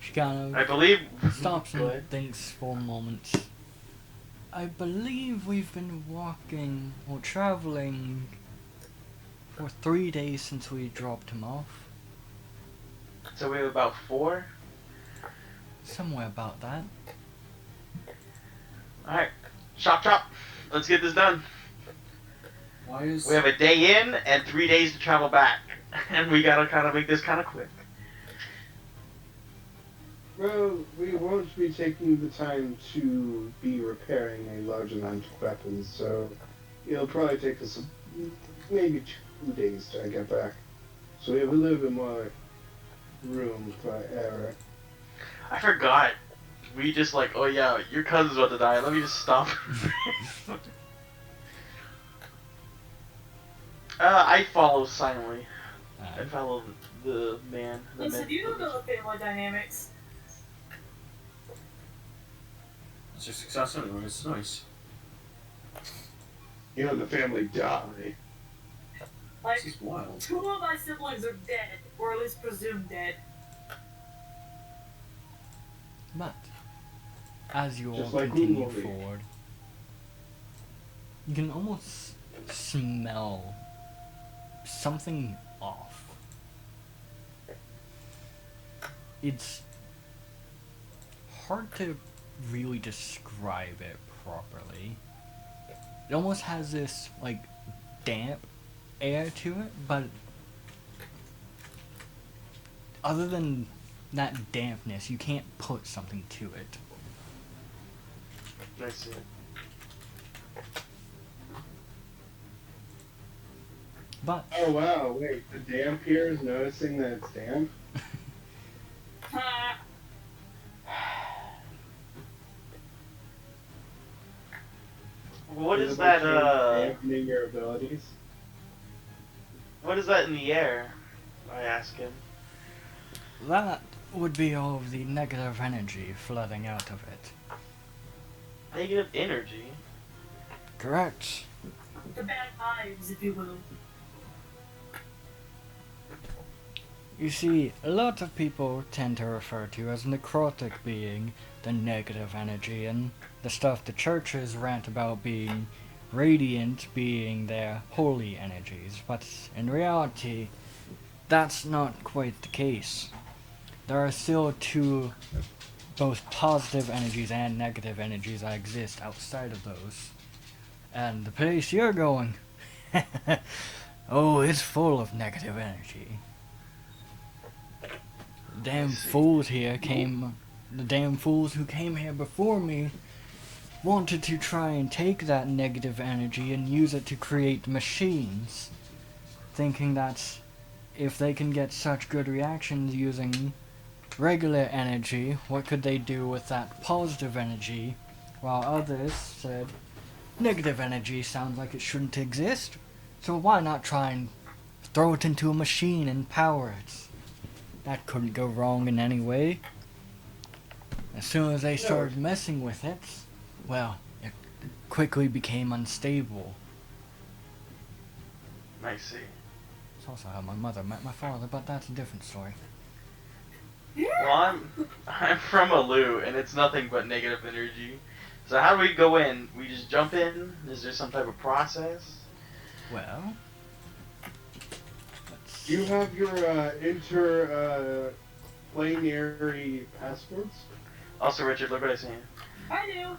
She kind I of believe. stops Go and ahead. thinks for a moment. I believe we've been walking or traveling for 3 days since we dropped him off. So we have about 4. Somewhere about that. Alright. Chop chop. Let's get this done. Why is We have a day in and 3 days to travel back. And we gotta kind of make this kind of quick. Well, we won't be taking the time to be repairing a large amount of weapons, so it'll probably take us maybe 2 days to get back. So we have a little bit more room for error. I forgot. We just like, oh yeah, your cousin's about to die. Let me just stop. I follow silently. I follow the man. The Listen, man. you don't know the family dynamics. it's your success anyway? It's nice. You know, the family die. Like, This is wild. 2 of my siblings are dead, or at least presumed dead. But as you all Just like continue Google. forward, you can almost smell something off. It's hard to really describe it properly. It almost has this like damp air to it, but other than that dampness, you can't put something to it. I see. But Oh wow, wait, the damp here is noticing that it's damp? What Is is it like that? dampening your abilities? What is that in the air? I ask him. that would be all of the negative energy flooding out of it. Negative energy. Correct. The bad vibes, if you will. You see, a lot of people tend to refer to as necrotic being the negative energy, and the stuff the churches rant about being radiant being their holy energies, but in reality, that's not quite the case. There are still 2 both positive energies and negative energies that exist outside of those. And the place you're going, oh, it's full of negative energy. The damn fools who came here before me wanted to try and take that negative energy and use it to create machines, thinking that if they can get such good reactions using regular energy, what could they do with that positive energy, while others said, negative energy sounds like it shouldn't exist, so why not try and throw it into a machine and power it? That couldn't go wrong in any way. As soon as they started messing with it, well, it quickly became unstable. I see. It's also how my mother met my father, but that's a different story. Well, I'm from Alu, and it's nothing but negative energy. So how do we go in? We just jump in? Is there some type of process? Well, Do you have your interplanetary passports? Also, Richard, look what I see. I do.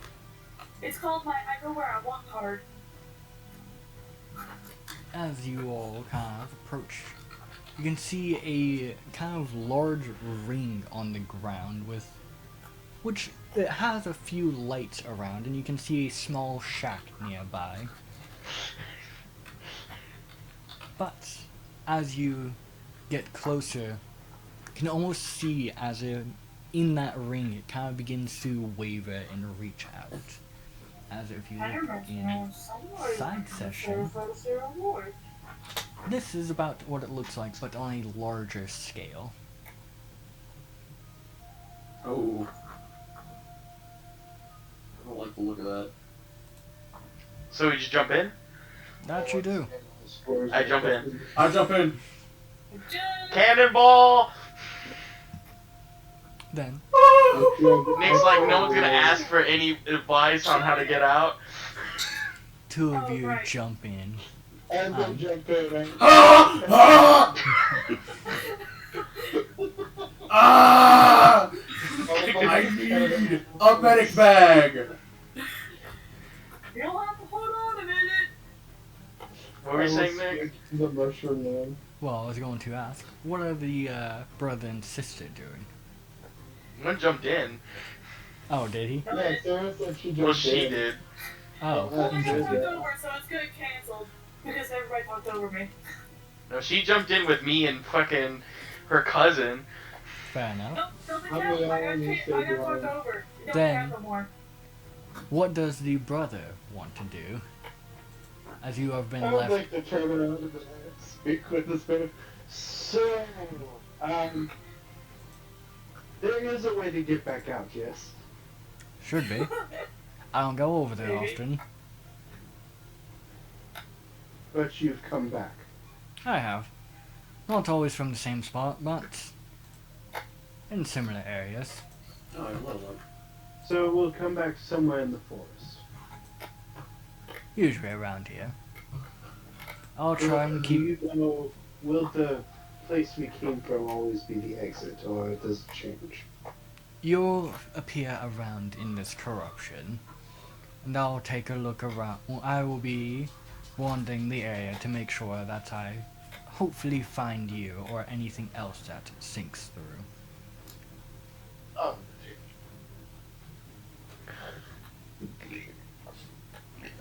It's called my I Go Where I Want card. as you all kind of approach, you can see a kind of large ring on the ground which it has a few lights around, and you can see a small shack nearby. But as you get closer, you can almost see as in that ring it kind of begins to waver and reach out. As if you look in side session, this is about what it looks like, but on a larger scale. Oh. I don't like the look of that. So we just jump in? That you do. I jump in. I jump in. Cannonball! Then, Nick's like, no one's gonna ask for any advice on how to get out. two of Oh, you right. jump in. And then jump in and... Ah! Ah! I need a medic bag. You'll have to hold on a minute. What were you saying, Nick? The mushroom man. Well, I was going to ask, what are the brother and sister doing? One jumped in. Oh, did he? Yeah, Sarah said she jumped Well, she in. did. Oh, Well, I got interesting. talked over, so it's getting canceled. Because everybody talked over me. No, she jumped in with me and fucking her cousin. Fair enough. Nope, doesn't I'm count. the I only got talked savior. over. You don't Then- have no more. What does the brother want to do? As you have been I would left. like to turn around and speak with this man. So, there is a way to get back out, yes? Should be. I don't go over there Maybe. often. But you've come back. I have. Not always from the same spot, but in similar areas. Oh, I love that. So we'll come back somewhere in the forest. Usually around here. I'll try and keep. You know, will the place we came from always be the exit, or does it change? You'll appear around in this corruption, and I'll take a look around. Well, I will be wandering the area to make sure that I hopefully find you or anything else that sinks through. Oh.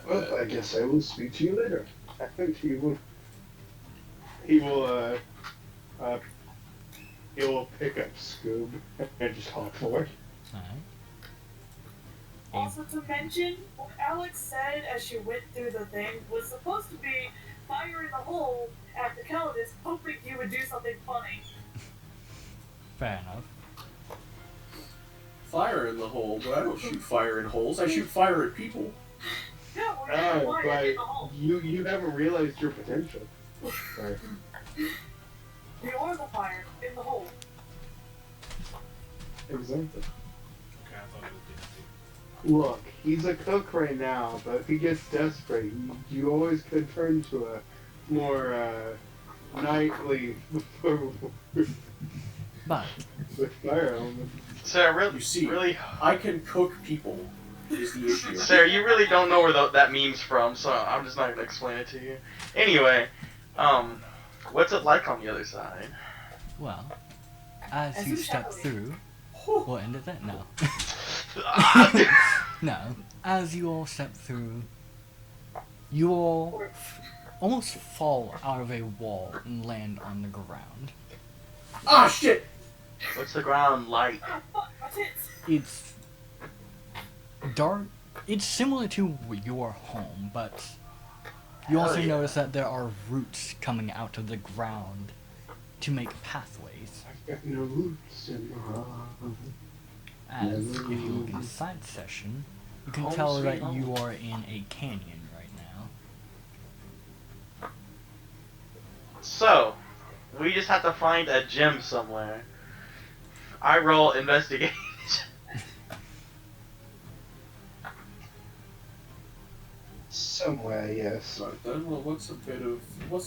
Well, I guess I will speak to you later. I think he will. He will pick up Scoob and just hop forward. Alright. Also to mention, what Alex said as she went through the thing was supposed to be fire in the hole at the Calidus, hoping you would do something funny. Fair enough. Fire in the hole, but I don't shoot fire in holes. I shoot fire at people. Yeah, we're gonna Oh, fire in the but hole. you haven't realized your potential. Right. You are the fire in the hole. Exactly. Okay, I thought it was D&D. Look, he's a cook right now, but if he gets desperate, you always could turn to a more knightly But with fire element. Sarah, You see, really, I can cook people. Is the issue. Sarah, you really don't know where that meme's from, so I'm just not gonna explain it to you. Anyway, what's it like on the other side? well, as As you you step shall. through, we'll end it there. No. No. As you all step through, you all almost fall out of a wall and land on the ground. Ah, shit! What's the ground like? Oh, fuck, my tits. It's dark. It's similar to your home, but you also Hell yeah. notice that there are roots coming out of the ground to make pathways. I've got no roots in my heart. As if you look in the side session, you can Home tell sweet that home. you are in a canyon right now. So, we just have to find a gem somewhere. I roll investigation. Somewhere, yes. Right then, well, what's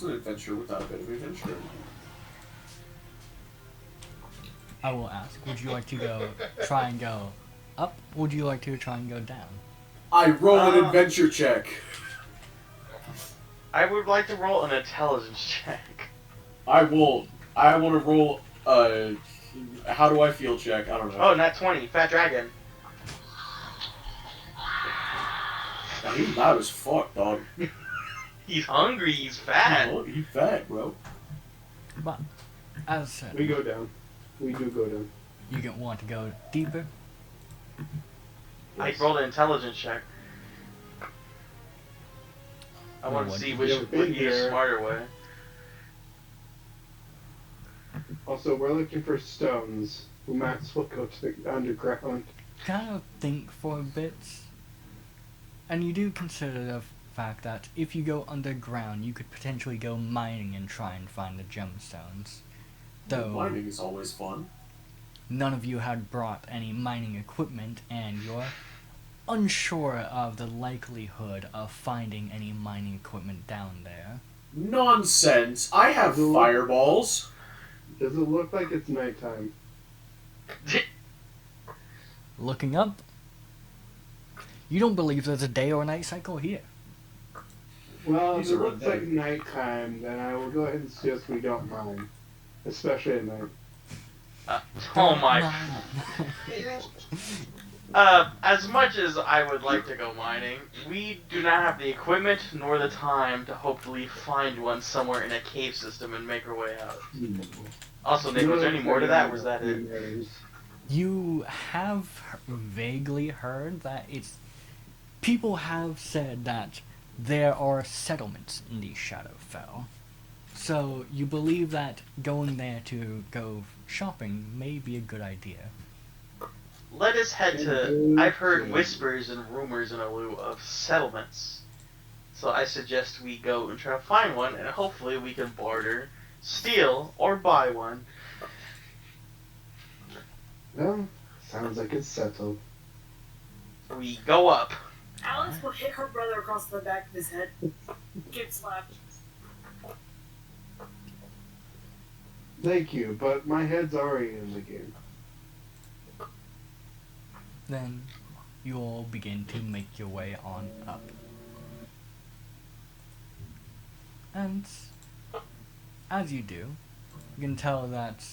an adventure without a bit of adventure? I will ask, would you like to try and go up, or would you like to try and go down? I roll an Uh, adventure check. I would like to roll an intelligence check. I want to roll how do I feel check? I don't know. Oh, nat 20, Fat Dragon. Now, he's loud as fuck, dog. He's hungry, he's fat. Oh, he fat, bro. But, as said, We go down. We do go down. you can want to go deeper. I rolled an intelligence check. I Well, want to what see did which you would do be a here? smarter way. Also, we're looking for stones. We might as well go to the underground. Kind of think for a bit. And you do consider the fact that if you go underground, you could potentially go mining and try and find the gemstones. Though Mining is always fun. none of you had brought any mining equipment, and your unsure of the likelihood of finding any mining equipment down there. Nonsense! I have fireballs! Does it look like it's nighttime? Looking up, you don't believe there's a day or night cycle here. Well, if These it are looks like undead. nighttime, then I will go ahead and suggest we don't mine. Especially at night. Oh my. As much as I would like to go mining, we do not have the equipment nor the time to hopefully find one somewhere in a cave system and make our way out. Also, Nick, was there any more to that, or was that it? You have vaguely heard that people have said that there are settlements in the Shadowfell. So you believe that going there to go shopping may be a good idea. Let us head to. I've heard whispers and rumors in Alu of settlements. So I suggest we go and try to find one, and hopefully we can barter, steal, or buy one. Well, sounds like it's settled. We go up. Alex will hit her brother across the back of his head. Get slapped. Thank you, but my head's already in the game. Then you all begin to make your way on up. And as you do, you can tell that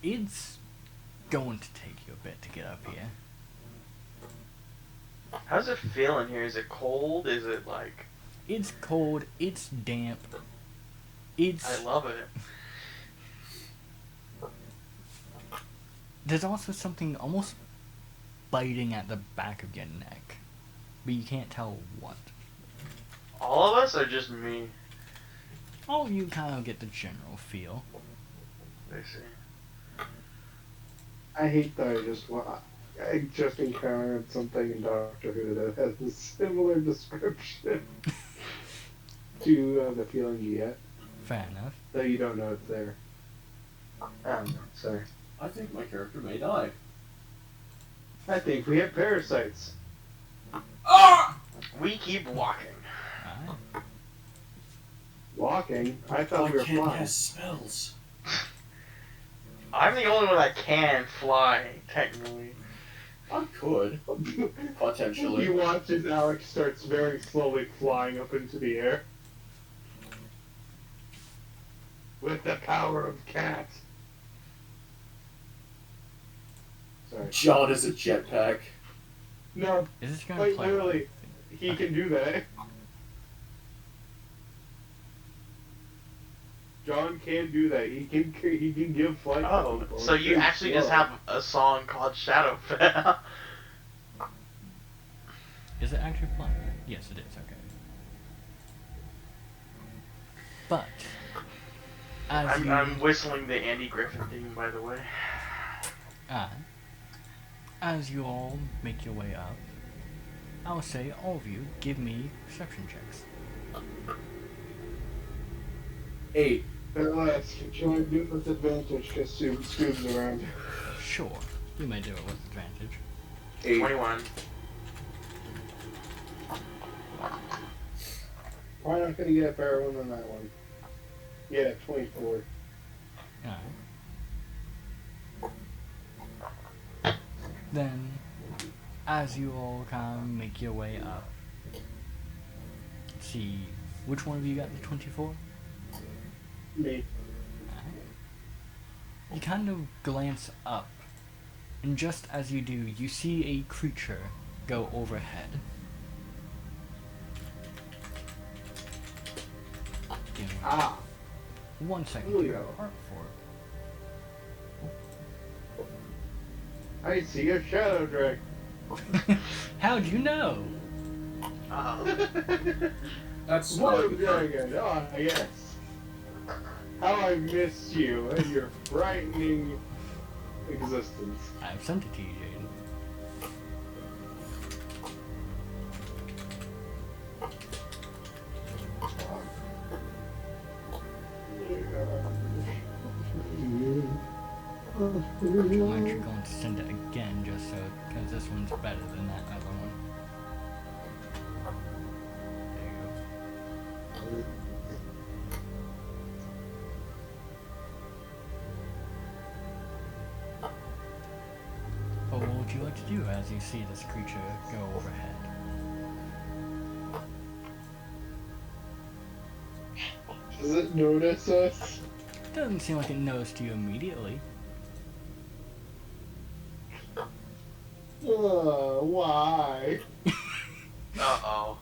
it's going to take you a bit to get up here. How's it feel in here? Is it cold? Is it like... It's cold, it's damp, I love it. There's also something almost biting at the back of your neck, but you can't tell what. All of us, or just me? All of you kind of get the general feel. I see. I hate that I just encountered something in Doctor Who that has a similar description to the feeling you get, Fair enough. though you don't know it's there. Sorry. I think my character may die. I think we have parasites. Ah! We keep walking. Alright. Walking? I thought we I were can't flying. cast spells. I'm the only one that can fly, technically. I could, potentially. You watch as Alex starts very slowly flying up into the air. With the power of cat. Sorry. John is a jetpack. No, Is this going Wait, to play? literally. he can do that. John can do that. He can give flight. to Oh, people. so you It's actually just slow. have a song called Shadowfell. Is it actually flying? Yes, it is. Okay. But as I'm whistling the Andy Griffin theme, by the way. as you all make your way up, I will say all of you give me perception checks. 8. Let's try and do it with advantage because Scoob's around. Sure, you may do it with advantage. 8. 21. Probably not gonna get a better one than that one. Yeah, 24. Alright. Then, as you all kind of make your way up, let's see, which one of you got the 24? Me. You kind of glance up, and just as you do, you see a creature go overhead. Give me Ah. 1 second Here we to go. art for I see a shadow drake. it. How'd you know? That's What not a good. dragon! Ah, yes. How I missed you and your frightening existence. I've sent it to you, Jaden. I'm actually going to send it again just so, because this one's better than that other one. There you go. But what would you like to do as you see this creature go overhead? Does it notice us? Doesn't seem like it noticed you immediately. Why? Uh-oh.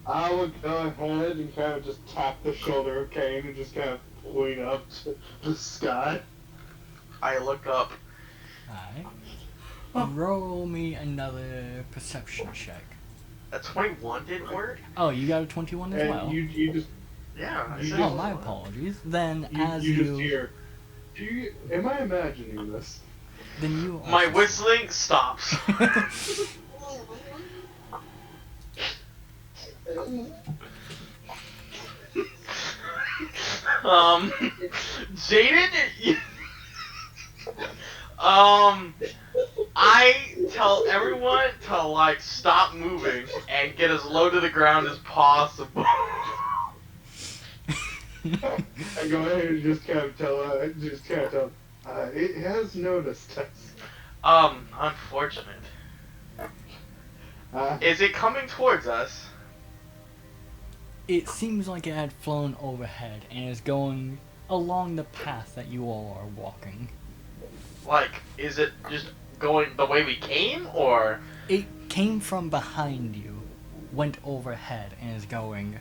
I would go ahead and kind of just tap the shoulder of Kane and just kind of point up to the sky. I look up. Alright. Roll me another perception check. A 21 didn't work? Oh, you got a 21 as And well? you just Yeah. I You said Oh, just- my apologies. Then as you you... just hear. Am I imagining this? Then you My also- whistling stops. Jaden, I tell everyone to like stop moving and get as low to the ground as possible. I go ahead and just kind of tell, it has noticed us. Unfortunate. Uh, Is it coming towards us? It seems like it had flown overhead and is going along the path that you all are walking. Like, is it just going the way we came, or? It came from behind you, went overhead, and is going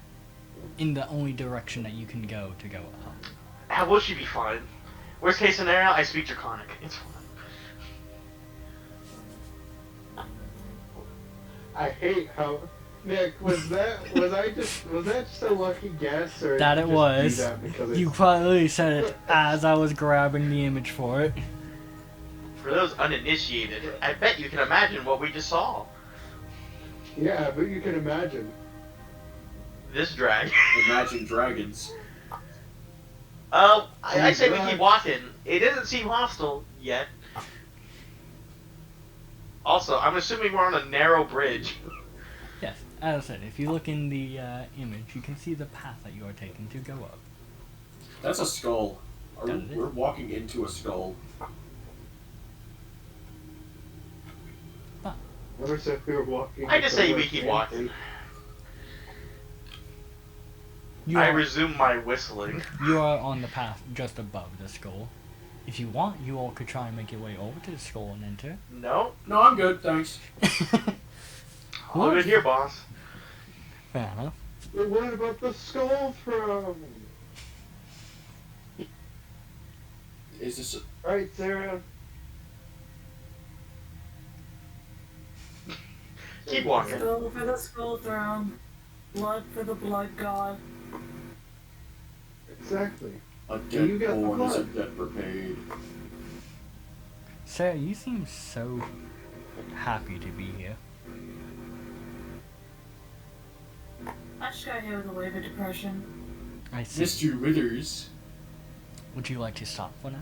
in the only direction that you can go to go up. How will she be fine? Worst case scenario, I speak Draconic. It's fine. I hate how. Nick, was that just a lucky guess, or That did it you just was. do that because You it's, probably said it as I was grabbing the image for it. For those uninitiated, I bet you can imagine what we just saw. yeah, but you can imagine. This drag. Imagine dragons. I say we keep walking. It doesn't seem hostile yet. Also, I'm assuming we're on a narrow bridge. Yes, as I said, if you look in the image, you can see the path that you are taking to go up. That's a skull. That it is. We're walking into a skull. Never said we were walking. I just say we towards keep Nancy. walking. You I are, resume my whistling. you are on the path just above the skull. If you want, you all could try and make your way over to the skull and enter. No, No, I'm good, thanks. all good here, boss. Fair enough. But what about the skull from? Is this... Right, Sarah. Keep walking. Skull for the skull throne. Blood for the blood god. Exactly. A You debt got the born is a blood. debt repaid. Sarah, you seem so happy to be here. I just got hit with a wave of depression. I see. Mr. Withers. Would you like to stop for now?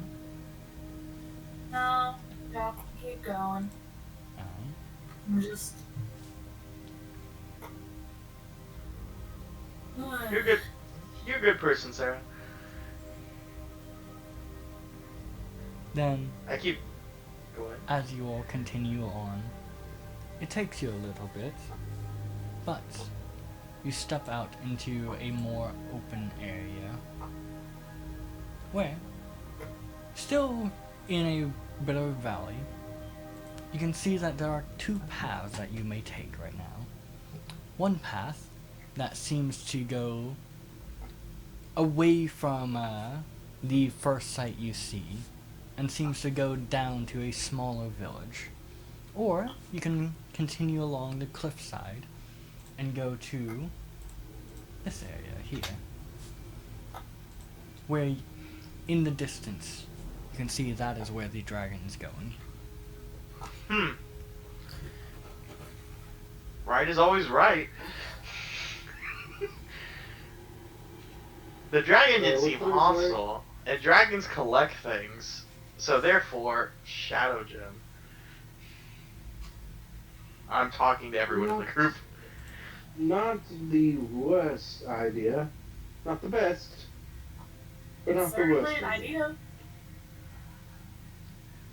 No, yeah, keep going. I'm just. You're good. You're a good person, Sarah. Then, I keep. Go ahead. as you all continue on, it takes you a little bit, but you step out into a more open area where, still in a bit of a valley, you can see that there are two paths that you may take right now. One path that seems to go away from the first sight you see and seems to go down to a smaller village. Or you can continue along the cliffside and go to this area here, where in the distance you can see that is where the dragon is going. Right is always right. The dragon didn't Yeah, seem what's the hostile. And dragons collect things, so therefore, Shadow Gem. I'm talking to everyone in the group. Not the worst idea. Not the best. But It's not the worst certainly an idea.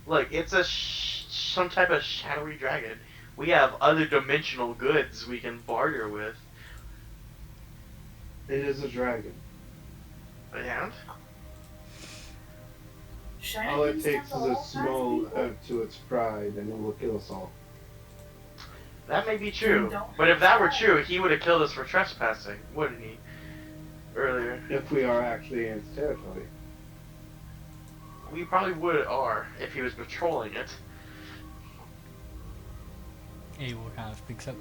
Look, it's a some type of shadowy dragon. We have other dimensional goods we can barter with. It is a dragon. And? All it Shenanigans takes is have a all kinds of small people. hurt to its pride, and it will kill us all. That may be true. Don't But if that were try. true, he would have killed us for trespassing, wouldn't he? Earlier. If we are actually in its territory. We probably would are if he was patrolling it. Abel kind of speaks up.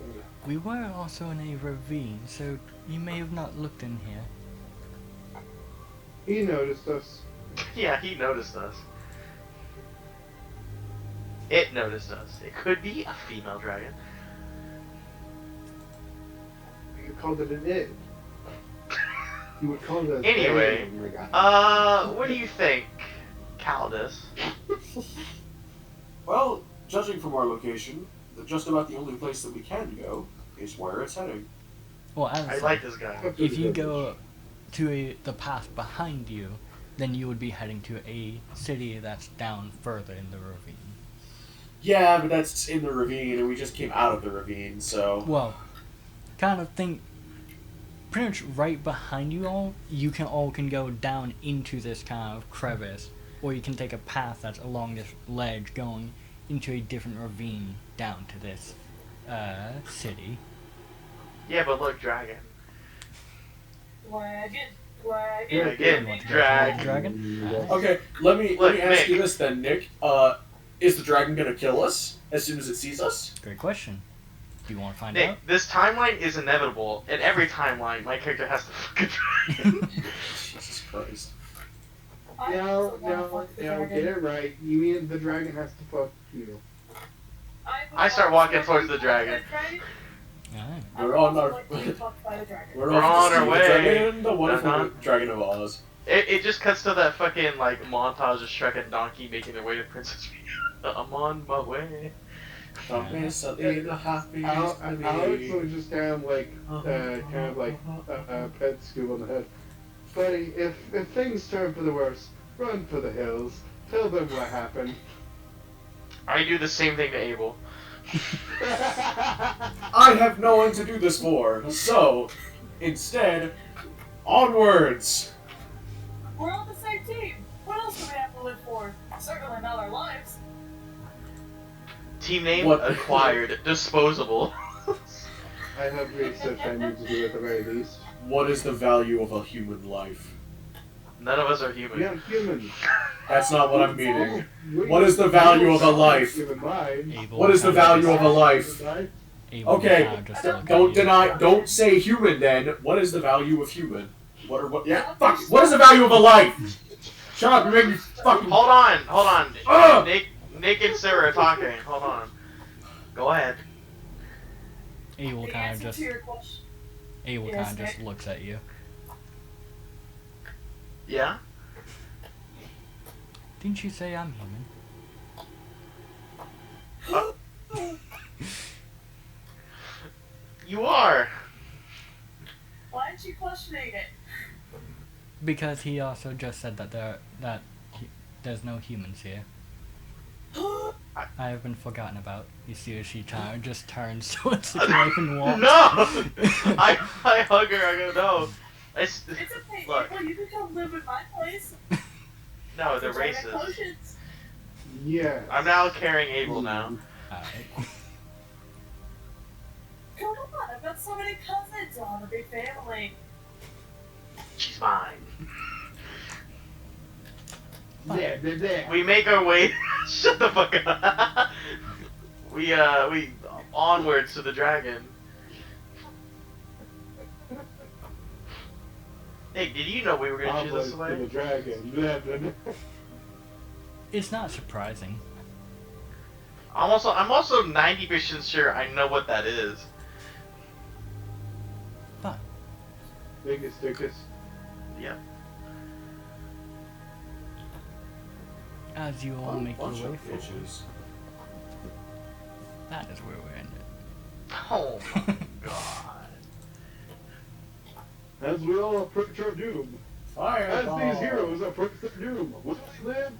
We were also in a ravine, so you may have not looked in here. He noticed us. Yeah, he noticed us. It noticed us. It could be a female dragon. You called it an id. You would call it a Anyway, dragon, my God. what do you think, Caldas? Well, judging from our location, just about the only place that we can go is where it's heading. Well, as I like this guy. Up to if the you village. go to the path behind you, then you would be heading to a city that's down further in the ravine. Yeah, but that's in the ravine, and we just came out of the ravine, so... Well, kind of think, pretty much right behind you all, you can go down into this kind of crevice, or you can take a path that's along this ledge going into a different ravine down to this city. Yeah, but look, dragon. Dragon. Again, Want to go drag. for the dragon? Alright. Okay, let me Look, ask Nick. you this then, Nick. Is the dragon gonna kill us as soon as it sees us? Great question. Do you want to find out? Nick, this timeline is inevitable. In every timeline, my character has to fuck a dragon. Jesus Christ. No, get it right. You mean the dragon has to fuck you. I start walking towards the dragon. Alright. We're on our... We're off on to our see way. The dragon, the wonderful Uh-huh. Dragon of Oz. It just cuts to that fucking like montage of Shrek and Donkey making their way to Princess Peach. I'm on my way. Don't miss a little happy Alex was just kind of like pet Scoob on the head. Buddy, if things turn for the worse, run for the hills. Tell them what happened. I do the same thing to Abel. I have no one to do this for, so instead, onwards. We're on the same team. What else do we have to live for? Certainly not our lives. Team name What? acquired. Disposable. I have research I need to do at the very least. What is the value of a human life? None of us are human. We aren't humans. That's not what I'm meaning. We- What is the value of a life? Human lives. Abel What is the kinda value just- of a life? Abel Okay, kinda just looked at Don't you. deny. Don't say human. Then what is the value of human? What? Yeah. Fuck. What is the value of a life? Shut up! You make me fucking. Hold on. Ugh! Nick and Sarah are talking. Hold on. Go ahead. Abel The kind of answer just to your question. Abel Yes, kind of just Nick. looks at you. Yeah? Didn't you say I'm human? You are. Why aren't you questioning it? Because he also just said that there's no humans here. I have been forgotten about. You see, as she just turns towards the knife and No! walks. I hug her. I go, no. It's okay, Look. April. You can come live at my place. No, they're Enjoy my racist. potions. Yeah. I'm now carrying Abel now. Alright. Come on, I've got so many cousins. I want a big family. She's mine. Yeah. We make our way. Shut the fuck up. We onwards to the dragon. Hey, did you know we were gonna choose this Onwards to the way? dragon. It's not surprising. I'm also 90% sure I know what that is. Biggest, dickest. Yep. as you all make your Bunch way of forward, bitches. that is where we ended. Oh my god. As we all approach our doom, Fireball. as these heroes approach their doom, will they live